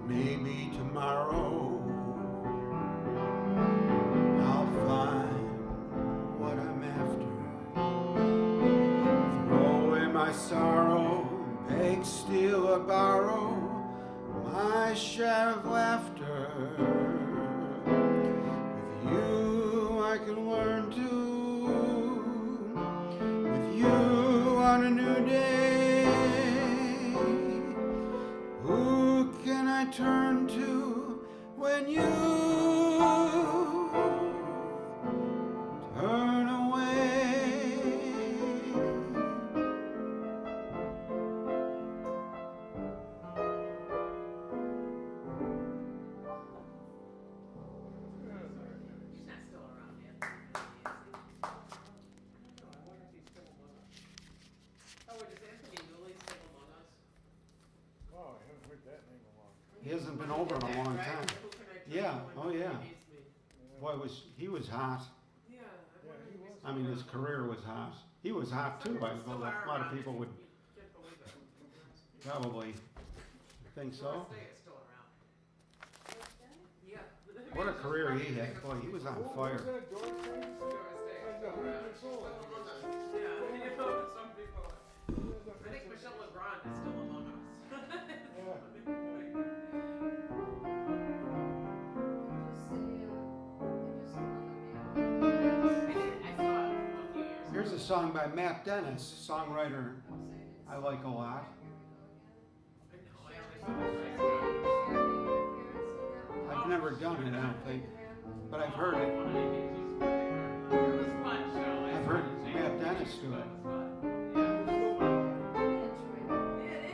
Maybe tomorrow I'll find what I'm after. Throw away my sorrow, beg, steal, or borrow my share of laughter. With you I can learn to, with you on a new day. Who can I turn to when you turn away? She's not still around yet. Oh, wait, is Anthony Dooley still among us? Oh, I haven't heard that name in a long time. He hasn't been over in a long time. Yeah, oh yeah. Boy, he was hot. Yeah. Yeah, he was. I mean, his career was hot. He was hot too. I suppose a lot of people would Can't believe it. probably think so. It's still around. Yeah. What a career he had. Boy, he was on Was fire. that Doris Day? Doris Day is still around. Soul. Yeah, you know, some people. I think Michelle LeBron is still among us. I saw it a few years ago. Here's a song by Matt Dennis, songwriter I like a lot. I know, I only saw it. I've never done it, I don't think, but I've heard it. It was a fun show. I've heard Matt Dennis do it.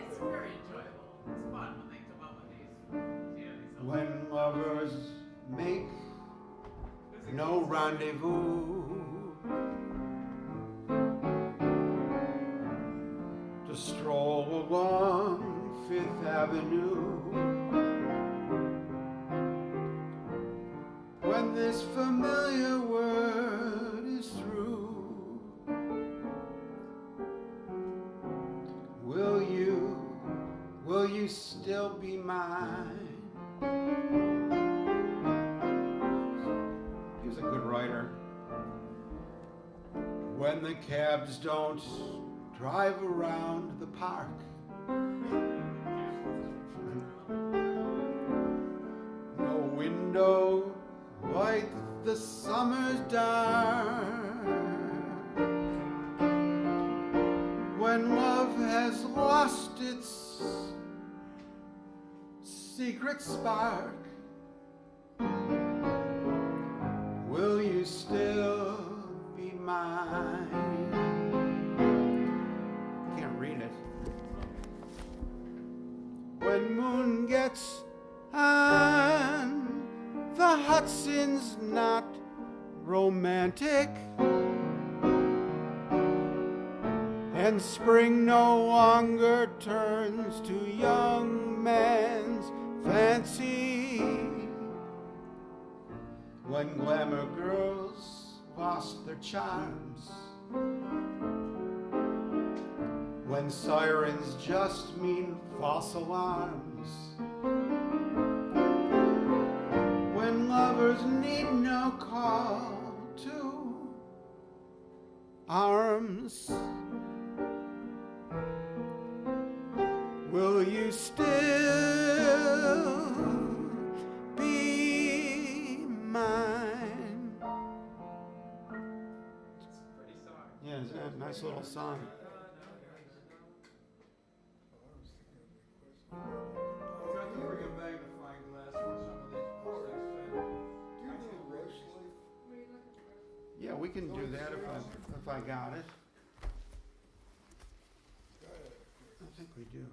It's very enjoyable. It's fun when they come up with these. When lovers make no rendezvous to stroll along Fifth Avenue, when this familiar word is through, will you still be mine? He was a good writer. When the cabs don't drive around the park, no window like the summer's dark, when love has lost its secret spark, will you still be mine? Can't read it. When moon gets on the Hudson's not romantic, and spring no longer turns to young man's fancy, when glamour girls lost their charms, when sirens just mean false alarms, when lovers need no call to arms, will you still be mine? It's a pretty song. Yeah, it's a nice little song. We've got to bring a magnifying glass for some of these buildings. Yeah, we can do that if I got it. I think we do.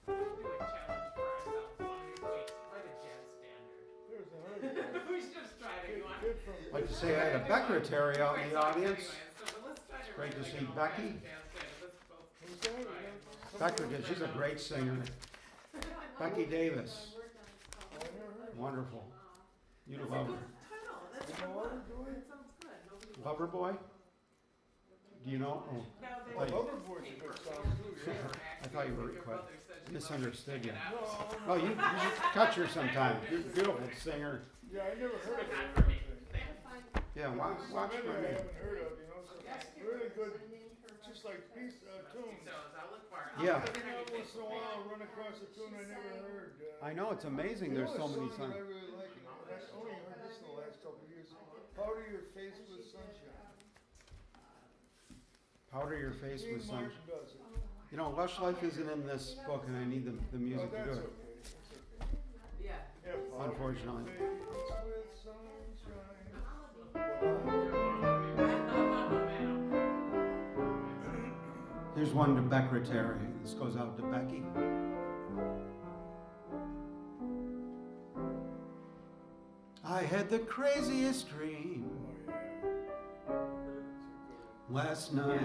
We do a challenge for ourselves. Write a jazz standard. There's a hurry. We should just try it. You want? I'd like to say I had a Beckeretary out in the audience. It's great to see Becky. Becker, she's a great singer. Becky Davis. Wonderful. You'd love her. Lover Boy? Do you know? Oh, I Loverboy's a good song too, yeah. I thought you were misunderstood you. Oh, you should catch her sometime. You're a beautiful singer. Yeah, I never heard of Not it. for me. Yeah, watch Many for I me. haven't heard of, you know, so really good, just like peace tunes. So I'll look for it. Yeah. Every once in a while, I'll run across a tune I never heard. I know, it's amazing. You know There's so a many song that I songs. really like, and I only heard this in the last couple of years. Powder Your Face with Sunshine. Powder Your Face Dean with Sun. Martin does it. You know, Lush Life isn't in this book, and I need the Oh, music to do that's it. okay, that's okay. Yeah. Yeah, Powder Unfortunately. Your Face with Sunshine. Here's one to Beckeretary. This goes out to Becky. I had the craziest dream last night.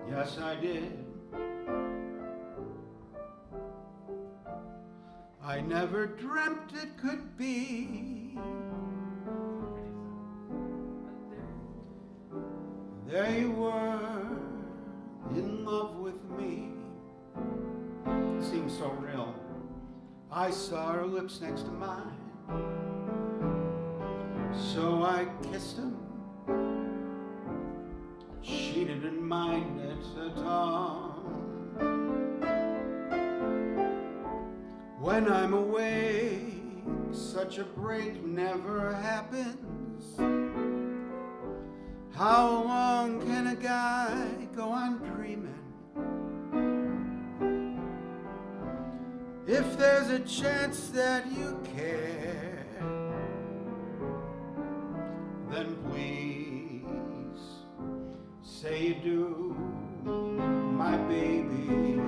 Yes, I did. I never dreamt it could be. There you were, in love with me. It seems so real. I saw her lips next to mine, so I kissed him. She didn't mind it at all. When I'm away, such a break never happens. How long can a guy go on dreaming? If there's a chance that you care, then please say you do, my baby.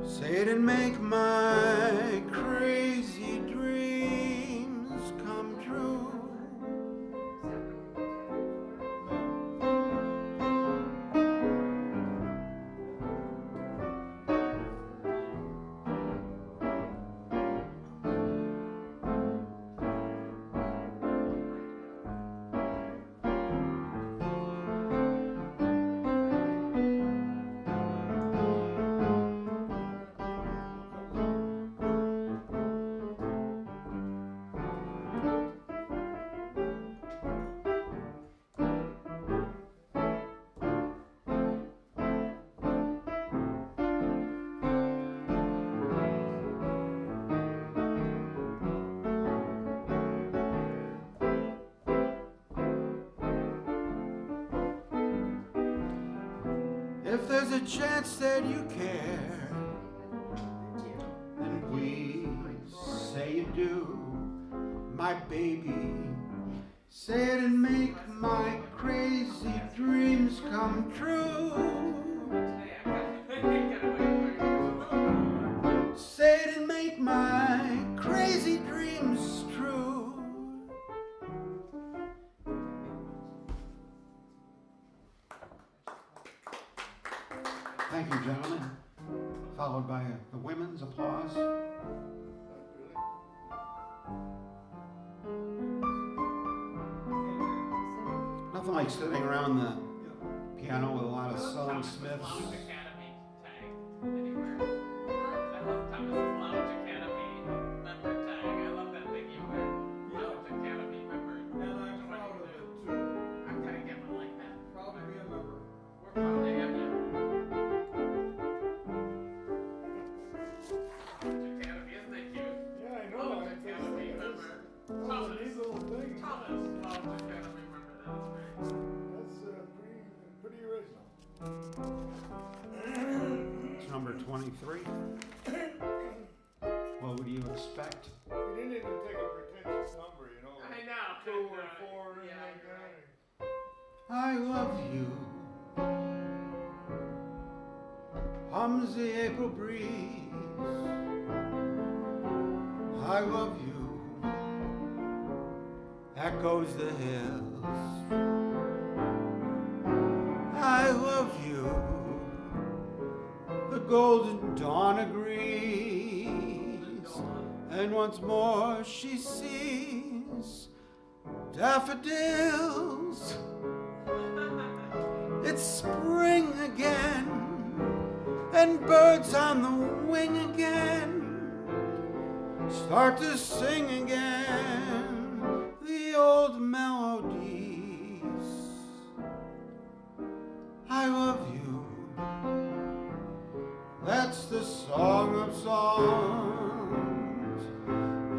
Say it and make my crazy dreams come true. If there's a chance that you care, then please say you do, my baby. Say it and make my crazy dreams come true. Say it and make my crazy dreams true. Thank you, gentlemen. Followed by the women's applause. Nothing like sitting around the piano with a lot of songsmiths. LoungeACADEmy tag anywhere. I love Thomas's LoungeACADEmy member tag. I love that thing you wear. LoungeACADEmy member. And I'm proud of it too. I'm gonna get one like that. Proud to be a member. We're proud to have you. LoungeACADEmy, isn't that cute? Yeah, I know. LoungeACADEmy member. That was a neat little thing. Thomas, LoungeACADEmy member. That is great. That's pretty original. It's number 23. What would you expect? We didn't even take a pretentious number, you know. I know. 2 or 4 and Yeah, like you're that. I love you. Hums the April breeze. I love you. Echoes the hills. I love you. The golden dawn agrees. And once more she sees daffodils. It's spring again, and birds on the wing again start to sing again the old melodies. I love you. That's the song of songs,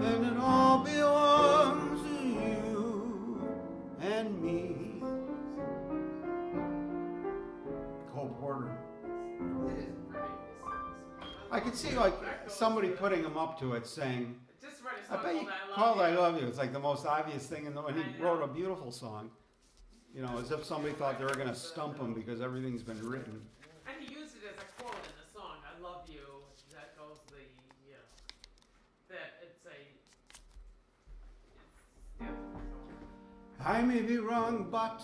and it all belongs to you and me. Cole Porter. It is pretty. I could see like somebody putting him up to it saying, Just write a I song bet you called I Love called I You. Love You. It's like the most obvious thing in the, and I he know. wrote a beautiful song. You know, as if somebody thought they were going to stump him because everything's been written. And he used it as a quote in the song, I love you, that goes the, you know, that it's yeah. I may be wrong, but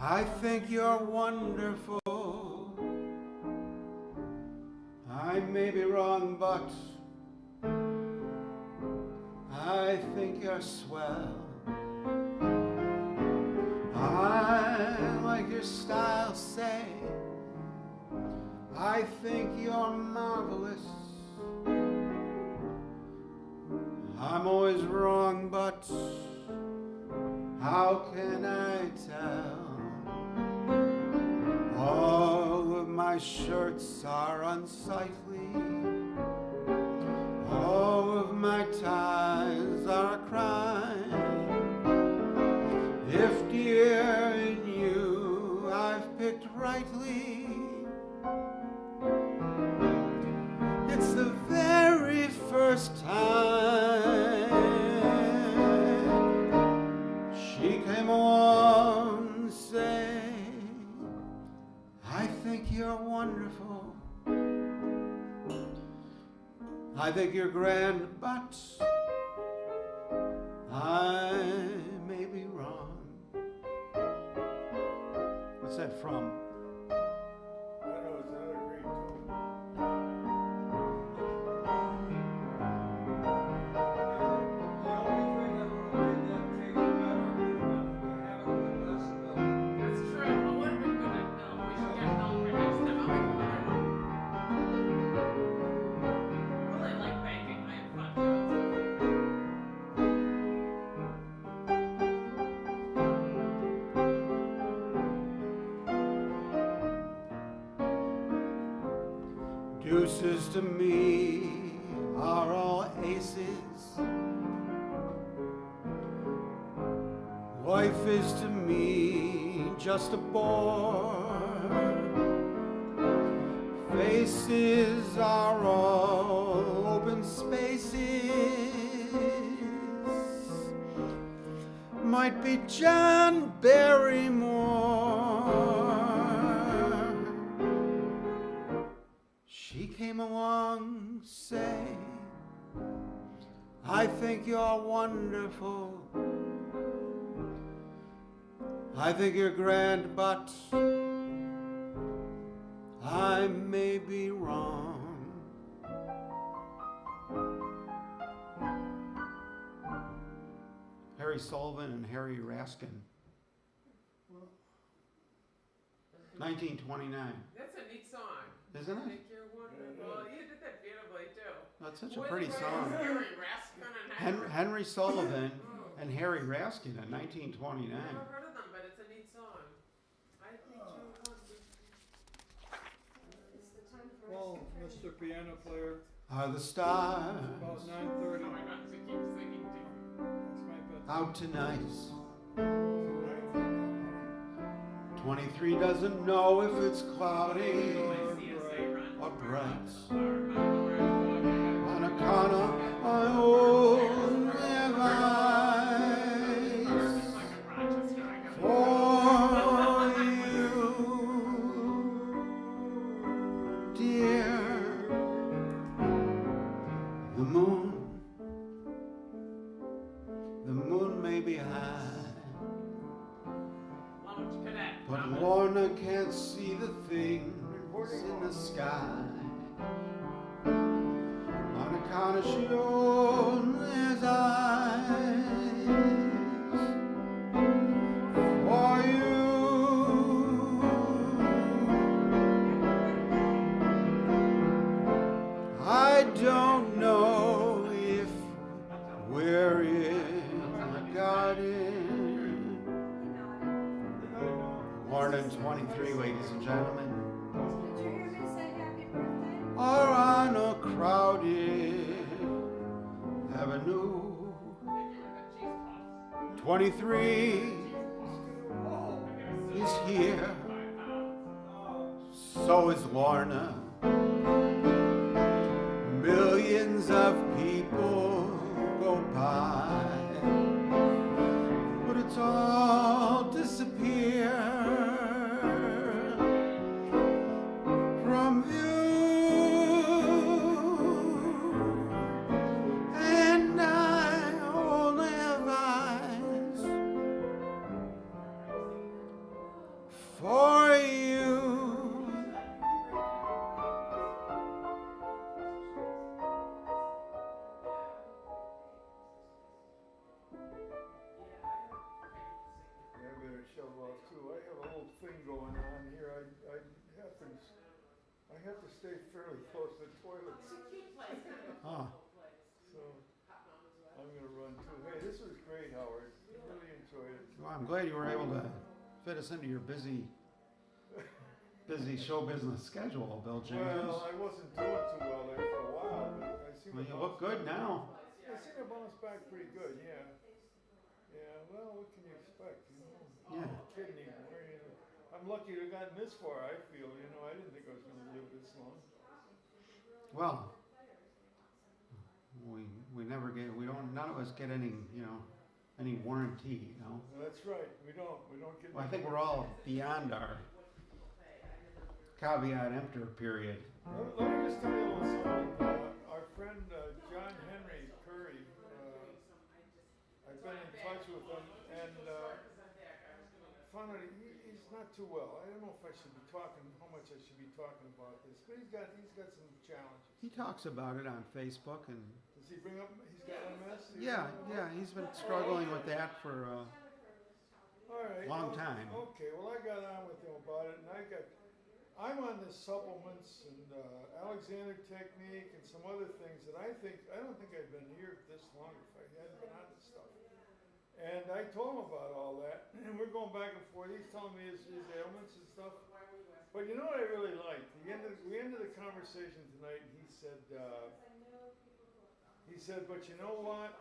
I think you're wonderful. may be wrong, but I think you're swell. I like your style, say. I think you're marvelous. I'm always wrong, but how can I tell? All of my shirts are unsightly. All of my ties are a crime. If dear in you I've picked rightly, it's the very first time she came along, say, I think you're wonderful. I think you're grand, but I may be wrong. What's that from? I know it's another great tune. The only thing that would have made that taste better would have been to have it with less milk. That's true. It would have been good at milk. We should get milk for next time. I'll make another one. I really like baking. I have fun doing Deuces to me are all aces. Life is to me just a bore. Faces are all open spaces. Might be John Barrymore. She came along, say, I think you're wonderful. I think you're grand, but I may be wrong. Harry Sullivan and Harry Raskin. 1929. That's a neat song. Isn't it? I think you're wonderful. You did that beautifully too. That's such a pretty song. Harry Raskin and Henry Sullivan and Harry Raskin in 1929. I've never heard of them, but it's a neat song. I think you're wonderful. Well, Mr. Piano Player, Are the stars about Oh 9:30. my God, to keep singing too. That's my bedtime. out tonight? 23 doesn't know if it's cloudy or bright. On a corner, I only have eyes for you, dear. The moon may be high, but Lorna can't see the things in the sky. On account of she only has eyes for you. I don't know if we're in a garden. Lorna 23, ladies and gentlemen. Did you hear me say happy birthday? Or on a crowded avenue. 23 is here, so is Lorna. Millions of people go by, but it's all disappear from view. And I only have eyes for you. shove off too. I have a little thing going on here. I have to stay fairly close to the toilets. It's a cute place. Oh, So I'm gonna run too. Hey, this was great, Howard. I really enjoyed it. well, I'm glad you were able to fit us into your busy show business schedule, Bill Jenkins. Well, I wasn't doing too well there for a while, but I seem Well, to you look good now. I seem to bounce back pretty good, yeah. Yeah, well, what can you expect, you know? Yeah. I'm kidding anymore, you know. I'm lucky to have gotten this far, I feel, you know. I didn't think I was gonna live this long. Well, we never get, none of us get any, you know, any warranty, you know. That's right, we don't get. Well, I think we're all beyond our caveat emptor period. Let me just tell you a little something. Our friend John Henry Curry, I've been in touch with him, and found out he's not too well. I don't know if I should be talking, how much I should be talking about this, but he's got some challenges. He talks about it on Facebook, and Does he bring up, he's got MS? yeah, he's been struggling with that for a All right, long time. Okay, well, I got on with him about it, and I'm on the supplements and Alexander technique and some other things that I don't think I've been here this long if I hadn't been on this stuff. And I told him about all that, and we're going back and forth. He's telling me his ailments and stuff. But you know what I really liked? We ended the conversation tonight, and he said, but you know what?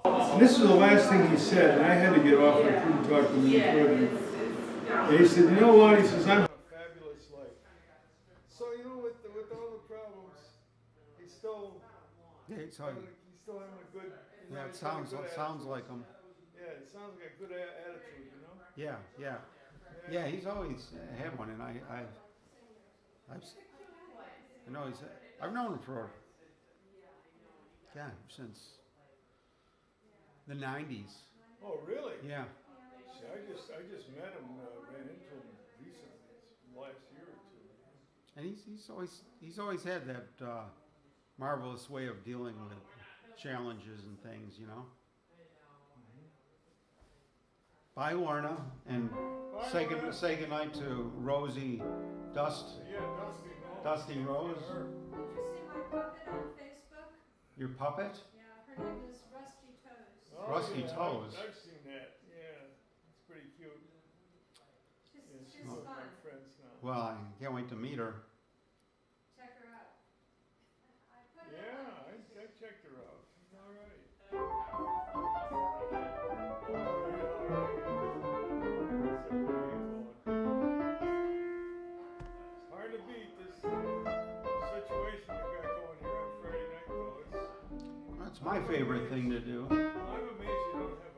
And this is the last thing he said, and I had to get off. I couldn't talk to him any further. And he said, you know what? He says, I'm a fabulous life. So, you know, with all the problems, he's still having a good. You know, Yeah, it he's got a sounds good sounds attitude. like him. Yeah, it sounds like a good attitude, you know. Yeah, he's always had one, and I've you know, I've known him for since the '90s. Oh, really? Yeah. See, I just met him, ran into him recently, last year or two. And he's always had that marvelous way of dealing with challenges and things, you know. Bye, Lorna, and say goodnight to Rosie Dust. Yeah, Dusty Rose. Did you see my puppet on Facebook? Your puppet? Yeah, her name is Rusty Toes. Oh, Rusty yeah, Toes. I've seen that. Yeah, it's pretty cute. She's one of my fun. friends now. Well, I can't wait to meet her. Check her out. I put it Yeah, on I checked her out. She's all right. It's hard to beat this situation you got going here on Friday night, though. That's my favorite thing to do. I'm amazed you don't have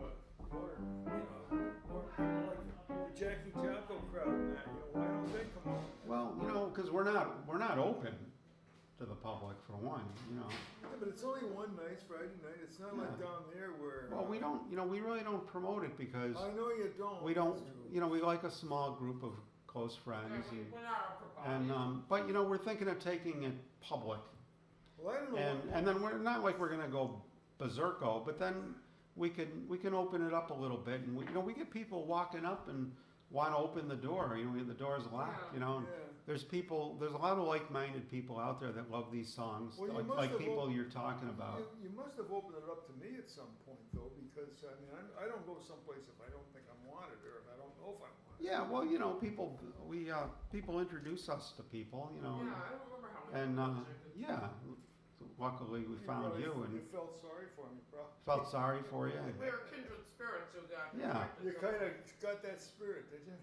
more people like the Jackie Jocko crowd and that. You know, why don't they come on? Well, you know, because we're not open to the public for one, you know. Yeah, but it's only one night, it's Friday night. It's not like Yeah. down there where. Well, we don't, you know, we really don't promote it because I know you don't. we That's don't, true. you know, we like a small group of close friends, We're not a proponent. and but you know, we're thinking of taking it public, Well, I don't know. and then we're not like we're gonna go berserko, but then we can open it up a little bit, and we get people walking up and want to open the door. You know, the door's locked. You know, and Yeah. there's a lot of like-minded people out there that love these songs, Well, you like, must like have people opened- you're talking about. You must have opened it up to me at some point, though, because I mean, I don't go someplace if I don't think I'm wanted or if I don't know if I'm wanted. Yeah, well, you know, people introduce us to people, you know, Yeah, I don't remember how many. and yeah, luckily we found really- you You and felt sorry for me, bro. felt sorry for you. We are kindred spirits who got. Yeah. You kind of got that spirit, did you?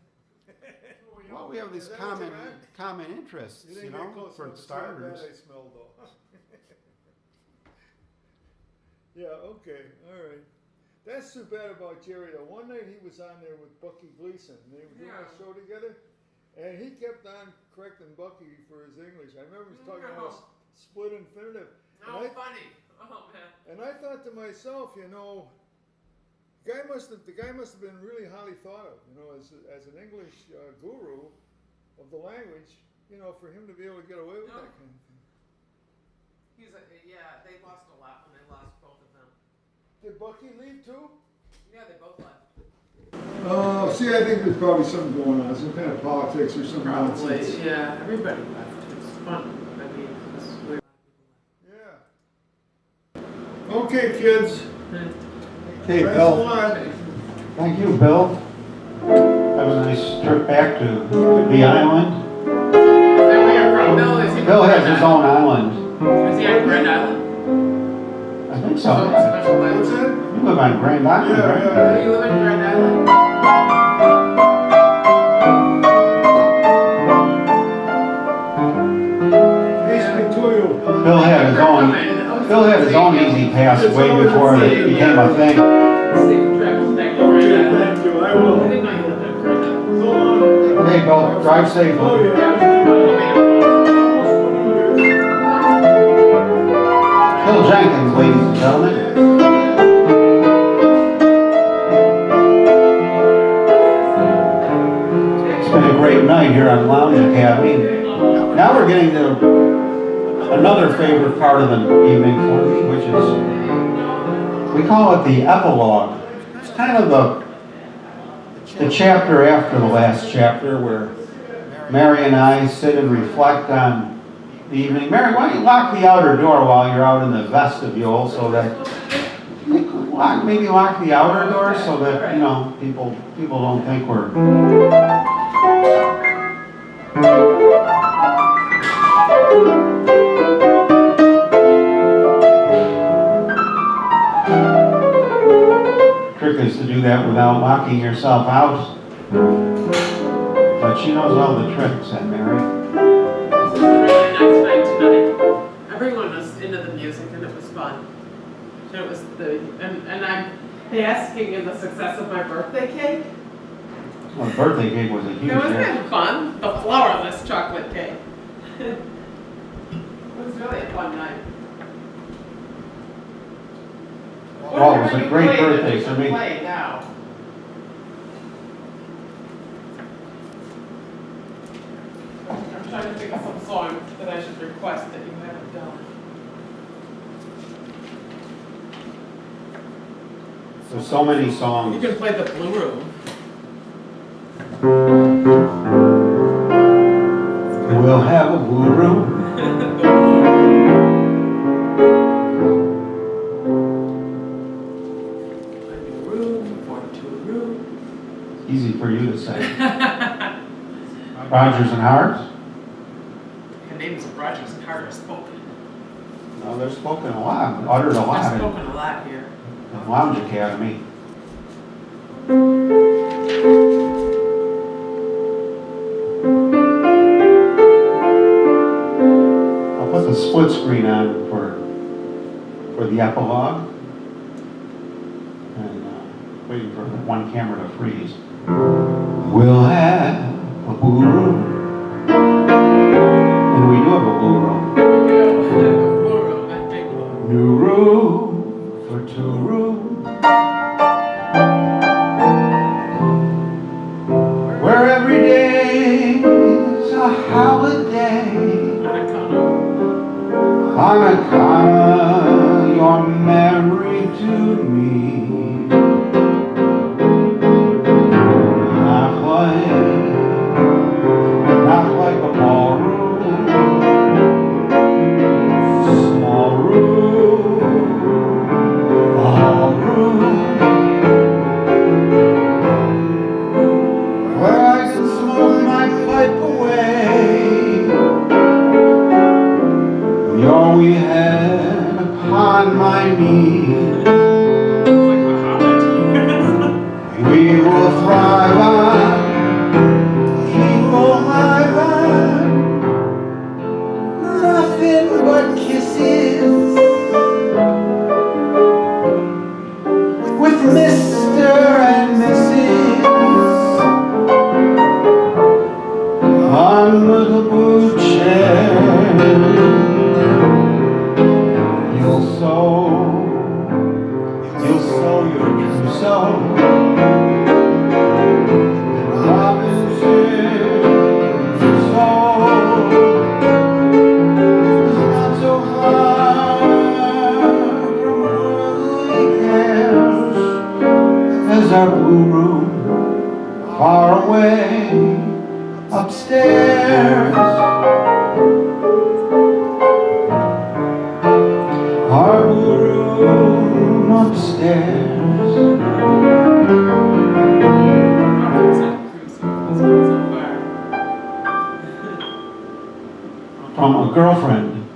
Well, we have these Is that what you meant? common interests, you didn't get know, close for enough. It's not starters. bad I smell, though. Yeah, okay, all right. That's too bad about Jerry, though. One night he was on there with Bucky Gleason, and they were doing Yeah. a show together, and he kept on correcting Bucky for his English. I remember he was talking about a split infinitive. Oh, And I- funny. Oh, man. And I thought to myself, you know, the guy must have been really highly thought of, you know, as an English guru of the language, you know, for him to be able to get away with that kind of thing. Yeah, they lost a lot when they lost both of them. Did Bucky leave too? Yeah, they both left. Oh, see, I think there's probably something going on, some kind of politics or some nonsense. Probably, yeah, everybody left. It's fun. I mean, it's weird. Yeah. Okay, kids. Hey, Thanks a Bill. lot. Thank you, Bill. Have a nice trip back to the island. Is that where you're from, Bill? Is he Bill from has Grand his own island. Island? Is he on Grand Island? I think so. Some Yeah. special What's island. that? You live on Grand Island, Yeah, right? Do you live in Grand Island? Nice to meet you. Bill had his own. Bill had his own easy pass way before it became a thing. Safe travels back to Grand Okay, Island. thank you, I I will. didn't know you lived in Grand Island. So long. Hey, Bill, drive safely. Oh, yeah. Bill Jenkins, ladies and gentlemen. It's been a great night here on Lounge Academy. Now we're getting to another favorite part of the evening for me, which is, we call it the epilogue. It's kind of the chapter after the last chapter where Mary and I sit and reflect on the evening. Mary, why don't you lock the outer door while you're out in the vestibule so that, maybe lock the outer door so that, you know, people don't think we're... Trick is to do that without locking yourself out. But she knows all the tricks, that Mary. It was a really nice night tonight. Everyone was into the music and it was fun. And it was and I'm basking in the success of my birthday cake. Well, the birthday cake was a huge It was hit. kind of fun. The flourless chocolate cake. It was really a fun night. Well, it was a great birthday for me. Play now. I'm trying to think of some song that I should request that you haven't done. There's so many You songs. can play the Blue Room. We'll have a blue room. Easy for you to say. Rogers and Hart? The names of Rogers and Hart are spoken. No, they're spoken a lot, uttered a They're lot spoken a lot here. in Lounge Academy. I'll put the split screen on for the epilogue. And waiting for one camera to freeze. We'll have a blue room. And we do have a blue room. Blue Room, that big one. New room for two rooms. Where every day's a holiday. On account you're married to me. Not like a ballroom. Small room. Ballroom. Where I can smoke my pipe away. We all we have far away upstairs. Our blue room upstairs. From a girlfriend,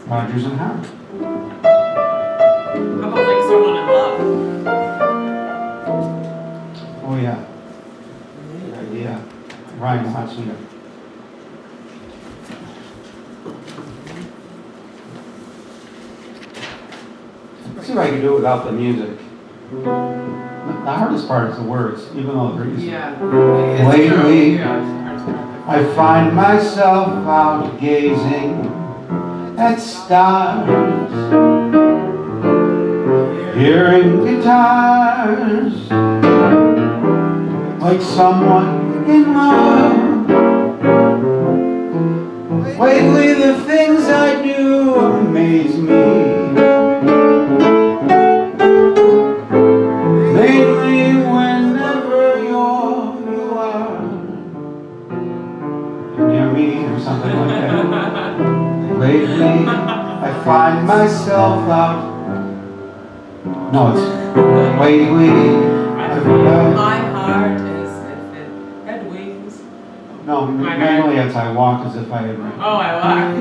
Rogers and Howard. How about like someone in love? Oh yeah, good idea. Ryan Watson. Let's see if I can do it without the music. The hardest part is the words, even though they're easy. Yeah. Lately, I find myself out gazing at stars, hearing guitars, like someone in love. Lately, the things I do amaze me. Lately, whenever you are near me or something like that. Lately, I find myself out. No, it's lately. My heart is if it had wings. No, mainly it's I walk as if I had rain. Oh, I walk.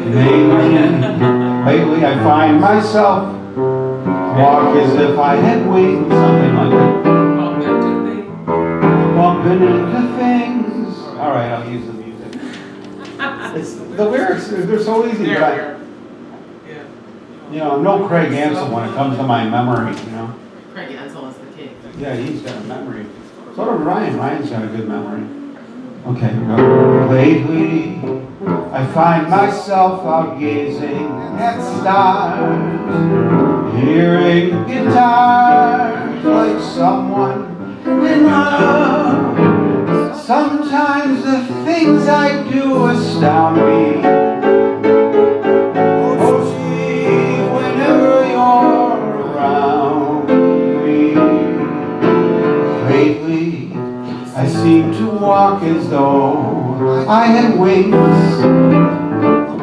Lately, I find myself walk as if I had wings, something like that. Bump into things. Bumping into things. All right, I'll use the music. It's the lyrics. They're so easy. There, But I, there. Yeah. you know, I'm no Craig Ansel when it comes to my memory. You know. Craig Ansel is the king. Yeah, he's got a memory. So does Ryan. Ryan's got a good memory. Okay, here we go. Lately, I find myself out gazing at stars, hearing guitars like someone in love. Sometimes the things I do astound me. Oh, gee, whenever you're around me. Lately, I seem to walk as though I had wings,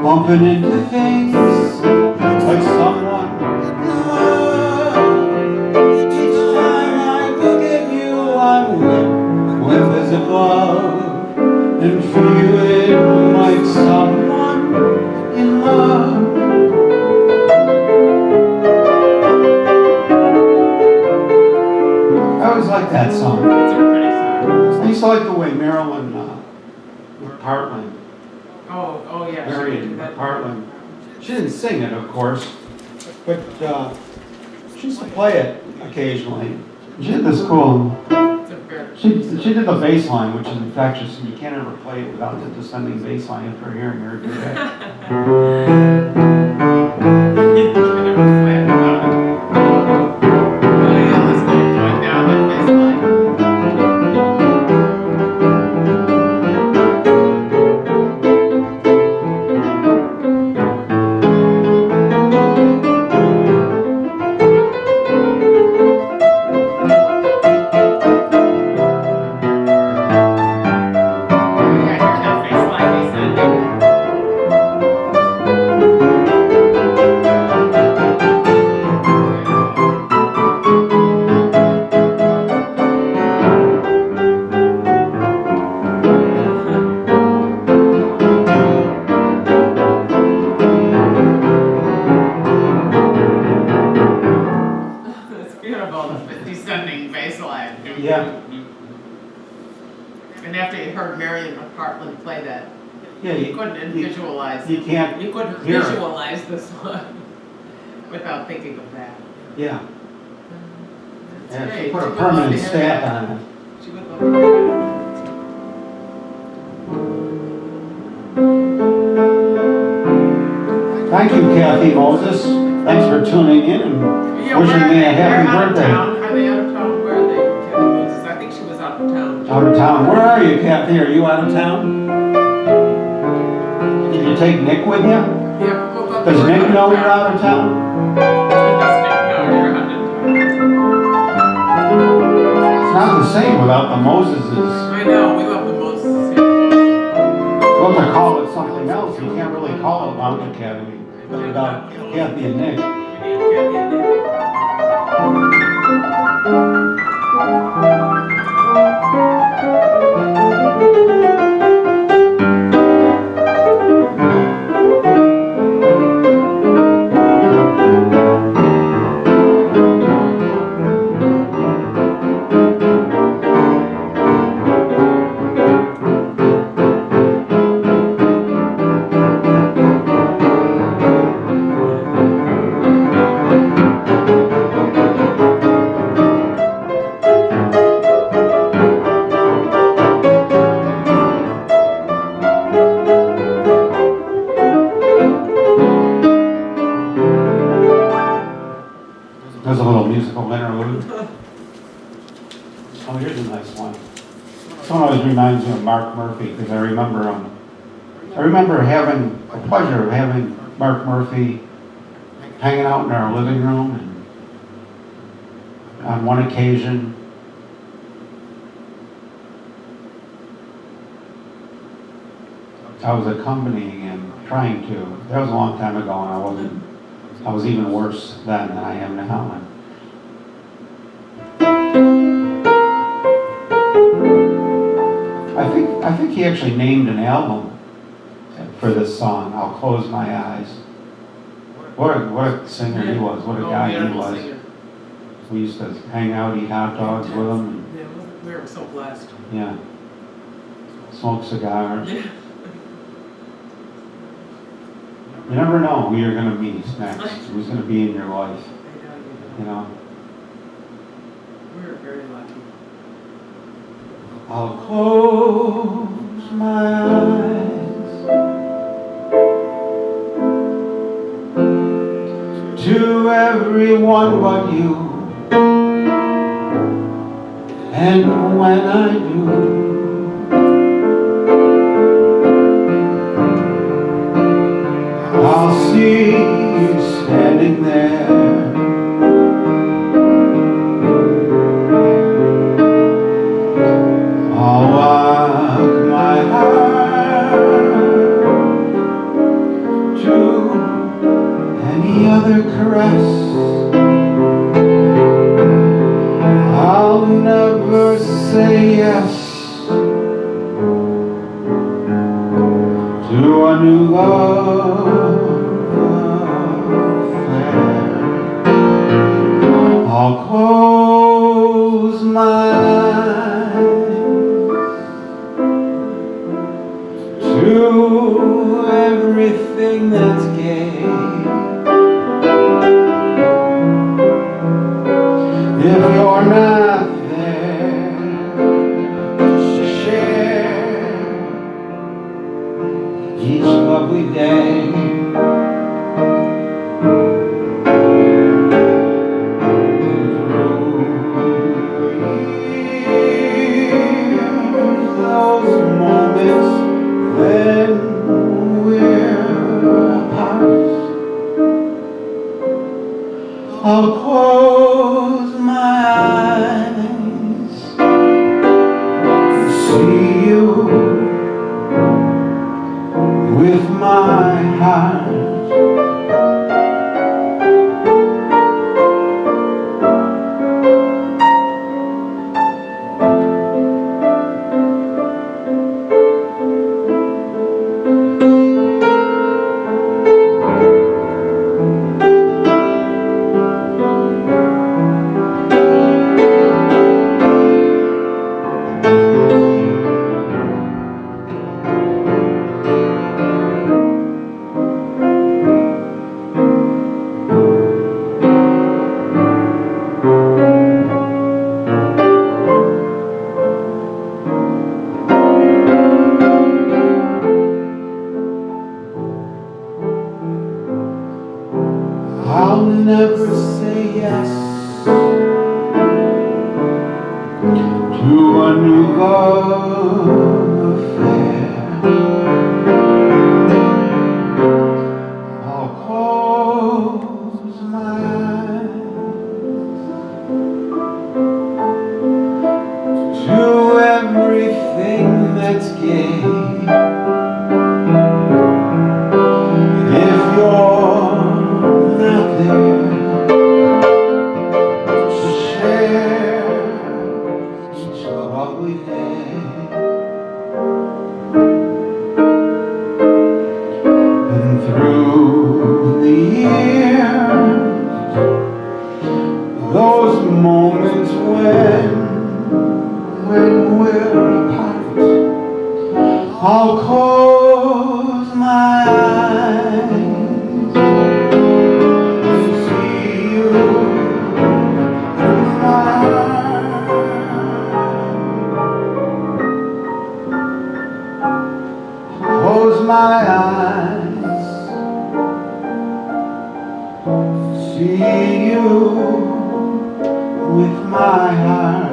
bumping into things like someone in love. Each time I look at you, I'm limp as a glove, and feeling like someone in love. I always like that song. It's a pretty song. I used to like the way Marilyn Partland, Oh yeah. Marion Partland, she didn't sing it, of course, but she used to play it occasionally. She did this cool, It's a very. she did the bass line, which is infectious, and you can't ever play it without the descending bass line if you're hearing her do that. Yeah, And after you heard Marion Partland play that, yeah, you couldn't visualize. you can't You couldn't hear it. visualize this one without thinking of that. Yeah, That's yeah, great. she put a would love permanent to hear stamp that. on it. She would love to hear that. Thank you, Kathy Moses. Thanks for tuning in and Yeah, wishing where are me they? a happy They're out of birthday. town. Are they out of town? Where are they? Kathy Moses? I think she was out of town. Out of town. Where are you, Kathy? Are you out of town? Did you take Nick with you? Yeah, well, but Does they were Nick know you're town. out of town? Does Nick know you're out of town? not the same without the Moseses. I know, we love the Moses. Well, to call it something else, you can't really call it Lounge Academy without Kathy and Nick. There's a little musical interlude. Oh, here's a nice one. This one always reminds me of Mark Murphy because I remember him. I remember having the pleasure of having Mark Murphy hanging out in our living room, and on one occasion, I was accompanying him, trying to. That was a long time ago, and I was even worse then than I am now. I think he actually named an album for this song, I'll Close My Eyes. What a singer he was, what a guy he was. Singer. We used to hang out, eat hot dogs with him. Yeah, we were so blessed. Yeah. Smoke cigars. Yeah. You never know who you're going to meet next, who's going to be in your life, you know. We were very lucky. I'll close my eyes to everyone but you, and when I do, I'll see you standing there. I'll walk my heart to any other caress. I'll never say yes to a new love affair. I'll close my eyes to everything that's gay. If you're not there to share each lovely day, those moments when we're apart, I'll close my eyes to see you with my heart. I'll never say yes to a new love affair. I'll close my eyes to everything that's gay. If you're not there to share each lovely day, and through the years, those moments when we're apart, I'll close my eyes and see you through mine. Close my eyes, see you with my heart.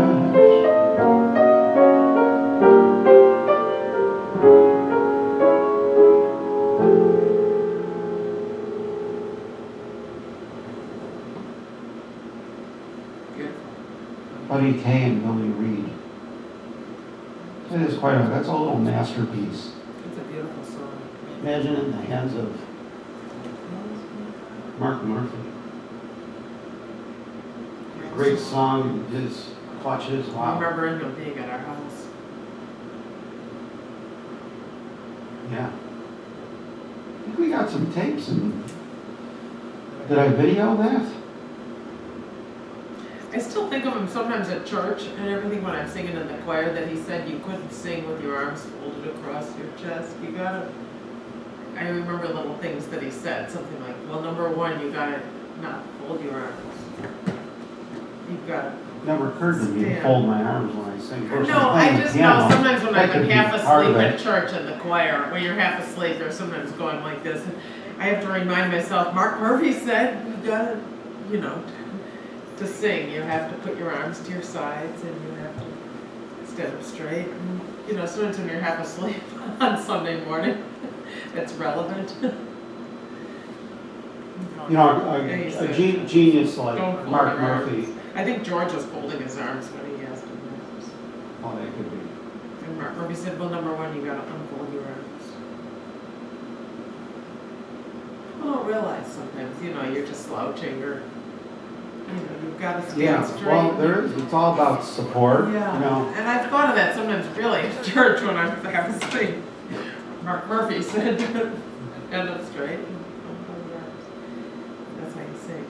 Buddy Kay and Billy Reed. It is quite that's a little masterpiece. It's a beautiful song. Imagine in the hands of Mark Murphy. Great song, his clutches, I wow. remember him being at our house. Yeah. I think we got some tapes and did I video that? I still think of him sometimes at church and everything when I'm singing in the choir that he said you couldn't sing with your arms folded across your chest. You gotta, I remember little things that he said, something like, well, number one, you gotta not fold your arms. You've gotta. Never occurred to me to fold my arms when I sing. Of course, No, I'm playing I the just piano. know sometimes when That I've could been be half part of asleep it. at church in the choir, when you're half asleep, they're sometimes going like this. And I have to remind myself, Mark Murphy said, you gotta, you know, to sing, you have to put your arms to your sides and you have to stand up straight. And, you know, sometimes when you're half asleep on Sunday morning, that's relevant. You know, a genius like Don't fold Mark your arms. Murphy. I think George was folding his arms when he asked him that. Oh, that could be. And Mark Murphy said, well, number one, you gotta unfold your arms. I don't realize sometimes, you know, you're just slouching or, you know, you've got to stand straight. Well, there is. It's all about support. Yeah, You know. and I've thought of that sometimes really at church when I'm half asleep. Mark Murphy said, stand up straight and unfold your arms. That's how you sing.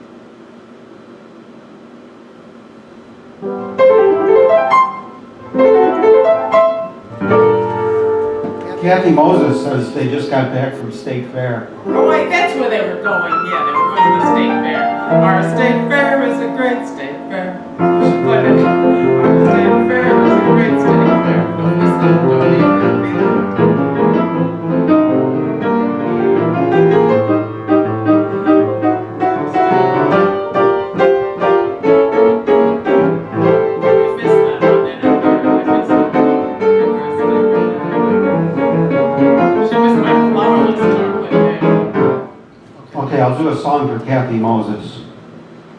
Kathy Moses says they just got back from State Fair. Oh wait, that's where they were going. Yeah, they were going to the state fair. Our state fair is a great state fair. But our state fair is a great state fair. Don't listen, don't even be Okay, I'll do a song for Kathy Moses.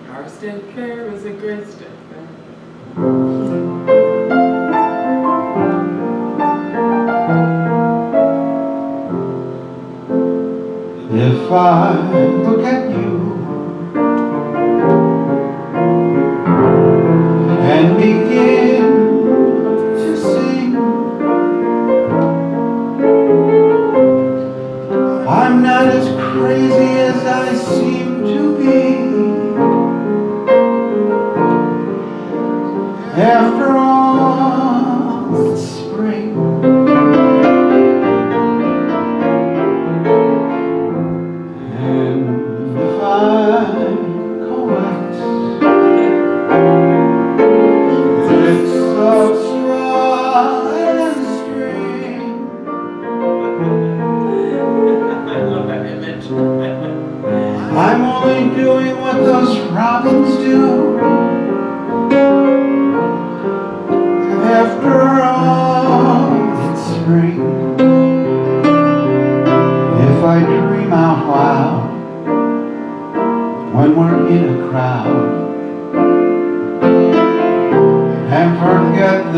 Our state fair is a great state fair. If I look at you and begin to sing, I'm not as crazy as I seem to be. After all, it's spring. And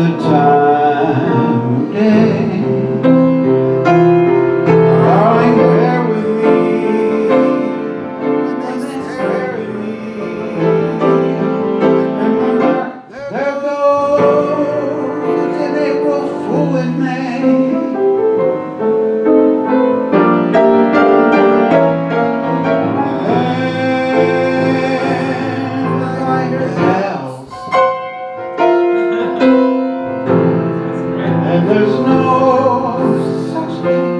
the time of day. Darling, bear with me when they stare at me. Remember, there goes an April Fool in May. And there's no such thing.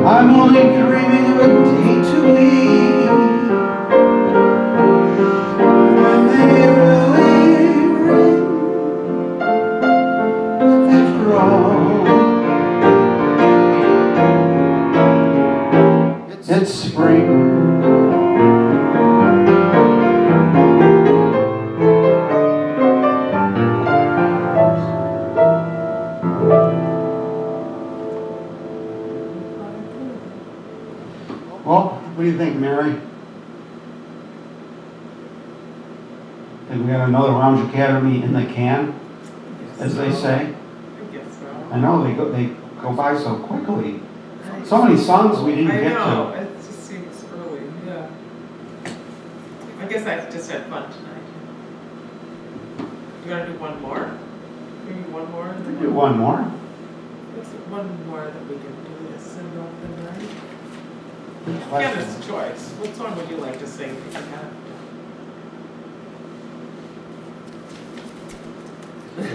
I'm only dreaming of a day to be when they really ring. After all, it's spring. Well, what do you think, Mary? Think we got another LoungeACADEMY in the can, as they say? I guess so. I know they go by so quickly. So many songs we didn't get I know, to. it just seems early, yeah. I guess I just had fun tonight. You wanna do one more? Maybe one more? We can do one more. What's one more that we can do this send off the night? Question. Yeah, it's a choice. What song would you like to sing if you had?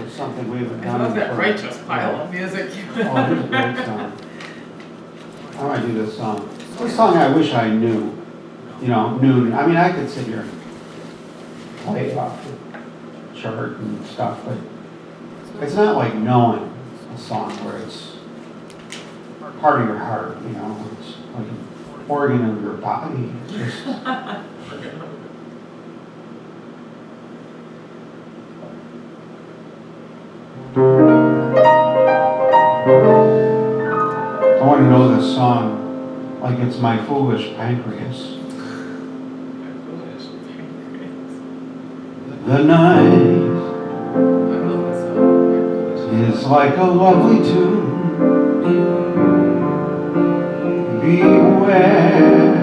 It's something we haven't I done. love that before. righteous pile of music. Oh, it's a great song. I want to do this song. It's a song I wish I knew. You know, knew. I mean, I could sit here and play it off the chart and stuff, but it's not like knowing a song where it's part of your heart, you know. It's like an organ of your body. It's just, I want to know this song like it's my foolish pancreas. The night is like a lovely tune. Beware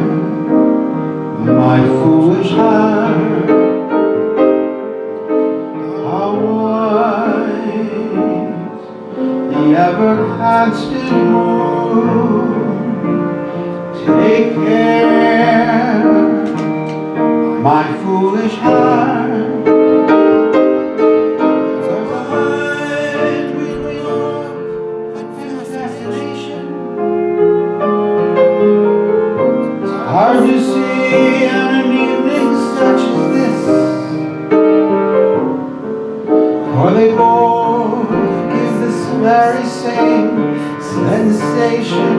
my foolish heart. How wise the ever-constant moon. Take care, my foolish heart. Hard to see on an evening such as this, for they both give this very same sensation.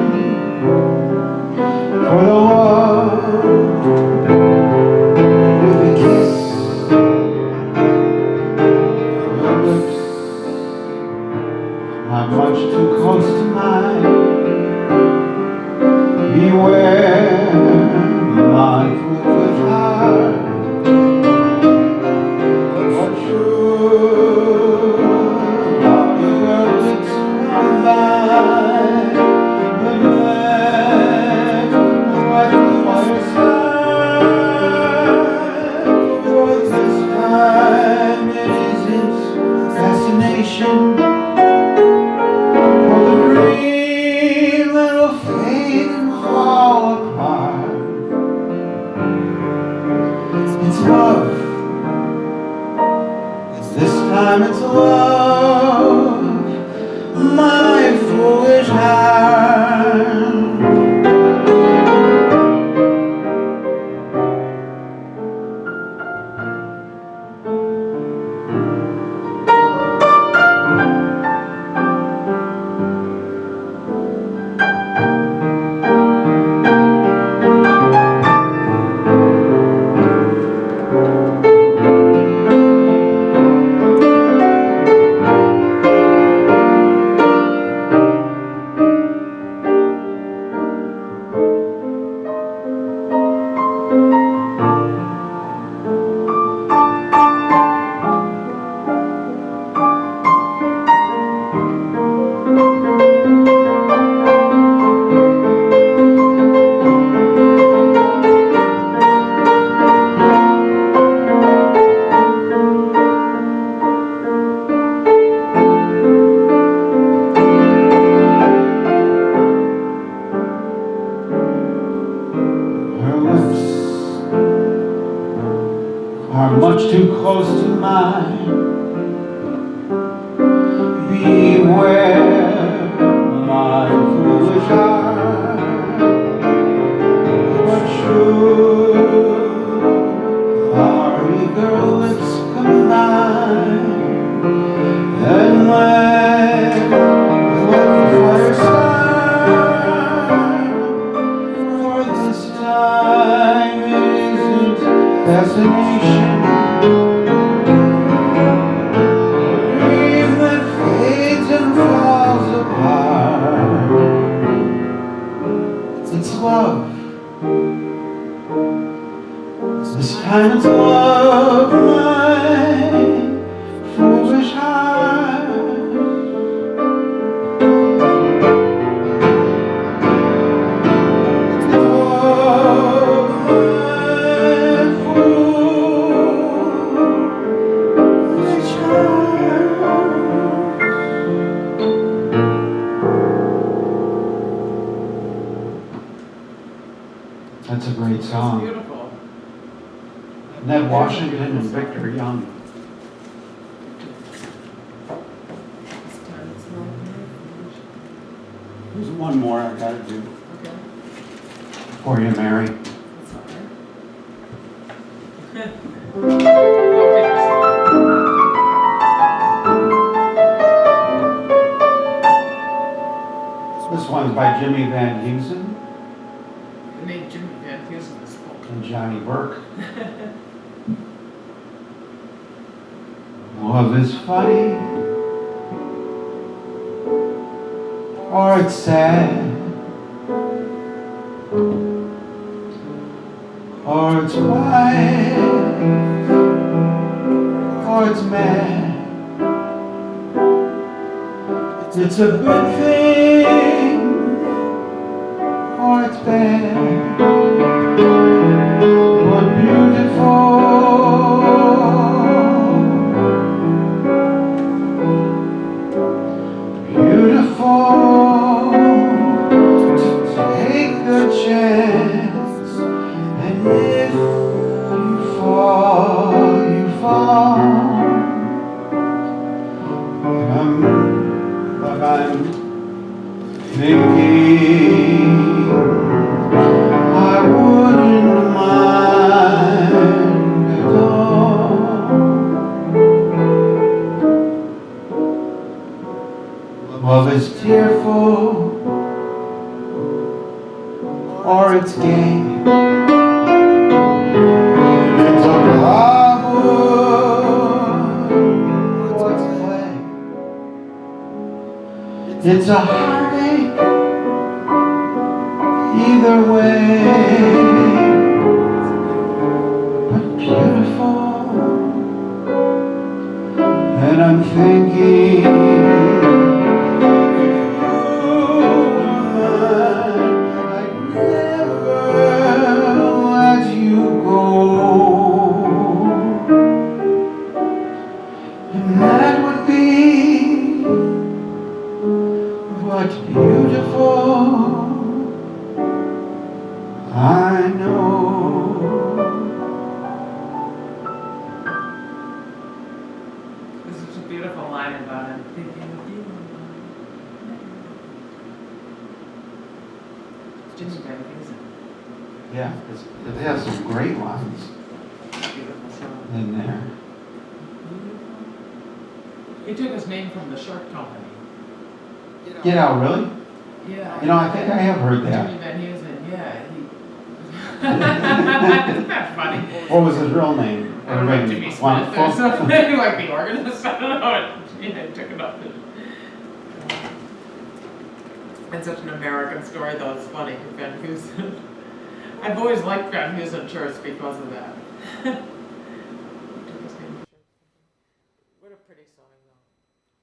For the one with a kiss, your lips are much too close to mine. Beware my foolish heart. What true love your lips combine. The man what the fireside. For this time it isn't fascination. For the dream that'll fade and fall apart. It's love. This time it's love. My foolish heart. mine. Beware my foolish heart, but true our eager lips combine. And when the fire starts, for this time isn't fascination, dream that fades and falls apart. It's love. This time it's love, my foolish heart. Love, my foolish heart. That's a great song. Beautiful. Ned Washington and Victor Young. There's one more I gotta do Okay. before you marry. That's all right. This one's by Jimmy Van Heusen The name Jimmy Van Heusen is cool. and Johnny Burke. Love is funny, or it's sad, or it's wild, or it's mad. It's a good thing, or it's bad, but beautiful. Beautiful to take a chance, and if you fall, you fall. But I'm thinking I wouldn't mind at all. Love is tearful, or it's gay. It's a problem, or it's play. It's a heartache, either way. But beautiful, and I'm thinking I know. This is a beautiful line about him thinking of you. Jimmy Van Heusen. Yeah, it has some great lines Beautiful song. in there. He took his name from the Shark Company. Get out, really? Yeah. You know, I think I have heard that. Jimmy Van Heusen, yeah. Isn't that funny? What was his real name? I don't know, Jimmy Smith or something, like the organist, I don't know, yeah, took it up. It's such an American story, though, it's funny, Van Heusen. I've always liked Van Heusen Church because of that. What a pretty song, though.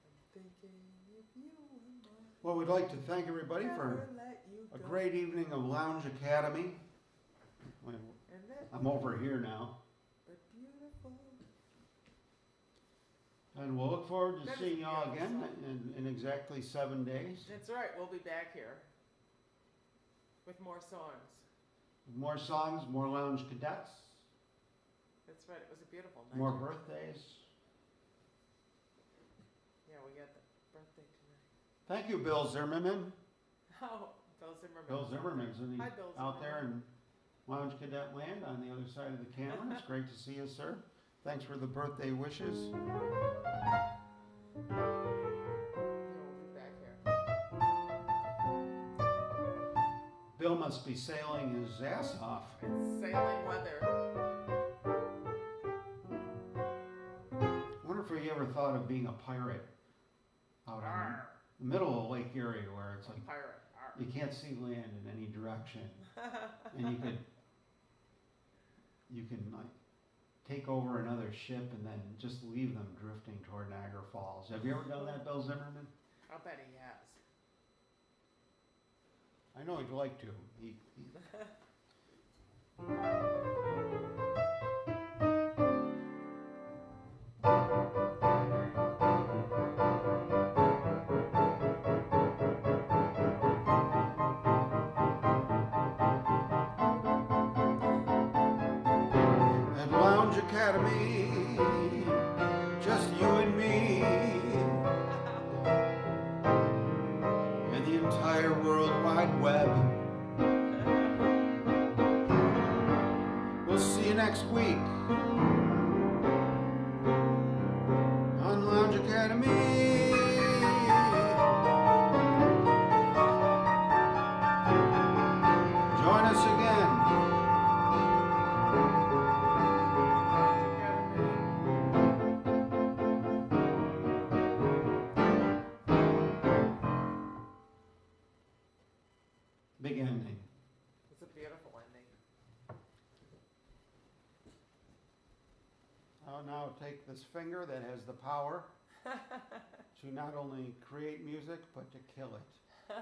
I'm thinking if you were mine, Well, we'd like to thank everybody for let you a go. great evening of Lounge Academy. And that I'm over here now. but beautiful. And we'll look forward to That is seeing y'all beautiful. again in exactly 7 days. That's right, we'll be back here with more songs. More songs, more Lounge Cadets, That's right, it was a beautiful night. more birthdays. Thank you, Bill Zimmerman. Oh, Bill Zimmerman. Bill Zimmerman's Hi, Bill out there Zimmerman. in Lounge Cadet Land on the other side of the camera. It's great to see you, sir. Thanks for the birthday wishes. Yeah, we'll be back here. Bill must be sailing his ass off. It's sailing weather. I wonder if you ever thought of being a pirate out in Arr, the middle of Lake Erie where it's like pirate. Arr. you can't see land in any direction. And you can like take over another ship and then just leave them drifting toward Niagara Falls. Have you ever done that, Bill Zimmerman? I'll bet he has. I know he'd like to. At Lounge Academy, just you and me, and the entire World Wide Web. We'll see you next week on Lounge Academy. Join us again. Big ending. It's a beautiful ending. I'll now take this finger that has the power to not only create music, but to kill it.